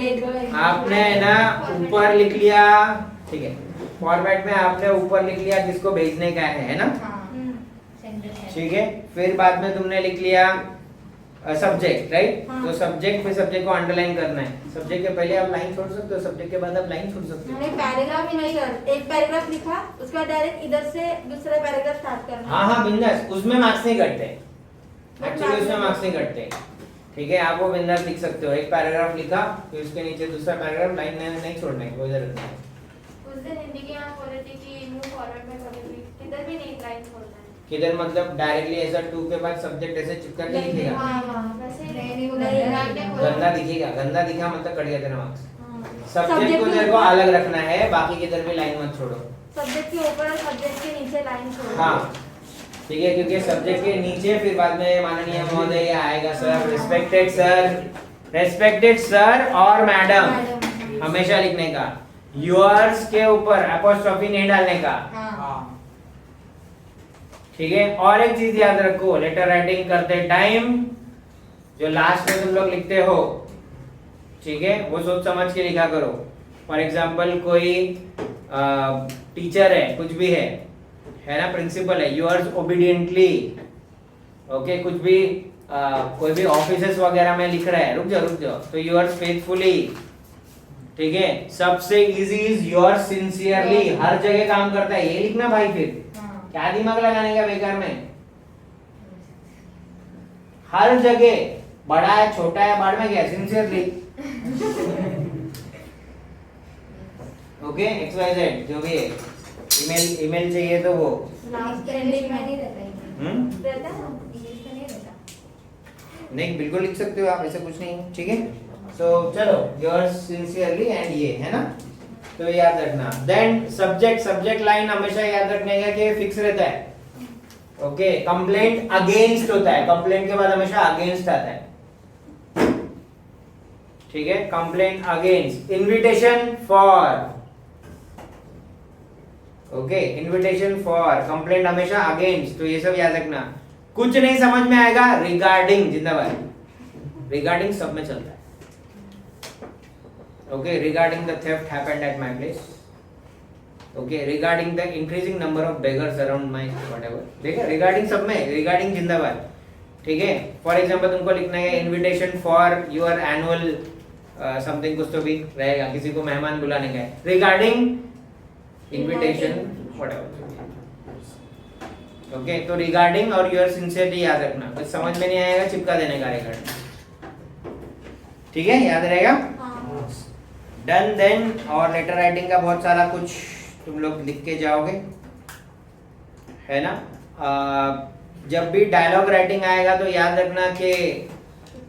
आपने ना ऊपर लिख लिया, ठीक है, फॉर्मेट में आपने ऊपर लिख लिया किसको भेजने का है ना, ठीक है। फिर बाद में तुमने लिख लिया सब्जेक्ट, राइट, हाँ। तो सब्जेक्ट पे सब्जेक्ट को अंडरलाइन करना है। सब्जेक्ट के पहले आप लाइन छोड़ सकते हो, सब्जेक्ट के बाद आप लाइन छोड़ सकते हो। मैंने पैराग्राफ नहीं सर, एक पैराग्राफ लिखा, उसके बाद डायरेक्ट इधर से दूसरा पैराग्राफ स्टार्ट करना। हाँ हाँ बिंदास, उसमें मार्क्स नहीं कटते, एक्चुअली उसमें मार्क्स नहीं कटते, ठीक है। आप वो बिंदास लिख सकते हो, एक पैराग्राफ लिखा फिर उसके नीचे दूसरा पैराग्राफ, लाइन नहीं छोड़ना है, कोई जरूरत नहीं। उस दिन हिंदी के यहाँ बोले थे कि न्यू फॉर्मेट में कभी किधर भी नहीं लाइन छोड़ना है। किधर मतलब डायरेक्टली ऐसा टू के बाद सब्जेक्ट ऐसे चिपका के लिखेगा, वैसे ही नहीं, गंदा दिखेगा, गंदा दिखा मतलब कट गया तेरा मार्क्स। हाँ। सब्जेक्ट को तेरे को अलग रखना है, बाकी किधर भी लाइन मत छोड़ो। सब्जेक्ट के ऊपर और सब्जेक्ट के नीचे लाइन छोड़ो। हाँ ठीक है, क्योंकि सब्जेक्ट के नीचे फिर बाद में माननीय महोदय आएगा, sir, respected sir, respected sir और मैडम हमेशा लिखने का। योर्स के ऊपर अपोस्ट्रोफी नहीं डालने का, ठीक है। और एक चीज याद रखो, लेटर राइटिंग करते टाइम जो लास्ट में तुम लोग लिखते हो, ठीक है, वो सोच समझ के लिखा करो। फॉर एग्जाम्पल कोई टीचर है, कुछ भी है ना, प्रिंसिपल है, योर्स ओबीडियंटली, ओके, कुछ भी कोई भी ऑफिसेस वगैरह में लिख रहा है, रुक जाओ, तो योर्स फेथफुली, ठीक है। सबसे इजी इज योर्स सिंसियरली, हर जगह काम करता है, ये लिखना भाई। फिर हाँ। क्या दिमाग लगाने का बेकार में, हर जगह बड़ा है छोटा है बाढ़ में गया, सिंसियरली। ओके, XYZ जो भी है, ईमेल चाहिए तो वो लास्ट ट्रेंडिंग में नहीं रहता है। रहता है। इंग्लिश में नहीं रहता। नहीं, बिल्कुल लिख सकते हो आप, ऐसा कुछ नहीं है, ठीक है। सो चलो, योर्स सिंसियरली एंड ये है ना, तो याद रखना। देन सब्जेक्ट लाइन हमेशा याद रखने का कि फिक्स रहता है। ओके, कंप्लेंट अगेंस्ट होता है, कंप्लेंट के बाद हमेशा अगेंस्ट आता है, ठीक है। Complaint against, invitation for, okay, invitation for, complaint हमेशा अगेंस्ट, तो ये सब याद रखना। कुछ नहीं समझ में आएगा, रिगार्डिंग, जिंदाबाद, रिगार्डिंग सब में चलता है। Okay, regarding the theft happened at my place, okay, regarding the increasing number of beggars around my whatever, देखा, रिगार्डिंग सब में, रिगार्डिंग जिंदाबाद, ठीक है। फॉर एग्जांपल तुमको लिखना है invitation for your annual something, कुछ तो भी रहेगा, किसी को मेहमान बुलाने का है, रिगार्डिंग इनविटेशन व्हाटएवर, ओके। तो रिगार्डिंग और योर सिंसियरली याद रखना, कुछ समझ में नहीं आएगा चिपका देने का रिगार्डिंग, ठीक है, याद रहेगा। डन। देन और लेटर राइटिंग का बहुत सारा कुछ तुम लोग लिख के जाओगे, है ना। जब भी डायलॉग राइटिंग आएगा तो याद रखना कि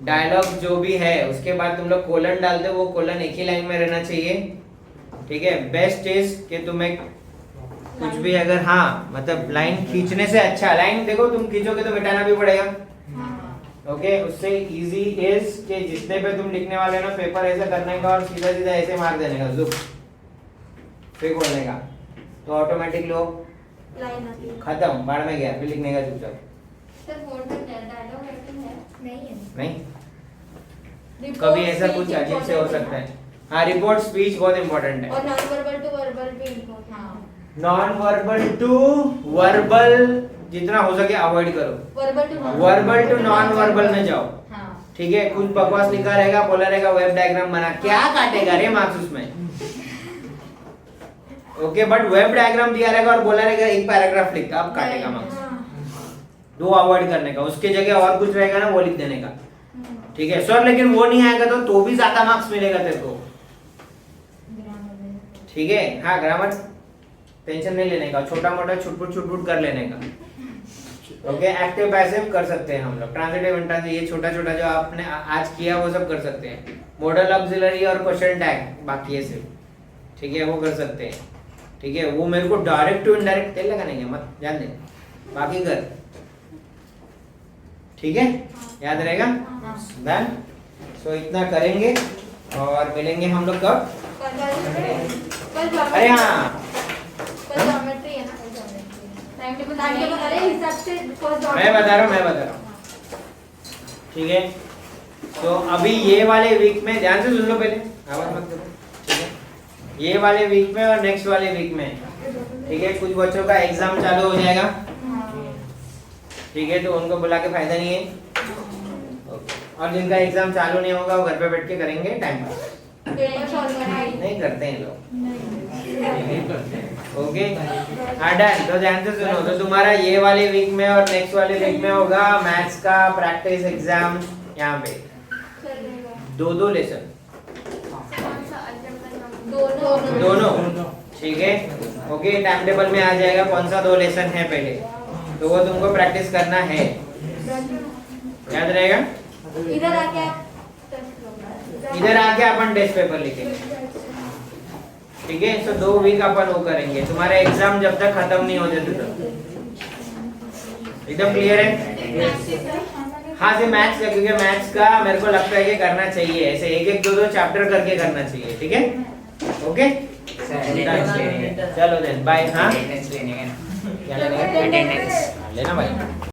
डायलॉग जो भी है उसके बाद तुम लोग कोलन डालते हो, वो कोलन एक ही लाइन में रहना चाहिए, ठीक है। बेस्ट इज कि तुम्हें कुछ भी अगर, हाँ मतलब लाइन खींचने से अच्छा, लाइन देखो तुम खींचोगे तो मिटाना भी पड़ेगा, ओके। उससे इजी इज कि जितने पे तुम लिखने वाले ना, पेपर ऐसे करने का और सीधा सीधा ऐसे मार देने का, जुप फिर खोलने का, तो ऑटोमेटिक लो लाइन आती है। खत्म, बाढ़ में गया, फिर लिखने का चुपचाप, सर बोर्ड पर डायलॉग राइटिंग है? नहीं है। नहीं कभी ऐसा कुछ अजीब से हो सकता है। हाँ, रिपोर्ट स्पीच बहुत इंपॉर्टेंट है, और नॉन वर्बल टू वर्बल भी इम्पोर्टेंट। हाँ। नॉन वर्बल टू वर्बल जितना हो सके अवॉइड करो, वर्बल टू नॉन वर्बल में जाओ, हाँ। ठीक है। कुछ बकवास लिखा रहेगा, बोला रहेगा वेब डायग्राम बना, क्या काटेगा रे मार्क्स उसमें, ओके। बट वेब डायग्राम दिया रहेगा और बोला रहेगा एक पैराग्राफ लिख, अब काटेगा मार्क्स, दो अवॉइड करने का, उसके जगह और कुछ रहेगा ना वो लिख देने का, ठीक है सर। लेकिन वो नहीं आएगा तो भी ज्यादा मार्क्स मिलेगा तेरे को, ठीक है। हाँ, ग्रामर टेंशन नहीं लेने का, छोटा मोटा छुटपुट कर लेने का, ओके। एक्टिव पैसिव कर सकते हैं हम लोग, ट्रांजिटिव इंट्रांजिटिव ये छोटा छोटा जो आपने आज किया वो सब कर सकते हैं। मॉडल ऑक्सिलरी और क्वेश्चन टैग बाकी है सिर्फ, ठीक है, वो कर सकते हैं, ठीक है। वो मेरे को डायरेक्ट टू इनडायरेक्ट तेल लगाने के मत ध्यान दे, बाकी कर, ठीक है, याद रहेगा। डन। सो इतना करेंगे और मिलेंगे हम लोग कब, अरे हाँ कल ज्योमेट्री है ना, टाइम टेबल टाइम टेबल अरे हिसाब से मैं बता रहा हूँ, ठीक है। तो अभी ये वाले वीक में ध्यान से सुन लो, पहले आवाज मत करो, ठीक है। ये वाले वीक में और नेक्स्ट वाले वीक में, ठीक है, कुछ बच्चों का एग्जाम चालू हो जाएगा, ठीक है, तो उनको बुला के फायदा नहीं है, और जिनका एग्जाम चालू नहीं होगा वो घर पे बैठ के करेंगे टाइम पास, पेपर सॉल्व करना है। नहीं करते हैं लोग, ओके। हाँ डन। तो ध्यान से सुनो, तो तुम्हारा ये वाले वीक में और नेक्स्ट वाले वीक में होगा मैथ्स का प्रैक्टिस एग्जाम, यहाँ पे दो लेसन, दोनों, ठीक है, ओके। टाइम टेबल में आ जाएगा कौन सा 2 लेसन है पहले, तो वो तुमको प्रैक्टिस करना है, याद रहेगा। इधर आके इधर आके अपन टेस्ट पेपर लिखेंगे, ठीक है। तो 2 वीक अपन वो करेंगे, तुम्हारे एग्जाम जब तक खत्म नहीं हो जाते तब, एकदम क्लियर है। हाँ से मैथ्स का, क्योंकि मैथ्स का मेरे को लगता है कि करना चाहिए, ऐसे एक 2 चैप्टर करके करना चाहिए, ठीक है, ओके। चलो देन बाय। हाँ अटेंडेंस लेने का ना, क्या लेने का? अटेंडेंस लेना भाई।